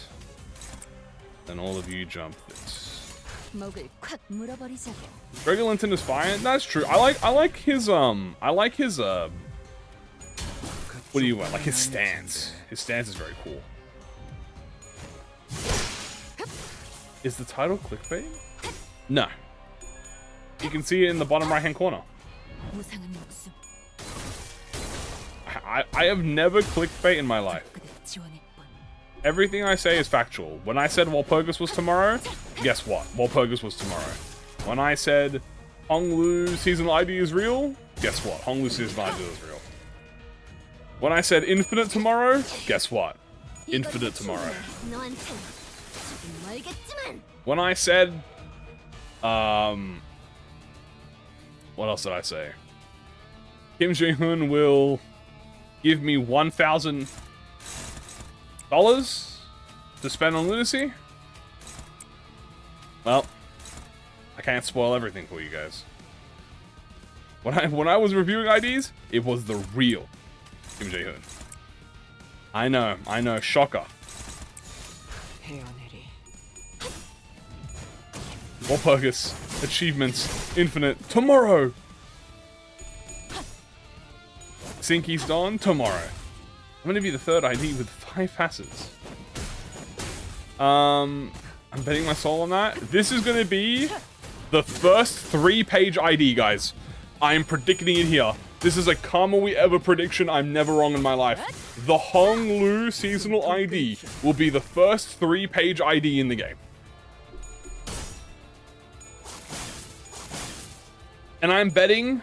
Then all of you jump this. Gregor Linton is fine. That's true. I like his what do you want? Like his stance. His stance is very cool. Is the title clickbait? No. You can see it in the bottom right hand corner. I have never clickbait in my life. Everything I say is factual. When I said Walpurgis was tomorrow, guess what? Walpurgis was tomorrow. When I said Honglu season ID is real, guess what? Honglu season ID is real. When I said Infinite tomorrow, guess what? Infinite tomorrow. When I said, what else did I say? Kim Ji-hoon will give me $1,000 to spend on lunacy? Well, I can't spoil everything for you guys. When I was reviewing IDs, it was the real Kim Ji-hoon. I know, shocker. Walpurgis, achievements, infinite, tomorrow! Sinky's Dawn, tomorrow. I'm gonna be the third ID with 5 facets. I'm betting my soul on that. This is gonna be the first 3-page ID, guys. I'm predicting it here. This is a Kamui ever prediction. I'm never wrong in my life. The Honglu seasonal ID will be the first 3-page ID in the game. And I'm betting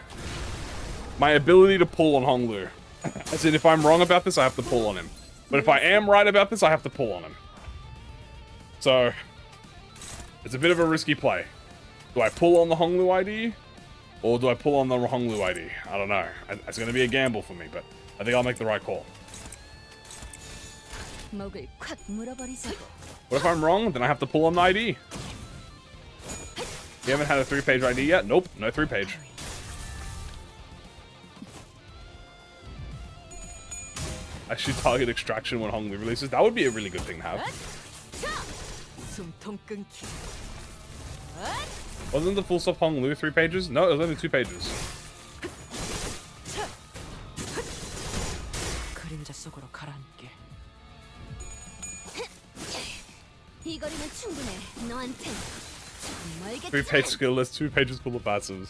my ability to pull on Honglu. As in, if I'm wrong about this, I have to pull on him. But if I am right about this, I have to pull on him. So, it's a bit of a risky play. Do I pull on the Honglu ID? Or do I pull on the Honglu ID? I don't know. It's going to be a gamble for me, but I think I'll make the right call. What if I'm wrong? Then I have to pull on the ID. You haven't had a 3-page ID yet? Nope, no 3-page. I should target extraction when Honglu releases. That would be a really good thing to have. Wasn't the full stuff Honglu 3 pages? No, it was only 2 pages. Three-page skill list, 2 pages full of passives.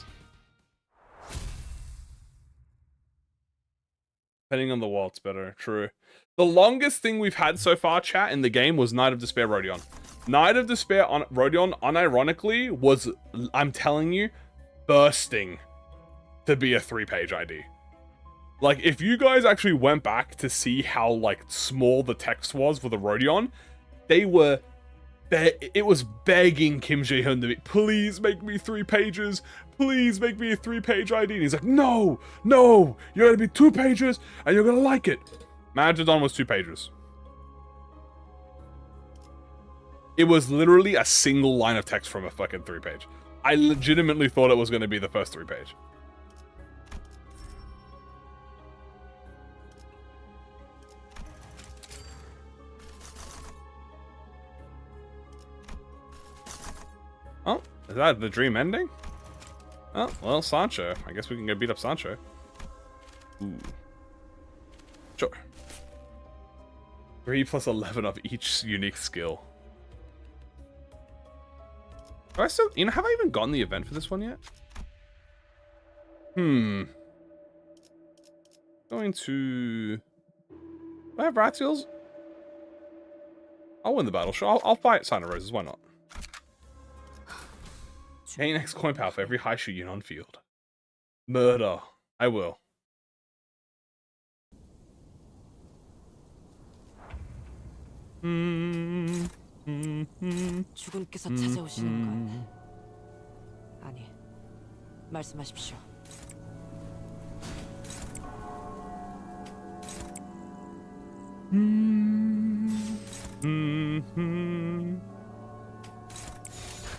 Depending on the wall, it's better. True. The longest thing we've had so far, chat, in the game was Night of Despair Rodion. Night of Despair on Rodion, unironically, was, I'm telling you, bursting to be a 3-page ID. Like, if you guys actually went back to see how, like, small the text was for the Rodion, they were... It was begging Kim Ji-hoon to be, please make me 3 pages. Please make me a 3-page ID. And he's like, no, no, you're going to be 2 pages and you're going to like it. Magidon was 2 pages. It was literally a single line of text from a fucking 3-page. I legitimately thought it was going to be the first 3-page. Is that the dream ending? Oh, well, Sancho. I guess we can go beat up Sancho. Ooh. Sure. 3 plus 11 of each unique skill. Do I still, you know, have I even gotten the event for this one yet? Going to... Do I have rat seals? I'll win the battle. Sure, I'll fight Sign of Roses. Why not? Gain X coin power for every high shoot unit on field. Murder. I will. 주군께서 찾아오시는 건 아니, 말씀하십시오.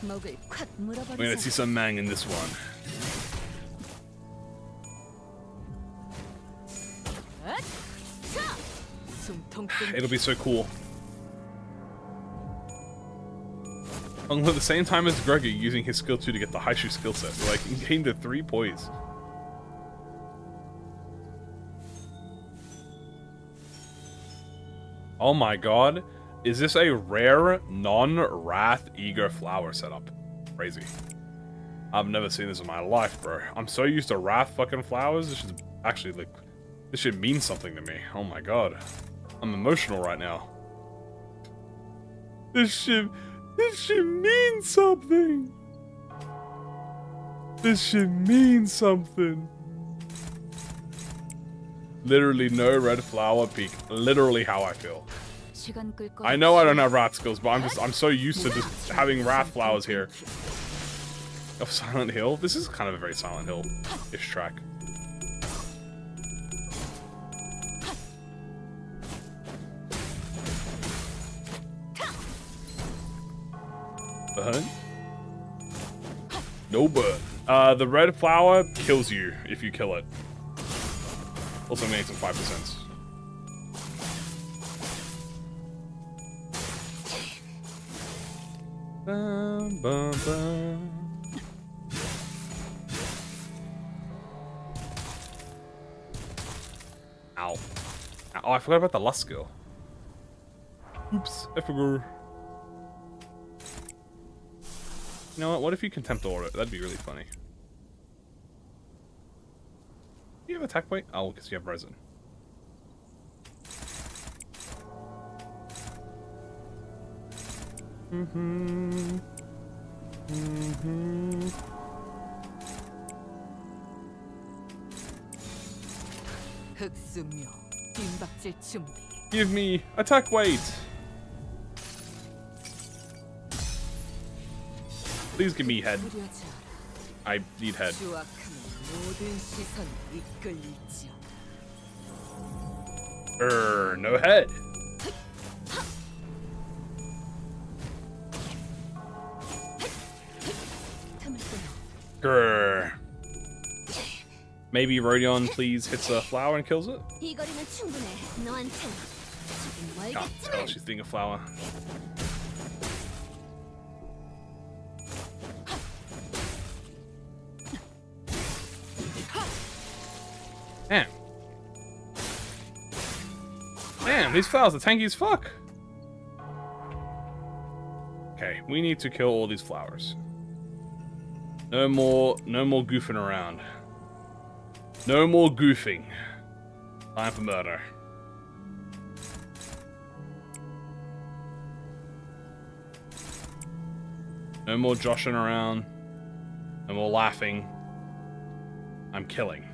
We're gonna see some Mang in this one. It'll be so cool. At the same time as Gregor using his skill 2 to get the high shoot skill set. So like he gained the 3 poise. Oh my god. Is this a rare non-wrath ego flower setup? Crazy. I've never seen this in my life, bro. I'm so used to wrath fucking flowers. This should actually like this should mean something to me. Oh my god. I'm emotional right now. This should mean something. This should mean something. Literally no red flower peak. Literally how I feel. I know I don't have rat skills, but I'm so used to just having wrath flowers here. Of Silent Hill. This is kind of a very Silent Hill-ish track. Burn? No burn. The red flower kills you if you kill it. Also makes some 5%. Bum, bum, bum. Ow. Oh, I forgot about the lust skill. Oops, I forgot. You know what if you contempt aura it? That'd be really funny. Do you have attack weight? Oh, because you have resin. Give me attack weight. Please give me head. I need head. No head. Grr. Maybe Rodion please hits a flower and kills it? Can't tell she's thinking a flower. Damn. Damn, these flowers are tanky as fuck. Okay, we need to kill all these flowers. No more goofing around. No more goofing. Time for murder. No more joshing around. No more laughing. I'm killing.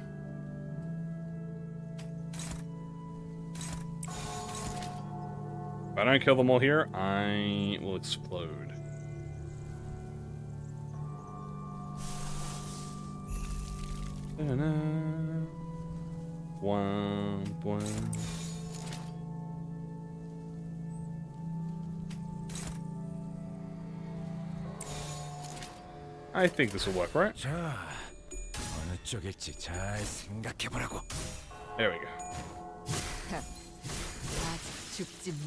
If I don't kill them all here, I will explode. I think this will work, right? There we go.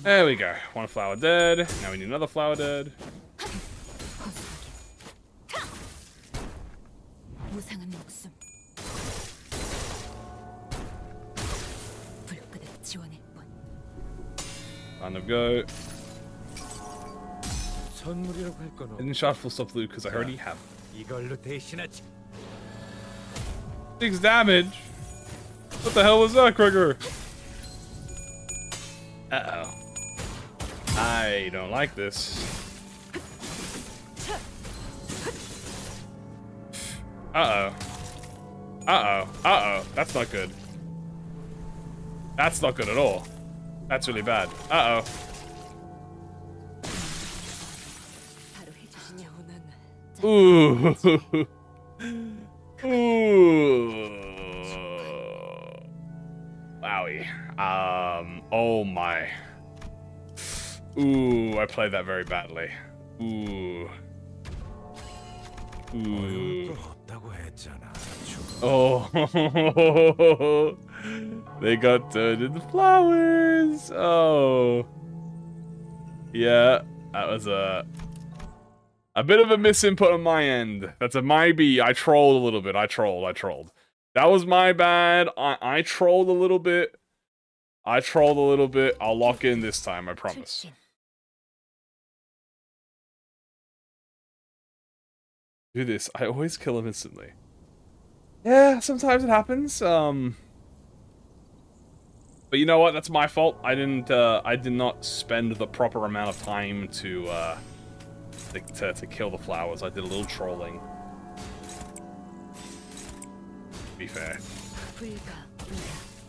There we go. One flower dead. Now we need another flower dead. 목숨. 불끈한 지원의 본. Kind of go. 선물이라고 할 건 Hidden shot full stop loot because I already have 이걸로 대신하지. 6 damage. What the hell was that, Krieger? Uh oh. I don't like this. Uh oh. Uh oh. Uh oh. That's not good. That's not good at all. That's really bad. Uh oh. 바로 해주신 영혼은 Ooh. Ooh. Wowie. Oh my. Ooh, I played that very badly. Ooh. Ooh. 없다고 했잖아. Oh. They got turned into flowers. Oh. Yeah, that was a bit of a misinput on my end. That's a maybe. I trolled a little bit. I trolled. That was my bad. I trolled a little bit. I'll lock in this time, I promise. 출신. Do this. I always kill him instantly. Yeah, sometimes it happens. But you know what? That's my fault. I did not spend the proper amount of time to kill the flowers. I did a little trolling. To be fair.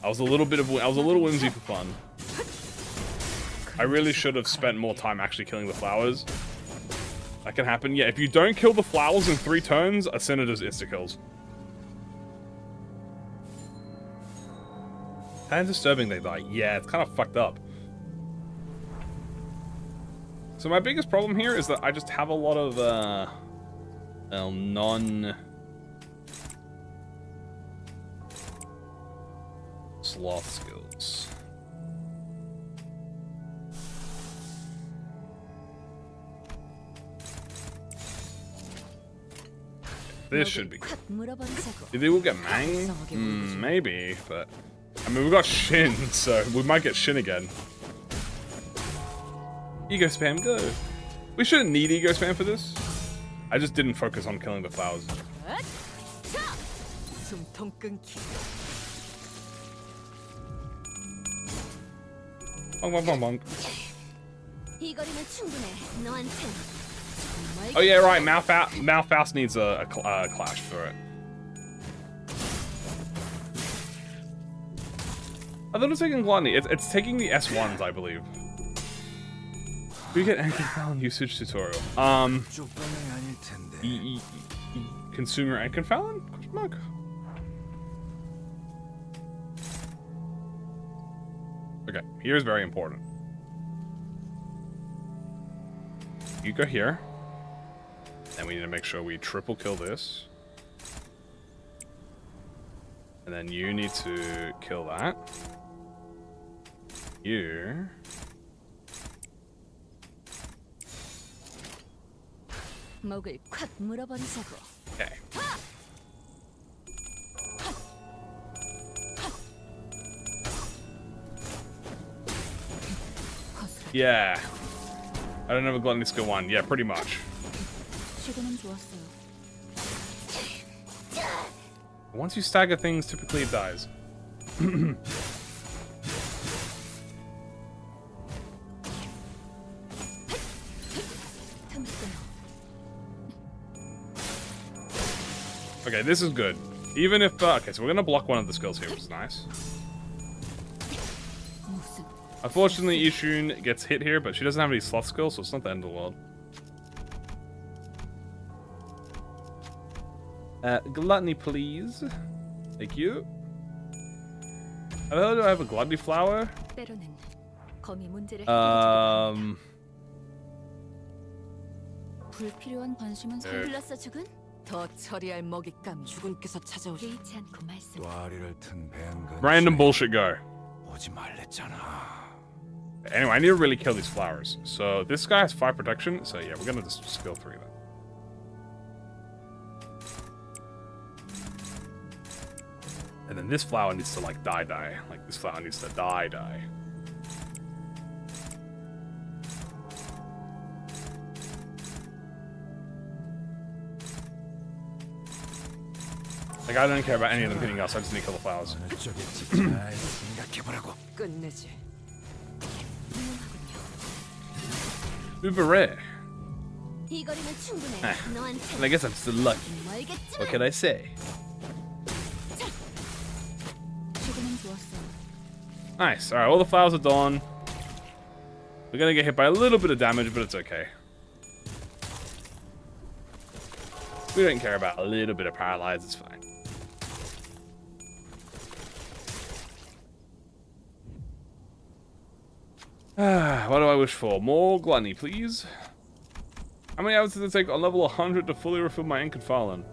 I was a little whimsy for fun. I really should have spent more time actually killing the flowers. That can happen. Yeah, if you don't kill the flowers in 3 turns, a Sinner does insta-kills. Kind of disturbing they die. Yeah, it's kind of fucked up. So my biggest problem here is that I just have a lot of, non-sloth skills. This should be good. Maybe we'll get Mang? Maybe, but... I mean, we got Shin, so we might get Shin again. Ego spam, go. We shouldn't need ego spam for this. I just didn't focus on killing the flowers. Bonk, bonk, bonk, bonk. Oh yeah, right. Malfaust needs a clash for it. I thought it was taking Gluttony. It's taking the S1s, I believe. We get Anchor Fallon usage tutorial. Consumer Anchor Fallon? Question mark. Okay, here's very important. You go here. And we need to make sure we triple kill this. And then you need to kill that. You. 목을 콱 물어버리자고. Okay. Yeah. I don't have a gluttony skill 1. Yeah, pretty much. 지금은 좋았어요. Once you stagger things, typically it dies. Okay, this is good. Even if... okay, so we're gonna block one of the skills here, which is nice. Unfortunately, Ishun gets hit here, but she doesn't have any sloth skills, so it's not the end of the world. Gluttony, please. Thank you. How the hell do I have a gluttony flower? 불필요한 관심은 흘렀어 죽은? 더 처리할 먹잇감 주군께서 찾아오시. 개의치 않고 말씀. Random bullshit go. 오지 말랬잖아. Anyway, I need to really kill these flowers. So this guy has 5 protection, so yeah, we're gonna just skill 3 then. And then this flower needs to like die. Like this flower needs to die. Like I don't care about any of them hitting us, I just need a couple flowers. 어느 쪽일지 잘 생각해보라고. 끝내지. Uber rare. 이 거리면 충분해. And 너한테 I guess I'm still lucky. 멀겠지만. What can I say? 조금은 좋았어. Nice. Alright, all the flowers are done. We're gonna get hit by a little bit of damage, but it's okay. We don't care about a little bit of paralyze, it's fine. What do I wish for? More gluttony, please. How many hours does it take on level 100 to fully refill my ink and Fallen?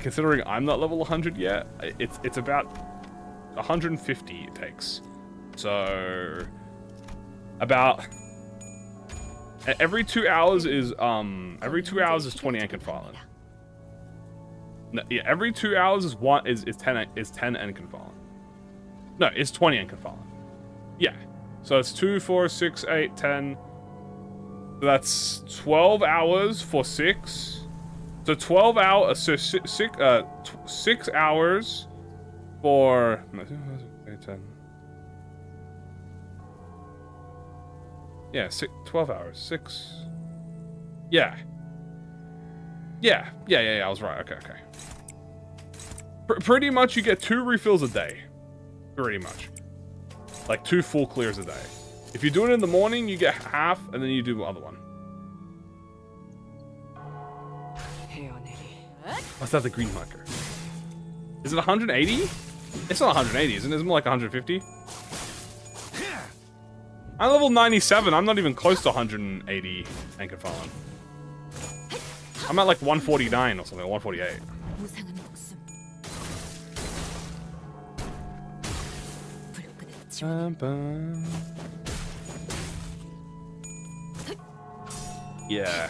Considering I'm not level 100 yet, it's about 150 it takes. So about every 2 hours is 20 ink and Fallen. No, yeah, every 2 hours is 10 ink and Fallen. No, it's 20 ink and Fallen. Yeah. So it's 2, 4, 6, 8, 10. So that's 12 hours for 6. So 12 hours. So 6 hours for 10. Yeah, 12 hours. 6. Yeah. Yeah. I was right. Okay. Pretty much, you get 2 refills a day. Pretty much. Like 2 full clears a day. If you do it in the morning, you get half, and then you do the other one. What's that, the green marker? Is it 180? It's not 180, isn't it? It's more like 150. I'm level 97. I'm not even close to 180 Anchor Fallen. I'm at like 149 or something, 148. Yeah.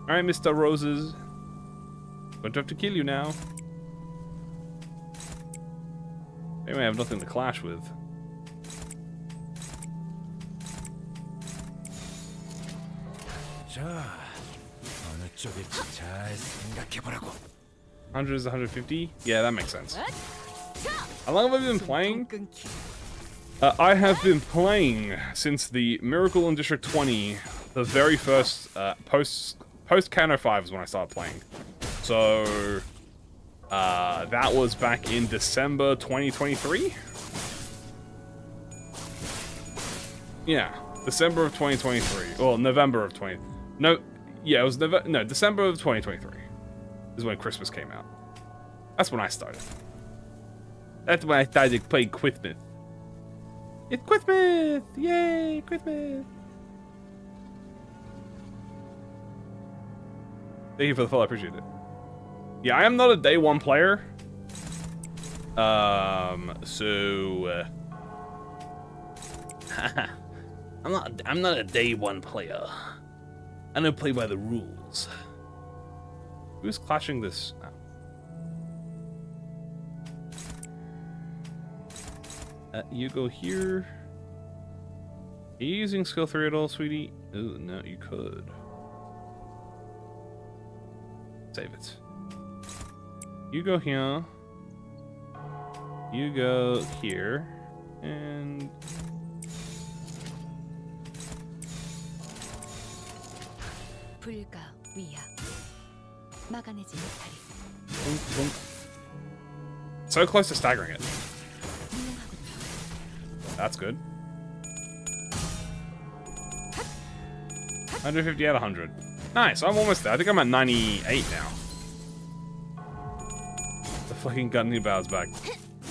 Alright, Mr. Roses. Going to have to kill you now. Maybe I have nothing to clash with. 자, 어느 쪽일지 잘 생각해보라고. 100 is 150? Yeah, that makes sense. How long have I been playing? I have been playing since the Miracle in District 20, the very first post Kano 5 is when I started playing. So that was back in December 2023. Yeah, December of 2023. Well, November of 20. No, yeah, it was December of 2023 is when Christmas came out. That's when I started. That's when I started playing Christmas. It's Christmas! Yay, Christmas! Thank you for the follow, I appreciate it. Yeah, I am not a day one player. I'm not a day one player. I don't play by the rules. Who's clashing this? You go here. Are you using skill 3 at all, sweetie? Ooh, no, you could. Save it. You go here. You go here. And... So close to staggering it. That's good. 150 out of 100. Nice, I'm almost there. I think I'm at 98 now. The fucking Gluttony Bow's back.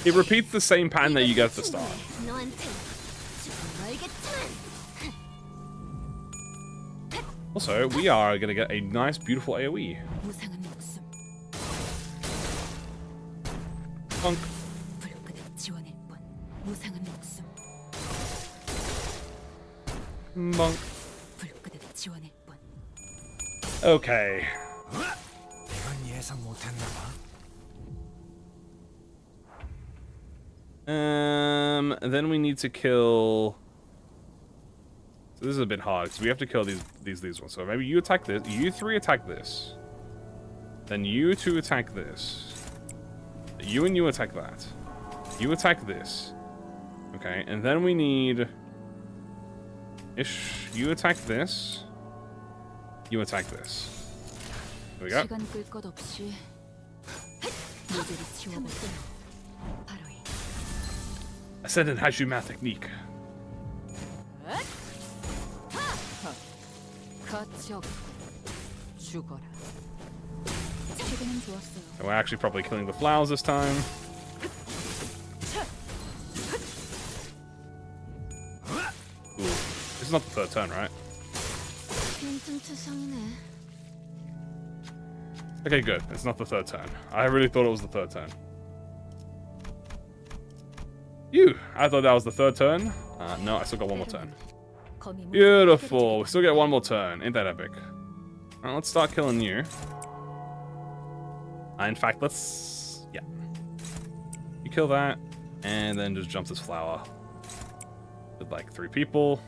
It repeats the same pattern that you get at the start. Also, we are gonna get a nice, beautiful AoE. Bonk. Bonk. Okay. 이건 예상 못했나 봐. Then we need to kill. So this is a bit hard because we have to kill these ones. So maybe you attack this. You three attack this. Then you two attack this. You and you attack that. You attack this. Okay, and then we need. Ish. You attack this. You attack this. There we go. 시간 끌 것 없이 모조리 지워버려. 바로 이. Ascendant Hashima technique. 가치 없고 죽어라. 최근엔 좋았어요. And we're actually probably killing the flowers this time. Ooh. This is not the third turn, right? 빈틈투성이네. Okay, good. It's not the third turn. I really thought it was the third turn. You! I thought that was the third turn. No, I still got one more turn. Beautiful. We still get one more turn. Ain't that epic? Alright, let's start killing you. In fact, let's... Yeah. You kill that, and then just jump this flower. With like 3 people.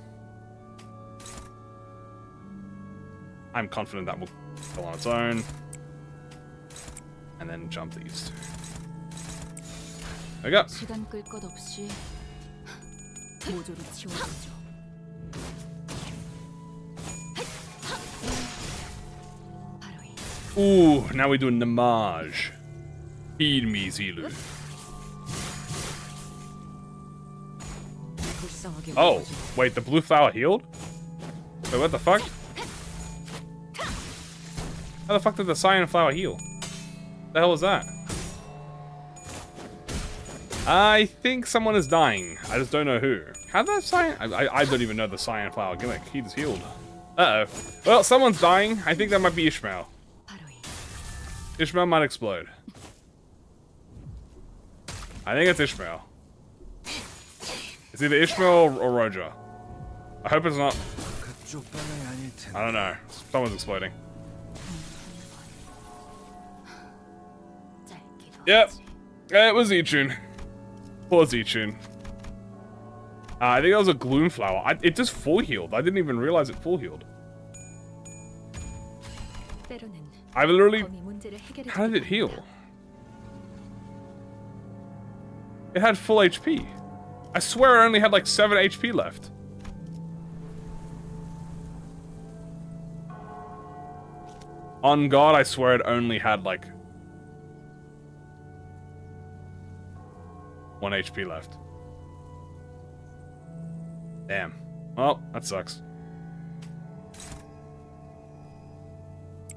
I'm confident that will kill on its own. And then jump these 2. There we go. 시간 끌 것 없이 모조리 지워버려. 바로 이. Ooh, now we do a namage. Feed me, Zilu. 불쌍하게 Oh, 울어주지. wait, the blue flower healed? Wait, what the fuck? How the fuck did the cyan flower heal? The hell was that? I think someone is dying. I just don't know who. How did that cyan... I don't even know the cyan flower gimmick. He just healed. Uh-oh. Well, someone's dying. I think that might be Ishmael. 바로 이. Ishmael might explode. I think it's Ishmael. It's either Ishmael or Roger. I hope it's not... 그쪽 방향이 아닐 텐데. I don't know. Someone's exploding. 짧기도 Yep. 하지. It was Ichun. Poor Ichun. I think that was a gloom flower. It just full healed. I didn't even realize it full healed. 때로는 I literally... 범이 문제를 해결해 How did it 주기도 heal? 합니다. It had full HP. I swear I only had like 7 HP left. On God, I swear it only had like 1 HP left. Damn. Well, that sucks.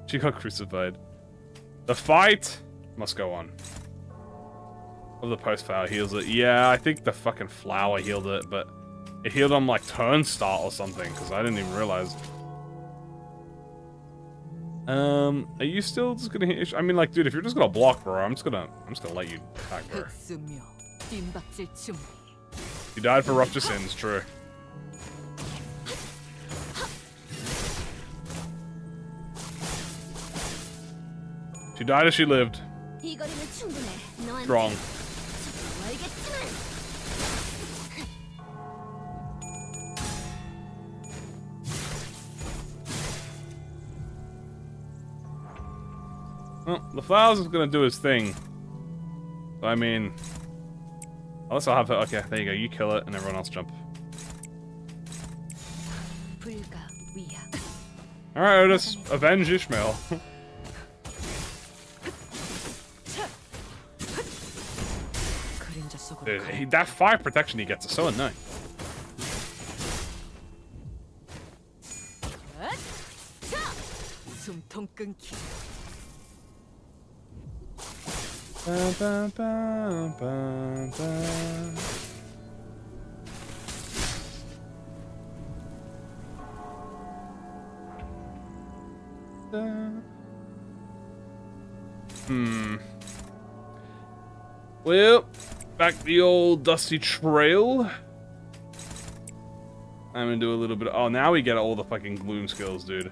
She got crucified. The fight must go on. Of the post flower heals it. Yeah, I think the fucking flower healed it, but it healed on like turn start or something, because I didn't even realize. Are you still just gonna hit? I mean, like, dude, if you're just gonna block, bro, I'm just gonna let you attack, bro. 흑수며 뒷박질 준비. You died for rupture sins, true. She died as she lived. 이 거리는 충분해. 너한테 Strong. 알겠지만. Well, the flowers is gonna do his thing. I mean, unless I'll have it. Okay, there you go. You kill it, and everyone else jump. 불가 위야. All right, Otis, avenge Ishmael. 그림자 속으로 Dude, 가라. that fire protection he gets is so annoying. 숨통 끊기. Ba, ba, ba, ba, ba. Well, back the old dusty trail. I'm gonna do a little bit. Oh, now we get all the fucking gloom skills, dude.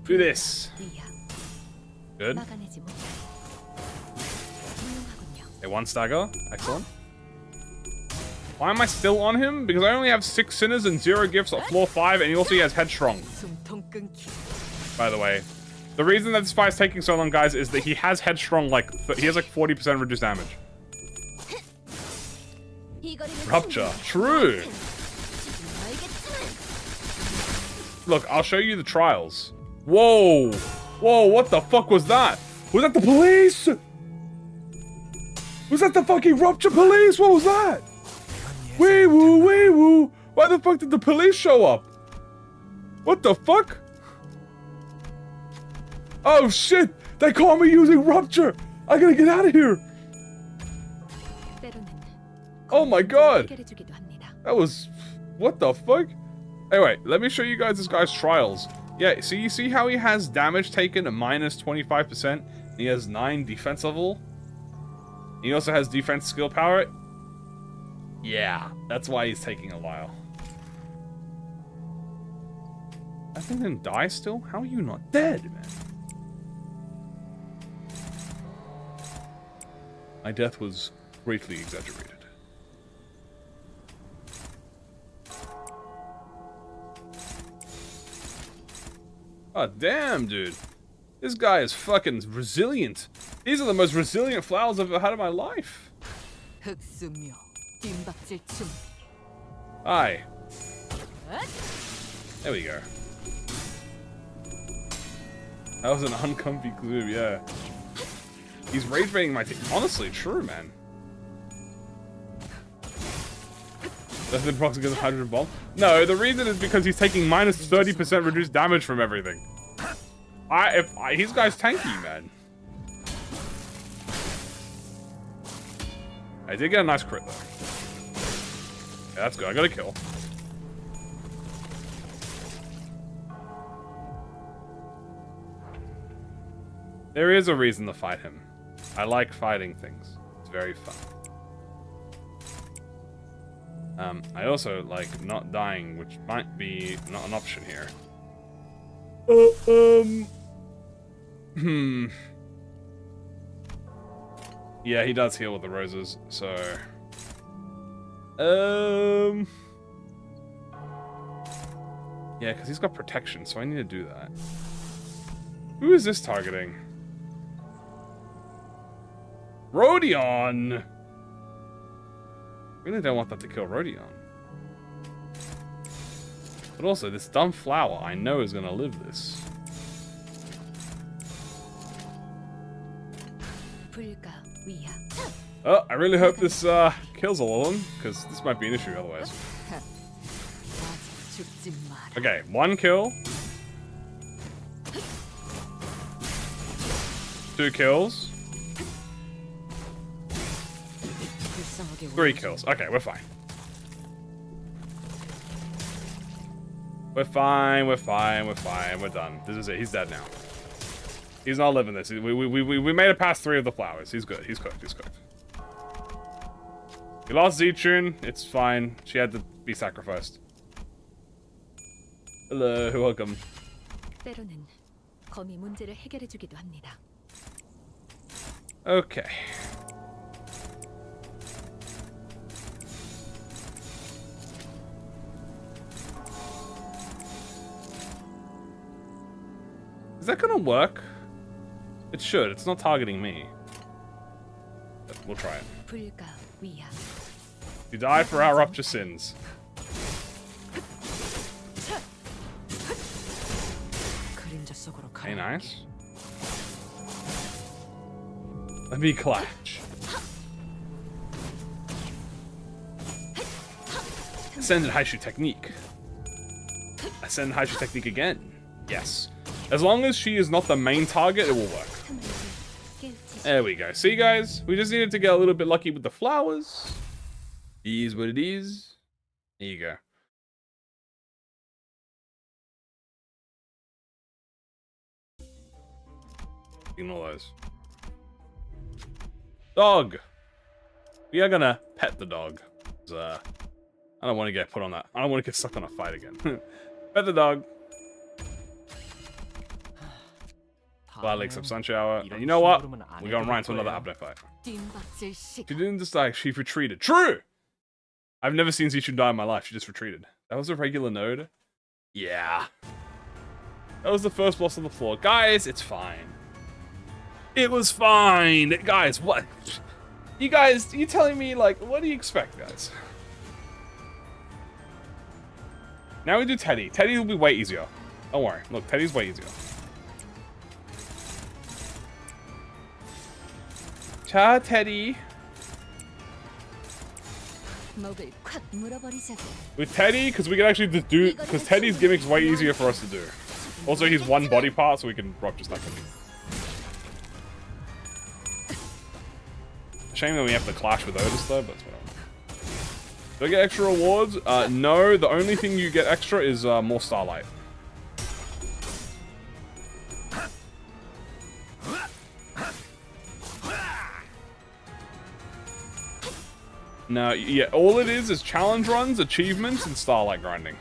Do this. Good. Okay, 1 stagger. Excellent. Why am I still on him? Because I only have 6 sinners and 0 gifts at floor 5, and he also has headstrong. By the way. The reason that this fight's taking so long, guys, is that he has headstrong, like, he has like 40% reduced damage. Rupture. True. Look, I'll show you the trials. Whoa. Whoa, what the fuck was that? Was that the police? Was that the fucking Rupture police? What was that? Wee woo, wee woo. Why the fuck did the police show up? What the fuck? Oh shit! They caught me using Rupture! I gotta get out of here! Oh my god! That was... What the fuck? Anyway, let me show you guys this guy's trials. Yeah, so you see how he has damage taken at minus 25%? He has 9 defense level. He also has defense skill power. Yeah, that's why he's taking a while. That thing didn't die still? How are you not dead, man? My death was greatly exaggerated. Oh, damn, dude. This guy is fucking resilient. These are the most resilient flowers I've ever had in my life. Hi. There we go. That was an uncomfy glue, yeah. He's rage baiting my team. Honestly, true, man. That's the proxy against hydrogen bomb? No, the reason is because he's taking minus 30% reduced damage from everything. His guy's tanky, man. I did get a nice crit, though. Yeah, that's good. I got a kill. There is a reason to fight him. I like fighting things. It's very fun. I also like not dying, which might be not an option here. Yeah, he does heal with the roses, so... Yeah, because he's got protection, so I need to do that. Who is this targeting? Rodion! Really don't want that to kill Rodion. But also, this dumb flower I know is gonna live this. Oh, I really hope this kills all of them, because this might be an issue otherwise. Okay, 1 kill. 2 kills. 3 kills. Okay, we're fine. We're fine, we're fine, we're fine, we're done. This is it, he's dead now. He's not living this. We made it past 3 of the flowers. He's good, he's cooked, he's cooked. We lost Z-Tune, it's fine. She had to be sacrificed. Hello, welcome. Okay. Is that gonna work? It should. It's not targeting me. But we'll try it. You die for our Rupture sins. Hey, nice. Let me clutch. Ascended Haishu technique. Ascended Haishu technique again. Yes. As long as she is not the main target, it will work. There we go. See, guys? We just needed to get a little bit lucky with the flowers. It is what it is. There you go. Ignore those. Dog! We are gonna pet the dog. I don't want to get put on that. I don't want to get stuck on a fight again. Pet the dog. Glad Lakes up Sun Shower. And you know what? We're going right into another update fight. She didn't just die, she retreated. True! I've never seen Zichun die in my life, she just retreated. That was a regular node? Yeah. That was the first boss on the floor. Guys, it's fine. It was fine! Guys, what? You telling me, like, what do you expect, guys? Now we do Teddy. Teddy will be way easier. Don't worry. Look, Teddy's way easier. Cha, Teddy. With Teddy, because we can actually just do... Because Teddy's gimmick's way easier for us to do. Also, he's one body part, so we can rock just like him. Shame that we have to clash with Otis, though, but it's whatever. Do I get extra rewards? No, the only thing you get extra is more Starlight. No, yeah, all it is challenge runs, achievements, and Starlight grinding.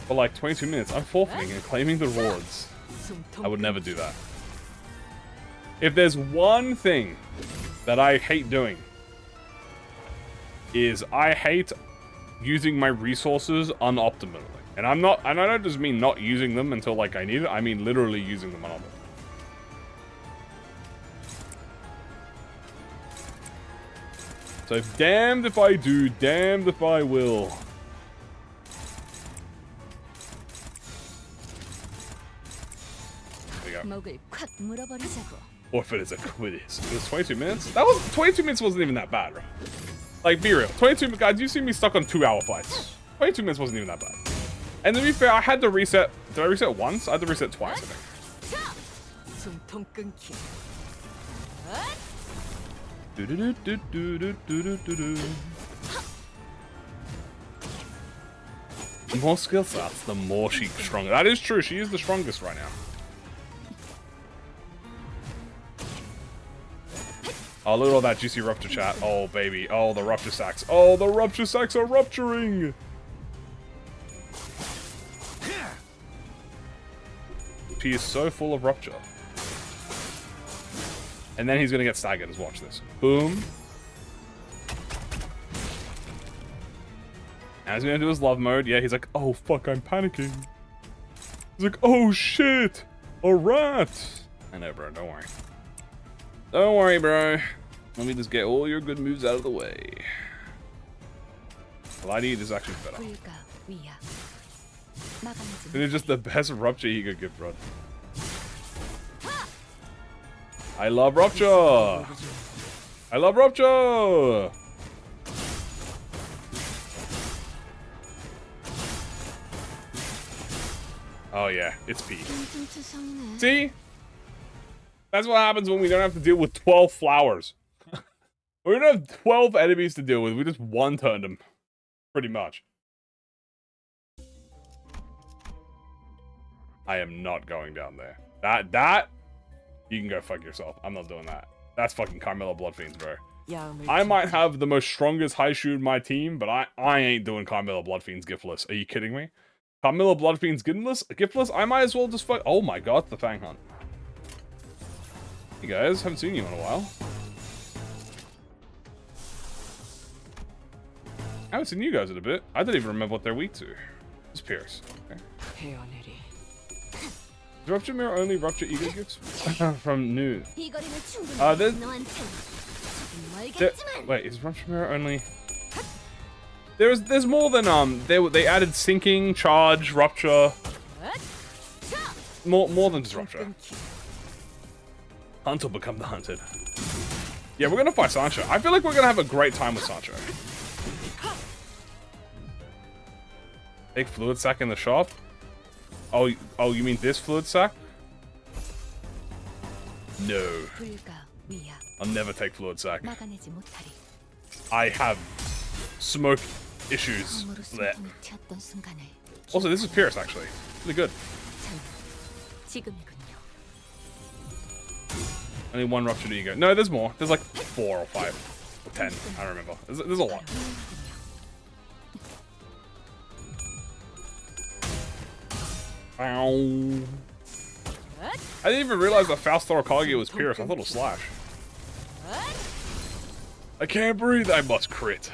For like 22 minutes, I'm forfeiting and claiming the rewards. I would never do that. If there's one thing that I hate doing, is I hate using my resources unoptimally. And I don't just mean not using them until like I need it, I mean literally using them unoptimally. So damned if I do, damned if I will. There we go. Or if it is a quiz. It was 22 minutes? 22 minutes wasn't even that bad, right? Like, be real. 22 minutes, guys, you see me stuck on 2-hour fights. 22 minutes wasn't even that bad. And to be fair, I had to reset. Did I reset once? I had to reset twice, I think. The more skill sets, the more she's stronger. That is true. She is the strongest right now. Oh, look at all that juicy rupture chat. Oh, baby. Oh, the rupture sacks. Oh, the rupture sacks are rupturing. She is so full of rupture. And then he's going to get staggered. Just watch this. Boom. Now he's going to do his love mode. Yeah, he's like, oh, fuck, I'm panicking. He's like, oh, shit. A rat. I know, bro. Don't worry. Don't worry, bro. Let me just get all your good moves out of the way. Glidey is actually better. It is just the best rupture he could give, bro. I love rupture. I love rupture. Oh yeah, it's P. See? That's what happens when we don't have to deal with 12 flowers. We don't have 12 enemies to deal with. We just one-turned them. Pretty much. I am not going down there. That, you can go fuck yourself. I'm not doing that. That's fucking Carmelo Bloodfiends, bro. I might have the most strongest high shoot in my team, but I ain't doing Carmelo Bloodfiends giftless. Are you kidding me? Carmelo Bloodfiends giftless? I might as well just fuck. Oh my god, the Fang Hunt. Hey guys, haven't seen you in a while. I haven't seen you guys in a bit. I don't even remember what they're weak to. It's Pierce. Okay. Is Rupture Mirror only Rupture Ego gifts? From New. Wait, is Rupture Mirror only... There's more than, they added Sinking, Charge, Rupture. More than just Rupture. Hunt will become the hunted. Yeah, we're gonna fight Sancho. I feel like we're gonna have a great time with Sancho. Take fluid sack in the shop? Oh, you mean this fluid sack? No. I'll never take fluid sack. I have smoke issues. Blech. Also, this is Pierce, actually. Really good. Only one ruptured ego. No, there's more. There's like 4 or 5 or 10. I don't remember. There's a lot. Ow. I didn't even realize that Faust Kage was Pierce. I thought it was Slash. I can't breathe. I must crit.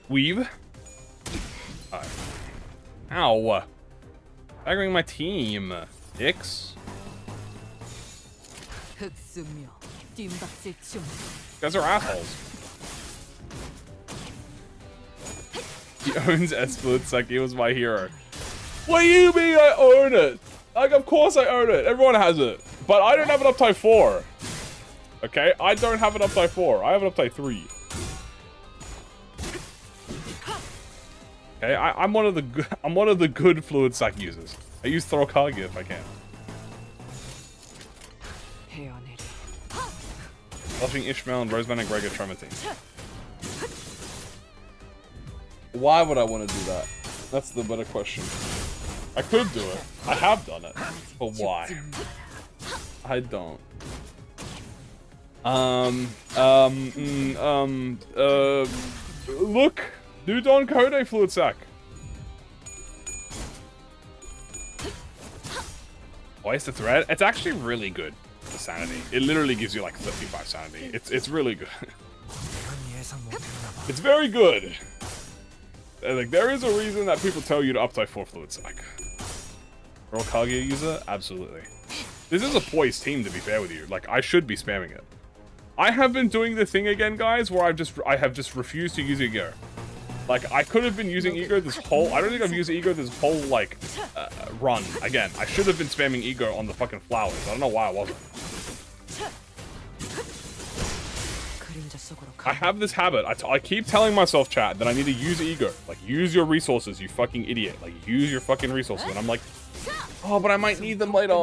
Weave. Alright. Ow. Aggravating my team. Dicks. You guys are assholes. He owns S-Blitz like he was my hero. What do you mean I own it? Like, of course I own it. Everyone has it. But I don't have an uptime 4. Okay? I don't have an uptime 4. I have an uptime 3. Okay? I'm one of the good fluid sack users. I use Throw Kage if I can. Watching Ishmael and Roseman and Gregor Trematine. Why would I want to do that? That's the better question. I could do it. I have done it. But why? I don't. Look! Do Don Code Fluid Sack. Twice the thread? It's actually really good for sanity. It literally gives you like 35 sanity. It's really good. It's very good. Like, there is a reason that people tell you to uptime 4 Fluid Sack. Roll Kage user? Absolutely. This is a poised team, to be fair with you. Like, I should be spamming it. I have been doing the thing again, guys, where I have just refused to use Ego. Like, I could have been using Ego this whole... I don't think I've used Ego this whole, like, run. Again, I should have been spamming Ego on the fucking flowers. I don't know why I wasn't. I have this habit. I keep telling myself, chat, that I need to use Ego. Like, use your resources, you fucking idiot. Like, use your fucking resources. And I'm like, oh, but I might need them later.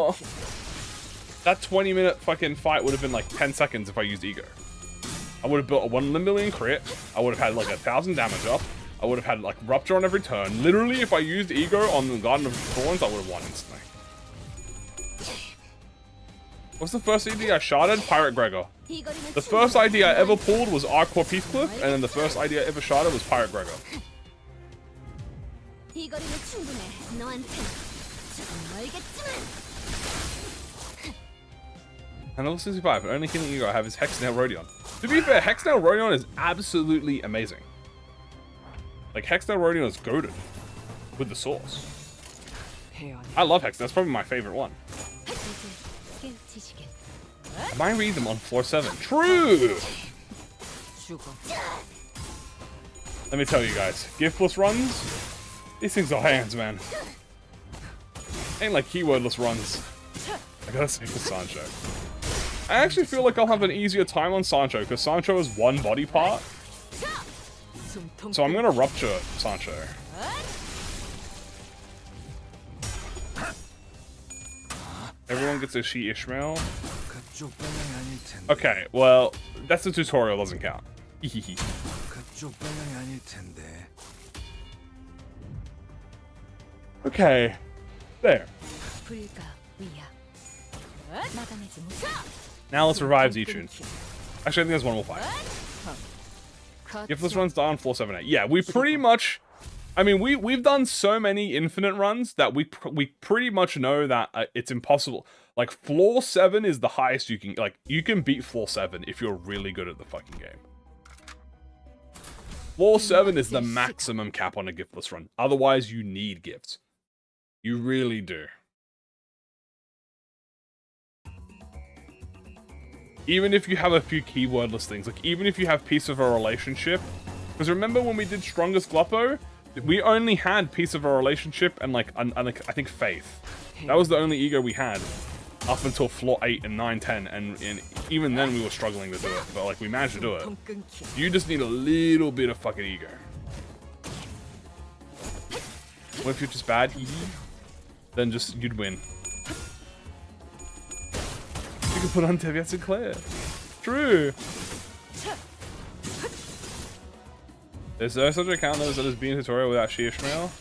That 20-minute fucking fight would have been like 10 seconds if I used Ego. I would have built a 1 million crit. I would have had like 1,000 damage up. I would have had like Rupture on every turn. Literally, if I used Ego on the Garden of Thorns, I would have won instantly. What's the first ID I sharded? Pirate Gregor. The first ID I ever pulled was Arcor Heathcliff, and then the first ID I ever sharded was Pirate Gregor. And level 65, and only healing Ego I have is Hexnail Rodion. To be fair, Hexnail Rodion is absolutely amazing. Like, Hexnail Rodion is goated with the source. I love Hex, that's probably my favorite one. I read them on floor 7. True! Let me tell you guys, giftless runs, these things are hands, man. Ain't like keywordless runs. I gotta say for Sancho. I actually feel like I'll have an easier time on Sancho, because Sancho is one body part. So I'm gonna Rupture Sancho. Everyone gets a She Ishmael. Okay, well, that's the tutorial, doesn't count. Okay, there. Now let's revive Zichun. Actually, I think there's one more fight. Giftless runs down floor 7-8. Yeah, we pretty much... I mean, we've done so many infinite runs that we pretty much know that it's impossible. Like, floor 7 is the highest you can... Like, you can beat floor 7 if you're really good at the fucking game. Floor 7 is the maximum cap on a giftless run. Otherwise, you need gifts. You really do. Even if you have a few keywordless things, like even if you have Piece of a Relationship, because remember when we did Strongest Gluppo, we only had Piece of a Relationship and like, I think Faith. That was the only Ego we had up until floor 8 and 9, 10, and even then we were struggling to do it, but like we managed to do it. You just need a little bit of fucking Ego. What if you're just bad? Then just, you'd win. You can put on Teviat Sinclair. True. There's no such account that is being a tutorial without She Ishmael.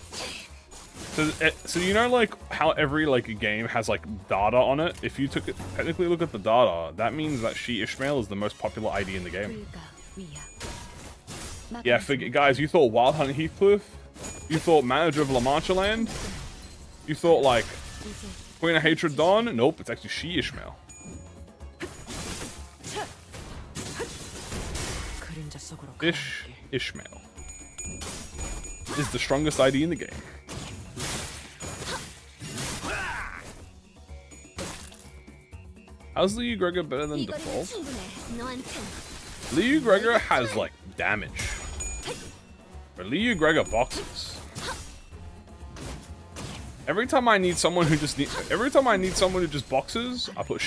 So you know like how every like game has like data on it? If you technically look at the data, that means that She Ishmael is the most popular ID in the game. Yeah, guys, you thought Wild Hunt Heathcliff? You thought Manager of La Mancha Land? You thought, like, Queen of Hatred Dawn? Nope, it's actually She Ishmael. Ishmael is the strongest ID in the game. How's Liu Gregor better than default? Liu Gregor has like damage, but Liu Gregor boxes. Every time I need someone who just boxes, I put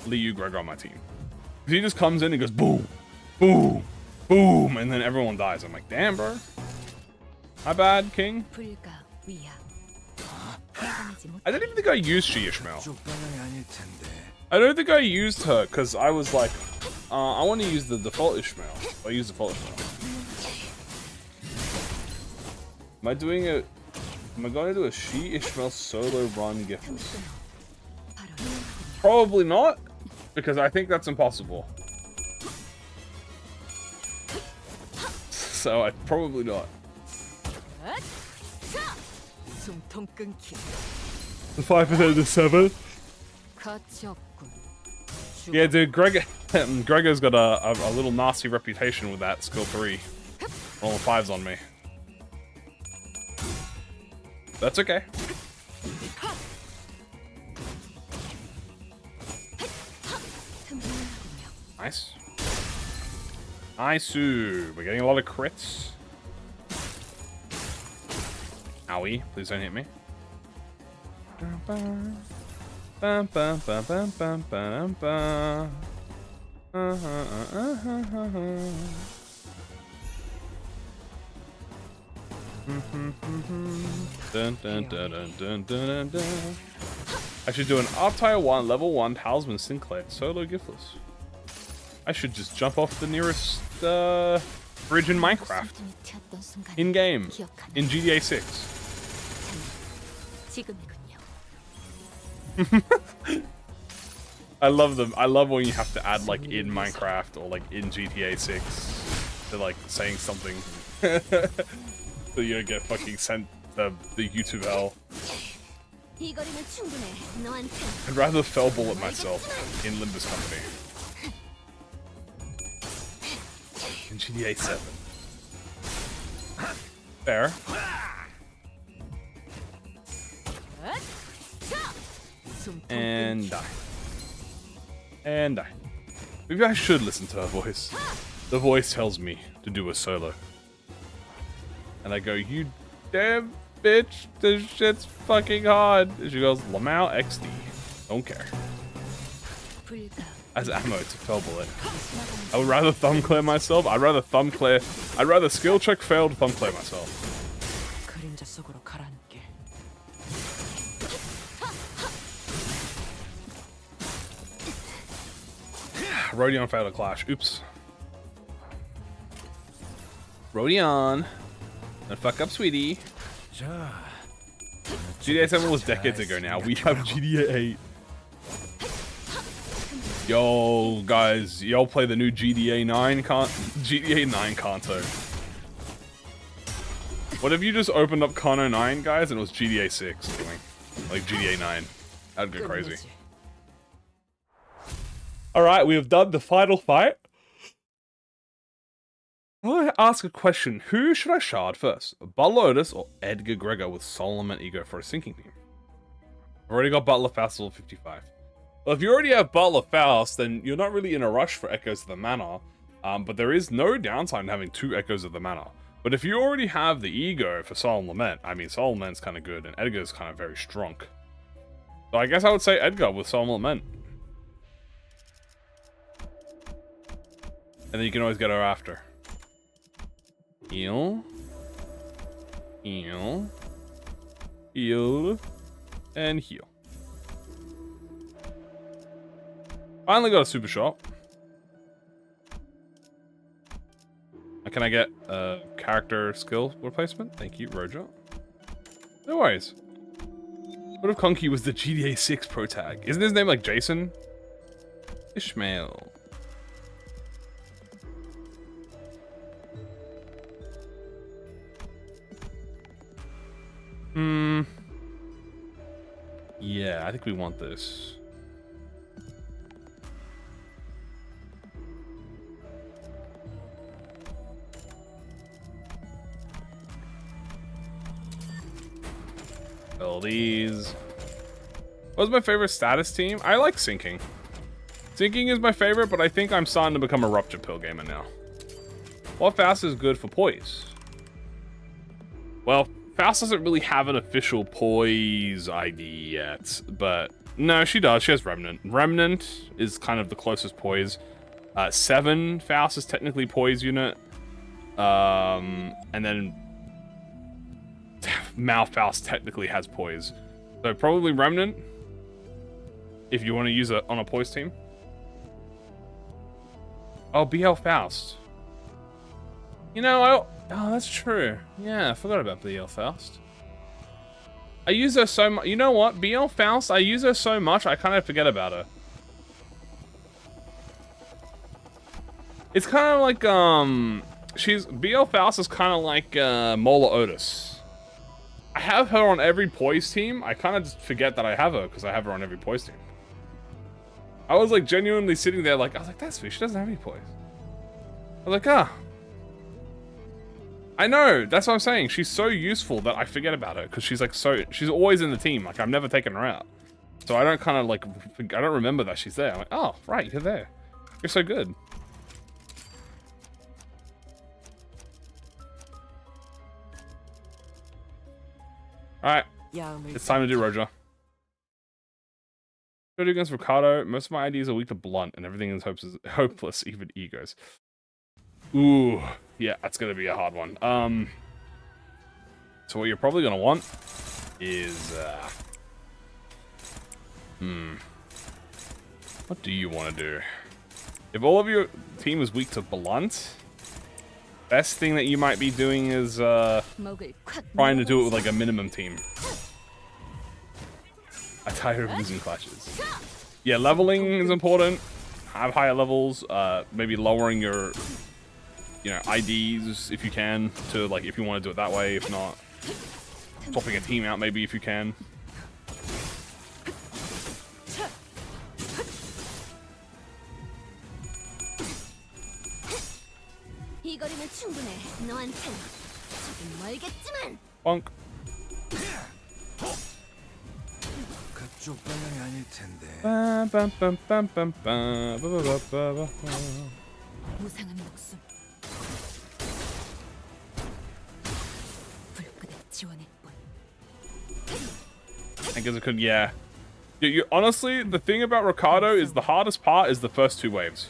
Liu Gregor on my team. He just comes in and goes boom, boom, boom, and then everyone dies. I'm like, damn, bro. My bad, King. I don't even think I used She Ishmael. I don't think I used her because I was like, I want to use the default Ishmael. I use default Ishmael. Am I doing it? Am I going to do a She Ishmael solo run giftless? Probably not, because I think that's impossible. So probably not. The 5% to 7. Yeah, dude, Gregor's got a little nasty reputation with that skill 3. All the 5s on me. That's okay. Nice. Nice. We're getting a lot of crits. Owie, please don't hit me. I should do an Uptire 1 level 1 Talisman Sinclair solo giftless. I should just jump off the nearest bridge in Minecraft. In game. In GTA 6. I love them. I love when you have to add like in Minecraft or like in GTA 6 to like saying something so you don't get fucking sent to the YouTube hell. I'd rather fell bullet myself in Limbus Company. In GTA 7. Fair. And die. And die. Maybe I should listen to her voice. The voice tells me to do a solo. And I go, you damn bitch, this shit's fucking hard. And she goes, Lamau XD. Don't care. As ammo to fell bullet. I would rather thumb clear myself. I'd rather skill check fail to thumb clear myself. Rodion failed a clash. Oops. Rodion. Don't fuck up, sweetie. GTA 7 was decades ago now. We have GTA 8. Yo, guys. Y'all play the new GTA 9 Kanto. What if you just opened up Kanto 9, guys, and it was GTA 6 doing? Like GTA 9. That'd go crazy. Alright, we have done the final fight. I want to ask a question. Who should I shard first? Butler Otis or Edgar Gregor with Solomon Ego for a sinking team? I've already got Butler Faust level 55. Well, if you already have Butler Faust, then you're not really in a rush for Echoes of the Manor. But there is no downside in having 2 Echoes of the Manor. But if you already have the Ego for Solemn Lament, I mean, Solemn Lament's kind of good, and Edgar's kind of very strong. So I guess I would say Edgar with Solemn Lament. And then you can always get her after. Heal. Heal. Heal. And heal. Finally got a super shot. Can I get a character skill replacement? Thank you, Roger. No worries. What if Conky was the GTA 6 pro tag? Isn't his name like Jason? Ishmael. Hmm. Yeah, I think we want this. Fill these. What's my favorite status team? I like sinking. Sinking is my favorite, but I think I'm starting to become a rupture pill gamer now. What fast is good for poise? Well, Faust doesn't really have an official poise ID yet, but no, she does. She has Remnant. Remnant is kind of the closest poise. 7 Faust is technically poise unit. And then Malfaust technically has poise. So probably Remnant, if you want to use it on a poise team. Oh, BL Faust. You know, oh, that's true. Yeah, I forgot about BL Faust. I use her so much. You know what? BL Faust, I use her so much, I kind of forget about her. It's kind of like, BL Faust is kind of like, Mola Otis. I have her on every poise team. I kind of just forget that I have her, because I have her on every poise team. I was, like, genuinely sitting there, like, I was like, that's weird. She doesn't have any poise. I was like, ah. I know, that's what I'm saying. She's so useful that I forget about her, because she's like she's always in the team. Like, I've never taken her out. So I don't kind of like, I don't remember that she's there. I'm like, oh, right, you're there. You're so good. Alright, it's time to do Roger. Go do against Ricardo. Most of my ideas are weak to blunt, and everything is hopeless, even egos. Ooh, yeah, that's gonna be a hard one. So what you're probably gonna want is, what do you want to do? If all of your team is weak to blunt, best thing that you might be doing is, trying to do it with like a minimum team. I'm tired of losing clashes. Yeah, leveling is important. Have higher levels, maybe lowering your, you know, IDs if you can, to like, if you want to do it that way. If not, swapping a team out maybe if you can. Bonk. 그쪽 방향이 아닐 텐데. 무상한 목숨. 불끈한 지원의 뿐. I guess it could, yeah. Honestly, the thing about Ricardo is the hardest part is the first 2 waves.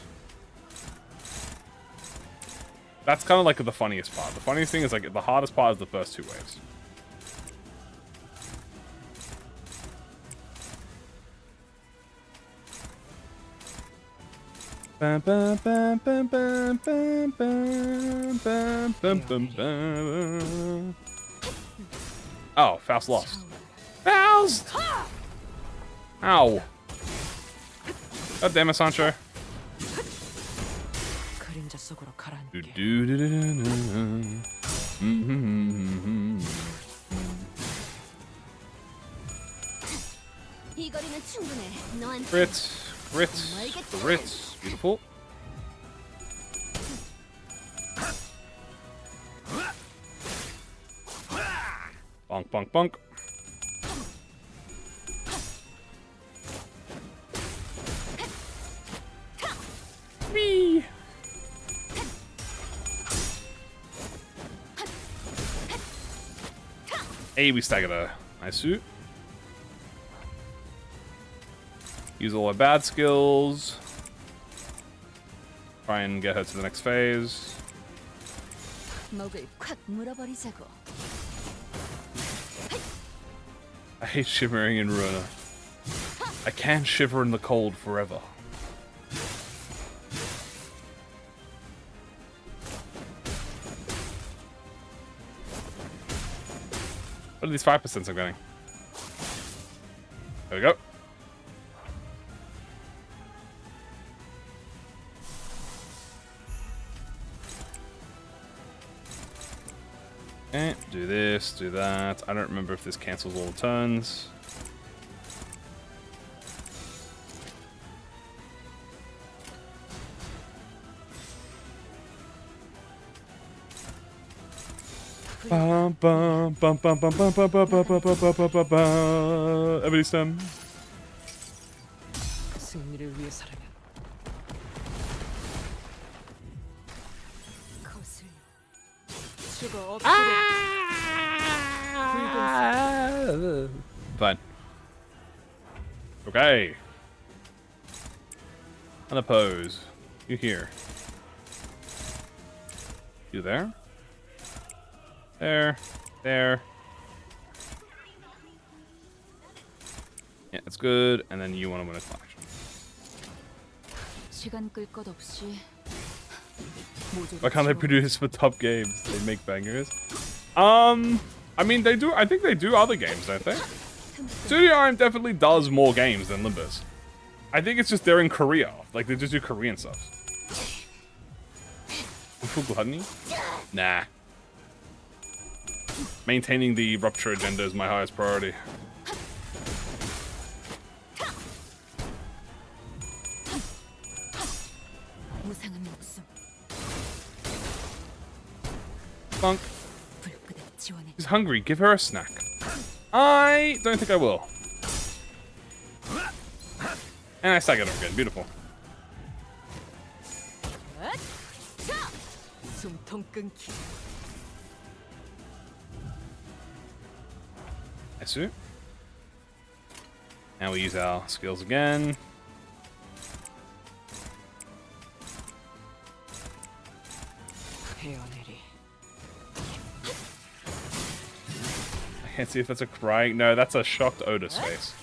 That's kind of like the funniest part. The funniest thing is like the hardest part is the first 2 waves. Bam, bam, bam, bam, bam, bam, bam, bam, bam, bam, bam. Oh, Faust lost. Faust! Ow. God damn it, Sancho. Crits, crits, crits. Beautiful. Bonk, bonk, bonk. Whee! Hey, we staggered a nice suit. Use all our bad skills. Try and get her to the next phase. I hate shivering in Ruina. I can't shiver in the cold forever. What are these 5% I'm getting? There we go. Okay, do this, do that. I don't remember if this cancels all the turns. Bum, bum, bum, bum, bum, bum, bum, bum, bum, bum, bum, bum, bum, bum, bum. Everybody stem. 승리를 위해서라면 거슬려 죽어 없으려 Fine. Okay. Unopposed. You here. You there? There. There. Yeah, that's good. And then you want to win a clash. 시간 끌 것 없이 Why can't they produce for top games? They make bangers. I mean, they do. I think they do other games, don't they? Studio Arm definitely does more games than Limbus. I think it's just they're in Korea. Like, they just do Korean stuff. Full gluttony? Nah. Maintaining the rupture agenda is my highest priority. 무상한 목숨 Funk. 불끄덕 지원해 She's hungry. Give her a snack. I don't think I will. And I staggered her again. Beautiful. 숨통 끊기 Esu. Now we use our skills again. 헤어내리 I can't see if that's a crying. No, that's a shocked Otis face.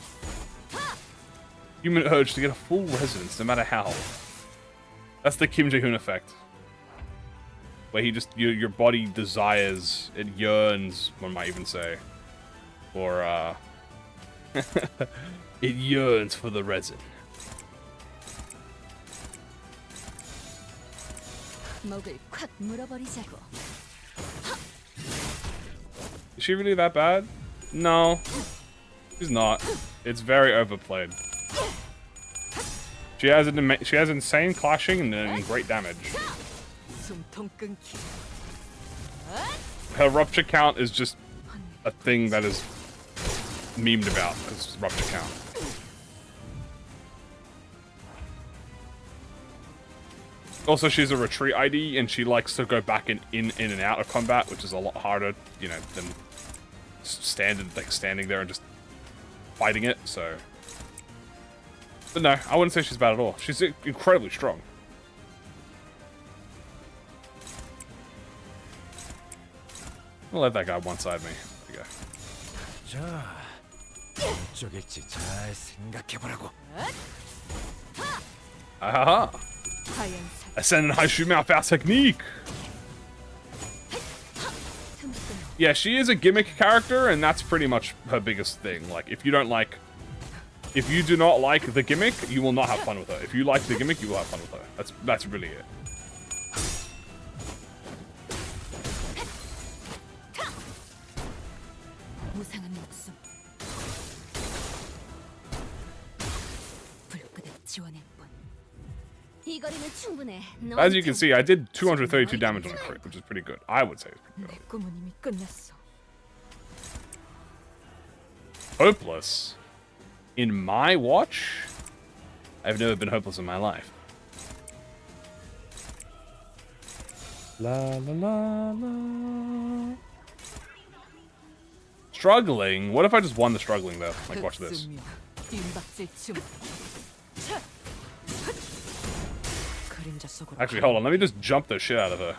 Human urge to get a full resonance, no matter how. That's the Kim Jae-hoon effect. Where he just, your body desires, it yearns, one might even say. Or, it yearns for the resin. 목을 콱 물어버리자고 Is she really that bad? No. She's not. It's very overplayed. She has insane clashing and great damage. 숨통 끊기 Her rupture count is just a thing that is memed about as rupture count. Also, she's a retreat ID, and she likes to go back in and out of combat, which is a lot harder, you know, than standing there and just fighting it. So, but no, I wouldn't say she's bad at all. She's incredibly strong. I'll let that guy one-side me. There you go. 자, 어쩌겠지. 잘 생각해보라고. Ahaha! 하얀색 Ascend and high shoot mouth our technique! Yeah, she is a gimmick character, and that's pretty much her biggest thing. Like, if you do not like the gimmick, you will not have fun with her. If you like the gimmick, you will have fun with her. That's really it. 무상한 목숨 불끄덕 지원해 본 이 거리는 충분해 As you can see, I did 232 damage on a crit, which is pretty good. I would say it's pretty 내 good. 꿈은 이미 끝났어 Hopeless? In my watch? I've never been hopeless in my life. La la la la. Struggling? What if I just won the struggling though? Like, watch this. 뒷박질 춤 차! 그림자 속으로 Actually, hold on. Let me just jump the shit out of her.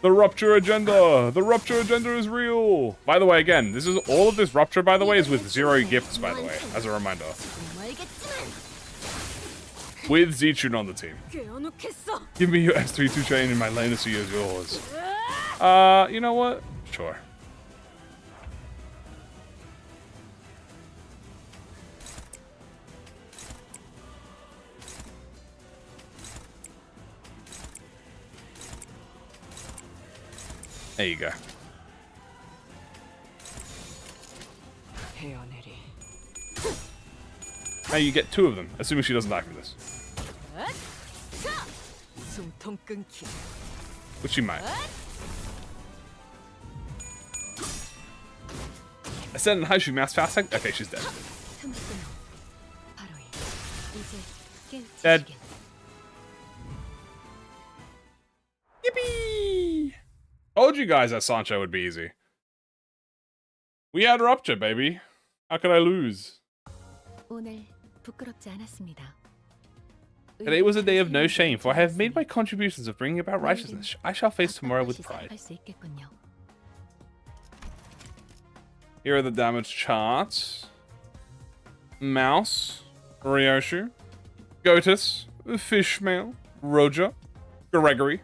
The rupture agenda! The rupture agenda is real! By the way, again, this is all of this rupture, by the way, is with 0 gifts, by the way, as a reminder. With Zichun on the team. 깨어놓겠어 Give me your S32 chain and my legacy is yours. You know what? Sure. There you go. Now you get 2 of them, assuming she doesn't die from this. Which she might. I said in high shoot mass fast tag. Okay, she's dead. Dead. Yippee! Told you guys that Sancho would be easy. We had rupture, baby. How could I lose? Today was a day of no shame, for I have made my contributions of bringing about righteousness. I shall face tomorrow with pride. Here are the damage charts. Mouse, Ryoshu, Gotus, Fishmail, Roja, Gregory.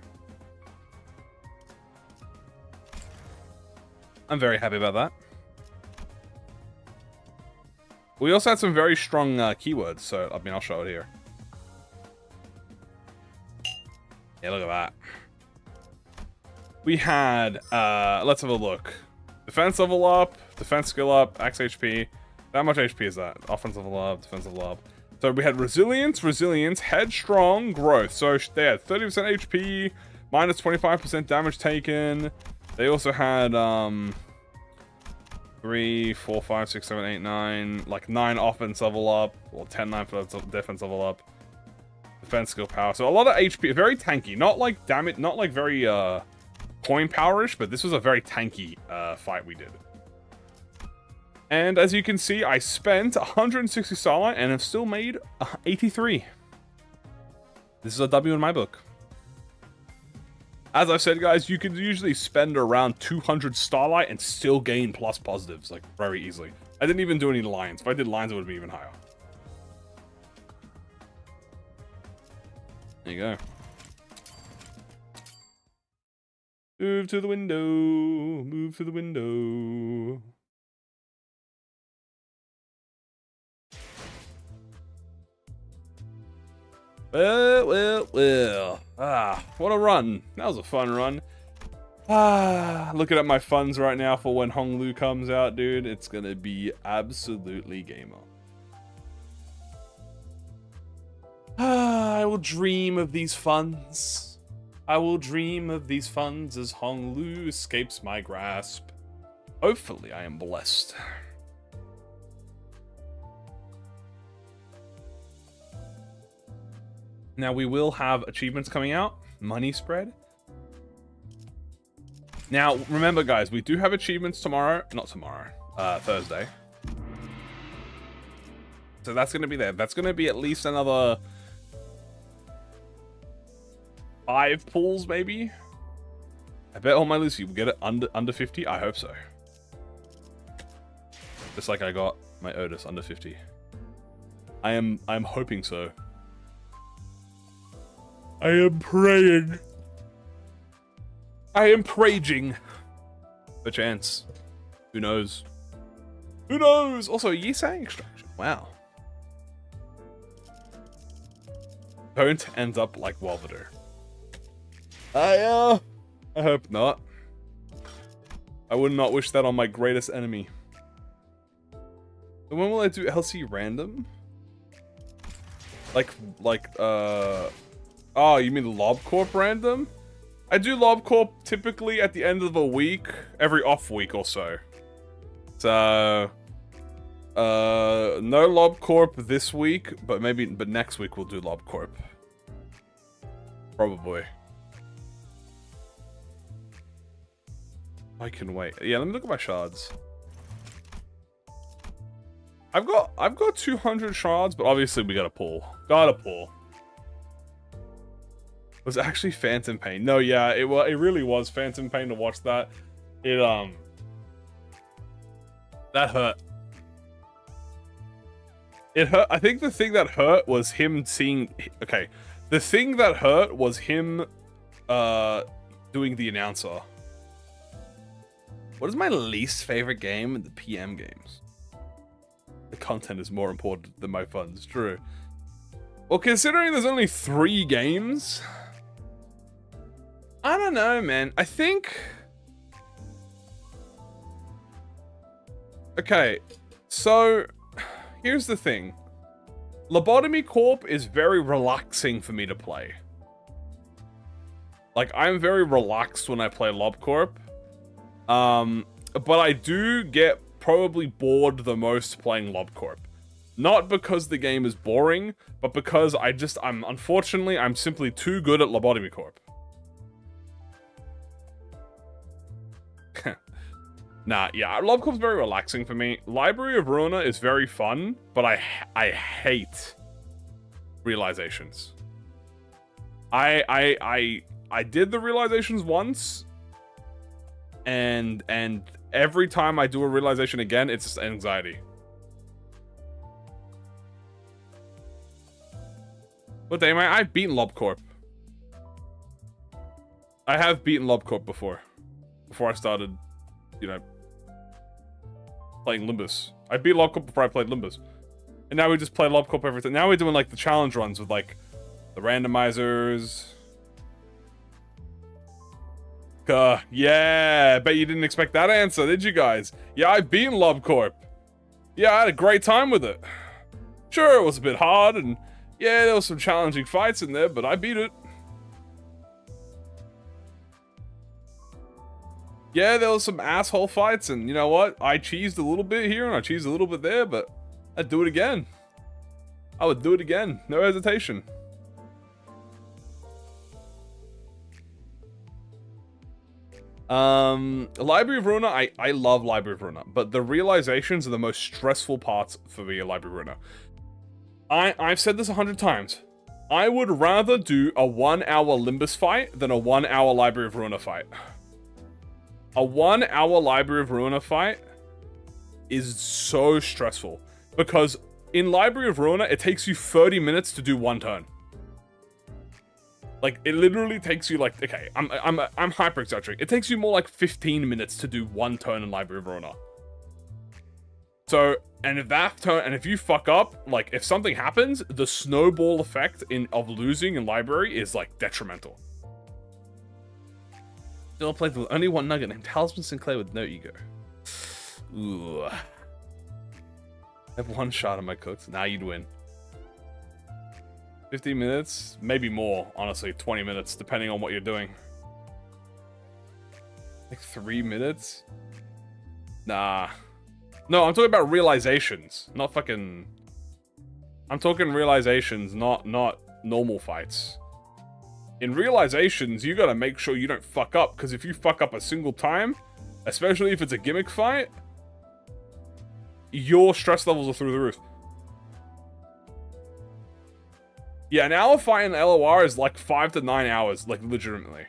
I'm very happy about that. We also had some very strong keywords, so I mean, I'll show it here. Yeah, look at that. We had, let's have a look. Defense level up, defense skill up, max HP. How much HP is that? Offensive level up, defensive level up. So we had resilience, headstrong, growth. So they had 30% HP, minus 25% damage taken. They also had 3, 4, 5, 6, 7, 8, 9, like 9 offense level up, or 10, 9 for defense level up. Defense skill power. So a lot of HP, very tanky. Not like damage, not like very coin powerish, but this was a very tanky fight we did. And as you can see, I spent 160 starlight and have still made 83. This is a W in my book. As I've said, guys, you can usually spend around 200 starlight and still gain plus positives, like, very easily. I didn't even do any lines. If I did lines, it would be even higher. There you go. Move to the window. Move to the window. Well. Ah, what a run. That was a fun run. Ah, looking at my funds right now for when Honglu comes out, dude. It's gonna be absolutely gamer. Ah, I will dream of these funds. I will dream of these funds as Honglu escapes my grasp. Hopefully, I am blessed. Now, we will have achievements coming out. Money spread. Now, remember, guys, we do have achievements tomorrow. Not tomorrow. Thursday. So that's going to be there. That's going to be at least another 5 pulls, maybe. I bet on my Lucy will get it under 50. I hope so. Just like I got my Otis under 50. I'm hoping so. I am praying. I am praying. For chance. Who knows? Who knows? Also, Yisang extraction. Wow. Don't end up like Walvader. I hope not. I would not wish that on my greatest enemy. So when will I do LC random? Oh, you mean LobCorp random? I do LobCorp typically at the end of a week, every off week or so. So, no LobCorp this week, but next week we'll do LobCorp. Probably. I can wait. Yeah, let me look at my shards. I've got 200 shards, but obviously we gotta pull. Gotta pull. It was actually Phantom Pain. No, yeah, it really was Phantom Pain to watch that. That hurt. It hurt. I think the thing that hurt was him seeing. Okay, the thing that hurt was him doing the announcer. What is my least favorite game in the PM games? The content is more important than my funds. True. Well, considering there's only 3 games, I don't know, man. I think Okay, so here's the thing. Lobotomy Corp is very relaxing for me to play. Like, I'm very relaxed when I play Lob Corp. But I do get probably bored the most playing Lob Corp. Not because the game is boring, but because unfortunately, I'm simply too good at Lobotomy Corp. Nah, yeah, Lob Corp's very relaxing for me. Library of Ruina is very fun, but I hate realizations. I did the realizations once, and every time I do a realization again, it's just anxiety. But damn, I've beaten Lob Corp. I have beaten Lob Corp before I started, you know, playing Limbus. I beat Lob Corp before I played Limbus. And now we just play Lob Corp everything. Now we're doing like the challenge runs with like the randomizers. Yeah, bet you didn't expect that answer, did you guys? Yeah, I've beaten Lob Corp. Yeah, I had a great time with it. Sure, it was a bit hard, and yeah, there was some challenging fights in there, but I beat it. Yeah, there was some asshole fights, and you know what? I cheesed a little bit here, and I cheesed a little bit there, but I'd do it again. I would do it again. No hesitation. Library of Ruina, I love Library of Ruina, but the realizations are the most stressful parts for me in Library of Ruina. I've said this 100 times. I would rather do a 1-hour Limbus fight than a 1-hour Library of Ruina fight. A 1-hour Library of Ruina fight is so stressful because in Library of Ruina, it takes you 30 minutes to do one turn. Like, it literally takes you like, okay, I'm hyper exaggerating. It takes you more like 15 minutes to do one turn in Library of Ruina. So, and if you fuck up, like if something happens, the snowball effect of losing in Library is like detrimental. Still played with only one nugget named Talisman Sinclair with no ego. Ooh. I have one shot on my cooks. Now you'd win. 15 minutes? Maybe more, honestly. 20 minutes, depending on what you're doing. Like 3 minutes? Nah. No, I'm talking about realizations. Not fucking... I'm talking realizations, not normal fights. In realizations, you gotta make sure you don't fuck up, because if you fuck up a single time, especially if it's a gimmick fight, your stress levels are through the roof. Yeah, an hour fight in LOR is like 5 to 9 hours, like legitimately.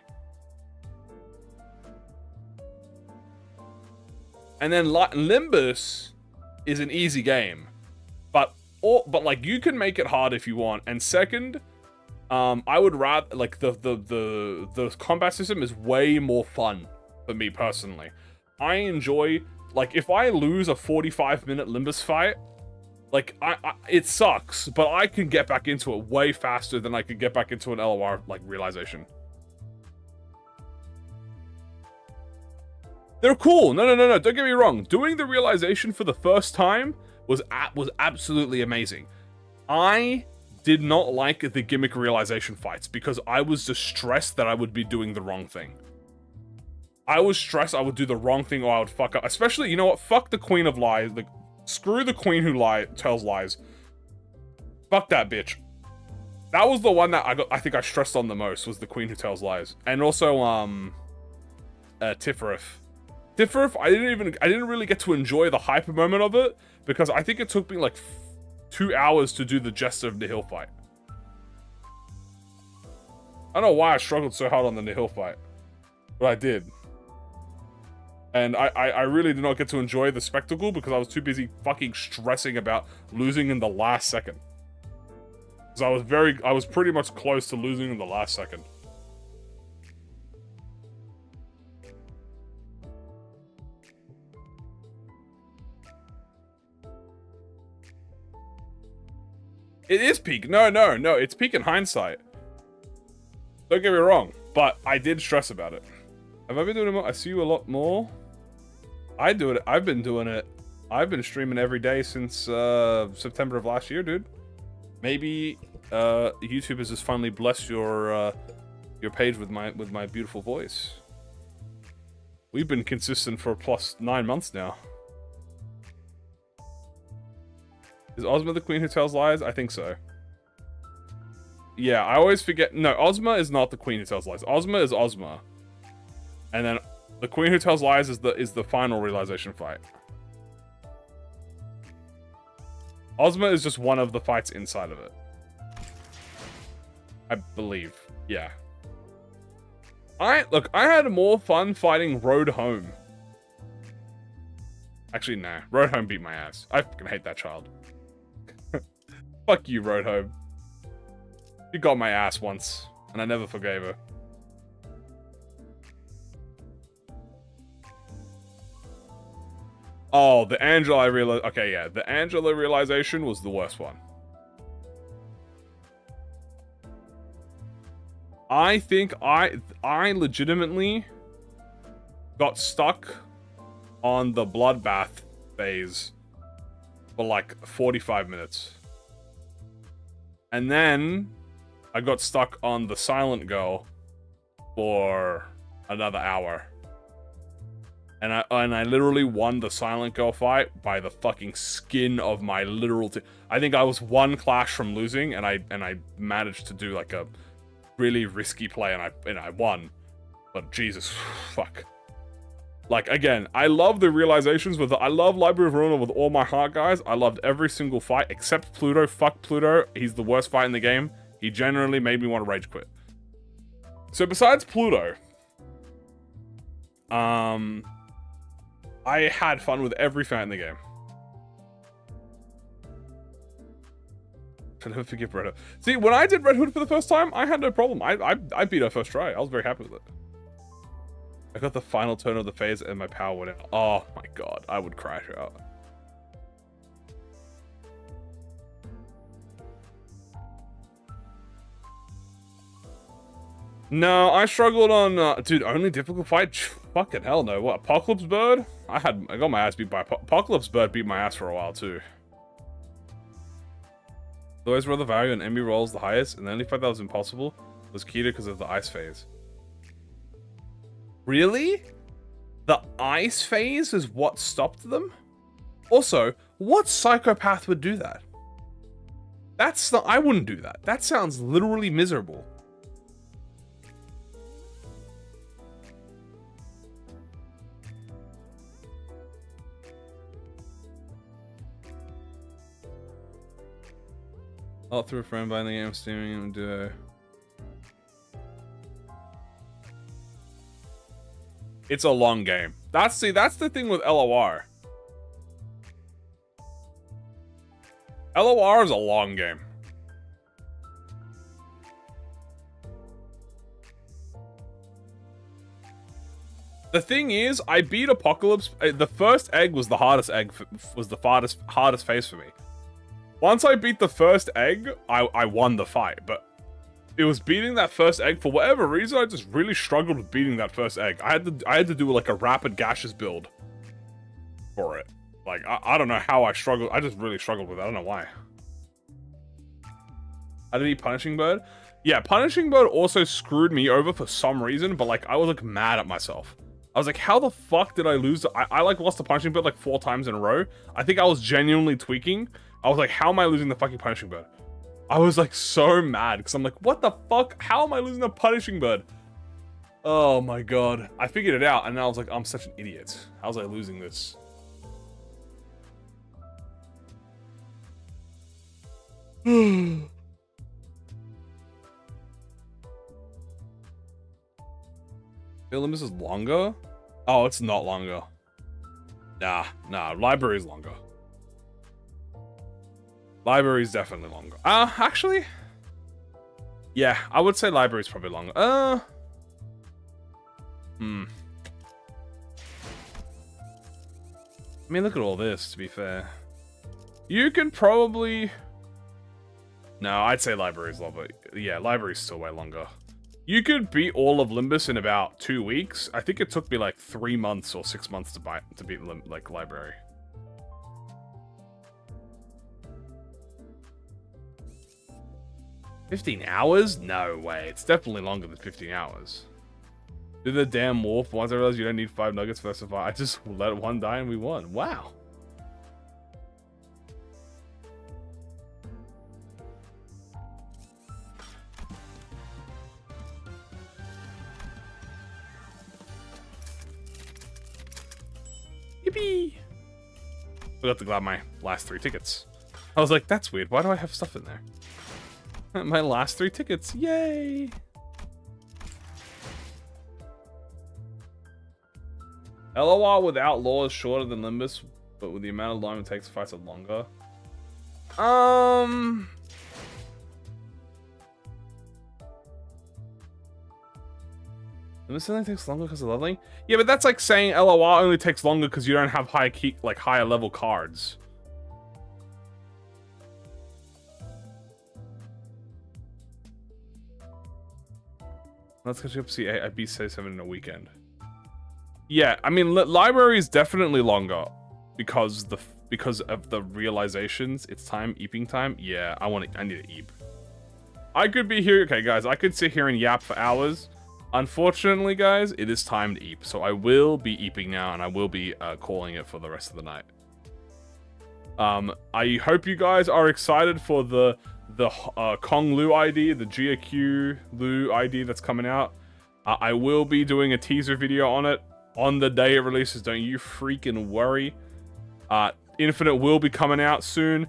And then Limbus is an easy game, but like you can make it hard if you want. And second, I would rather like the combat system is way more fun for me personally. I enjoy, like, if I lose a 45-minute Limbus fight, like it sucks, but I can get back into it way faster than I could get back into an LOR like realization. They're cool. No. Don't get me wrong. Doing the realization for the first time was absolutely amazing. I did not like the gimmick realization fights because I was just stressed that I would be doing the wrong thing. I was stressed I would do the wrong thing or I would fuck up. Especially, you know what? Fuck the Queen of Lies. Like, screw the Queen who tells lies. Fuck that bitch. That was the one that I think I stressed on the most, was the Queen who tells lies. And also, Tifereth. Tifereth, I didn't really get to enjoy the hyper moment of it because I think it took me like 2 hours to do the Jester of Nihil fight. I don't know why I struggled so hard on the Nihil fight, but I did. And I really did not get to enjoy the spectacle because I was too busy fucking stressing about losing in the last second. Because I was pretty much close to losing in the last second. It is peak. No. It's peak in hindsight. Don't get me wrong, but I did stress about it. Have I been doing it more? I see you a lot more. I do it. I've been doing it I've been streaming every day since September of last year, dude. Maybe YouTube has just finally blessed your page with my beautiful voice. We've been consistent for plus 9 months now. Is Ozma the queen who tells lies? I think so. Yeah, I always forget. No, Ozma is not the queen who tells lies. Ozma is Ozma. And then the queen who tells lies is the final realization fight. Ozma is just one of the fights inside of it. I believe. Yeah. Look, I had more fun fighting Road Home. Actually, nah. Road Home beat my ass. I fucking hate that child. Fuck you, Road Home. She got my ass once, and I never forgave her. Oh, the Angela I realized. Okay, yeah. The Angela realization was the worst one. I think I legitimately got stuck on the bloodbath phase for like 45 minutes. And then I got stuck on the silent girl for another hour. And I literally won the silent girl fight by the fucking skin of my literal I think I was one clash from losing, and I managed to do like a really risky play, and I won. But Jesus, fuck. Like, again, I love the realizations I love Library of Ruina with all my heart, guys. I loved every single fight except Pluto. Fuck Pluto. He's the worst fight in the game. He genuinely made me want to rage quit. So besides Pluto, I had fun with every fight in the game. I never forgive Red Hood. See, when I did Red Hood for the first time, I had no problem. I beat her first try. I was very happy with it. I got the final turn of the phase and my power went out. Oh my god, I would crash out. No, I struggled on, dude, only difficult fight? Fucking hell no. What, Apocalypse Bird? I got my ass beat by Apocalypse Bird beat my ass for a while too. Always roll the value and Emmy rolls the highest, and the only fight that was impossible was Kita because of the ice phase. Really? The ice phase is what stopped them? Also, what psychopath would do that? That's not, I wouldn't do that. That sounds literally miserable. All through a friend buying the game, streaming and duo. It's a long game. That's the thing with LOR. LOR is a long game. The thing is, I beat Apocalypse. The first egg was the hardest egg. Was the hardest phase for me. Once I beat the first egg, I won the fight, but it was beating that first egg for whatever reason. I just really struggled with beating that first egg. I had to do like a rapid gaseous build for it. Like I don't know how I struggled. I just really struggled with it. I don't know why. I did eat Punishing Bird. Yeah, Punishing Bird also screwed me over for some reason, but like I was like mad at myself. I was like, how the fuck did I lose? I like lost the Punishing Bird like 4 times in a row. I think I was genuinely tweaking. I was like, how am I losing the fucking Punishing Bird? I was like so mad because I'm like, what the fuck? How am I losing the Punishing Bird? Oh my god. I figured it out and then I was like, I'm such an idiot. How was I losing this? Limbus is longer? Oh, it's not longer. Nah, library is longer. Library is definitely longer. Actually, yeah, I would say library is probably longer. I mean, look at all this, to be fair. You can probably... No, I'd say library is longer. Yeah, library is still way longer. You could beat all of Limbus in about 2 weeks. I think it took me like 3 months or 6 months to beat library. 15 hours? No way. It's definitely longer than 15 hours. Do the damn wolf. Once I realized you don't need 5 nuggets for that survival, I just let one die and we won. Wow. Yippee! Forgot to grab my last 3 tickets. I was like, that's weird. Why do I have stuff in there? My last 3 tickets. Yay! LOR without law is shorter than Limbus, but with the amount of time it takes, fights are longer. Limbus only takes longer because of leveling? Yeah, but that's like saying LOR only takes longer because you don't have higher level cards. Let's catch up. See, I beat 7 in a weekend. Yeah, I mean, library is definitely longer because of the realizations. It's time, eeping time. Yeah, I need to eep. I could be here. Okay, guys, I could sit here and yap for hours. Unfortunately, guys, it is time to eep. So I will be eeping now, and I will be calling it for the rest of the night. I hope you guys are excited for the Kong Lu ID, the GQ Lu ID that's coming out. I will be doing a teaser video on it on the day it releases. Don't you freaking worry. Infinite will be coming out soon.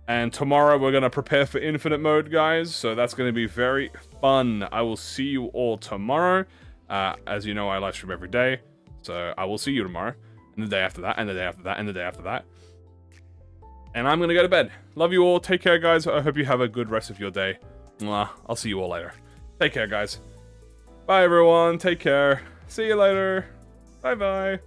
And tomorrow we're going to prepare for Infinite mode, guys. So that's going to be very fun. I will see you all tomorrow. As you know, I live stream every day. So I will see you tomorrow. And the day after that, and the day after that, and the day after that. And I'm going to go to bed. Love you all. Take care, guys. I hope you have a good rest of your day. Mwah. I'll see you all later. Take care, guys. Bye, everyone. Take care. See you later. Bye-bye.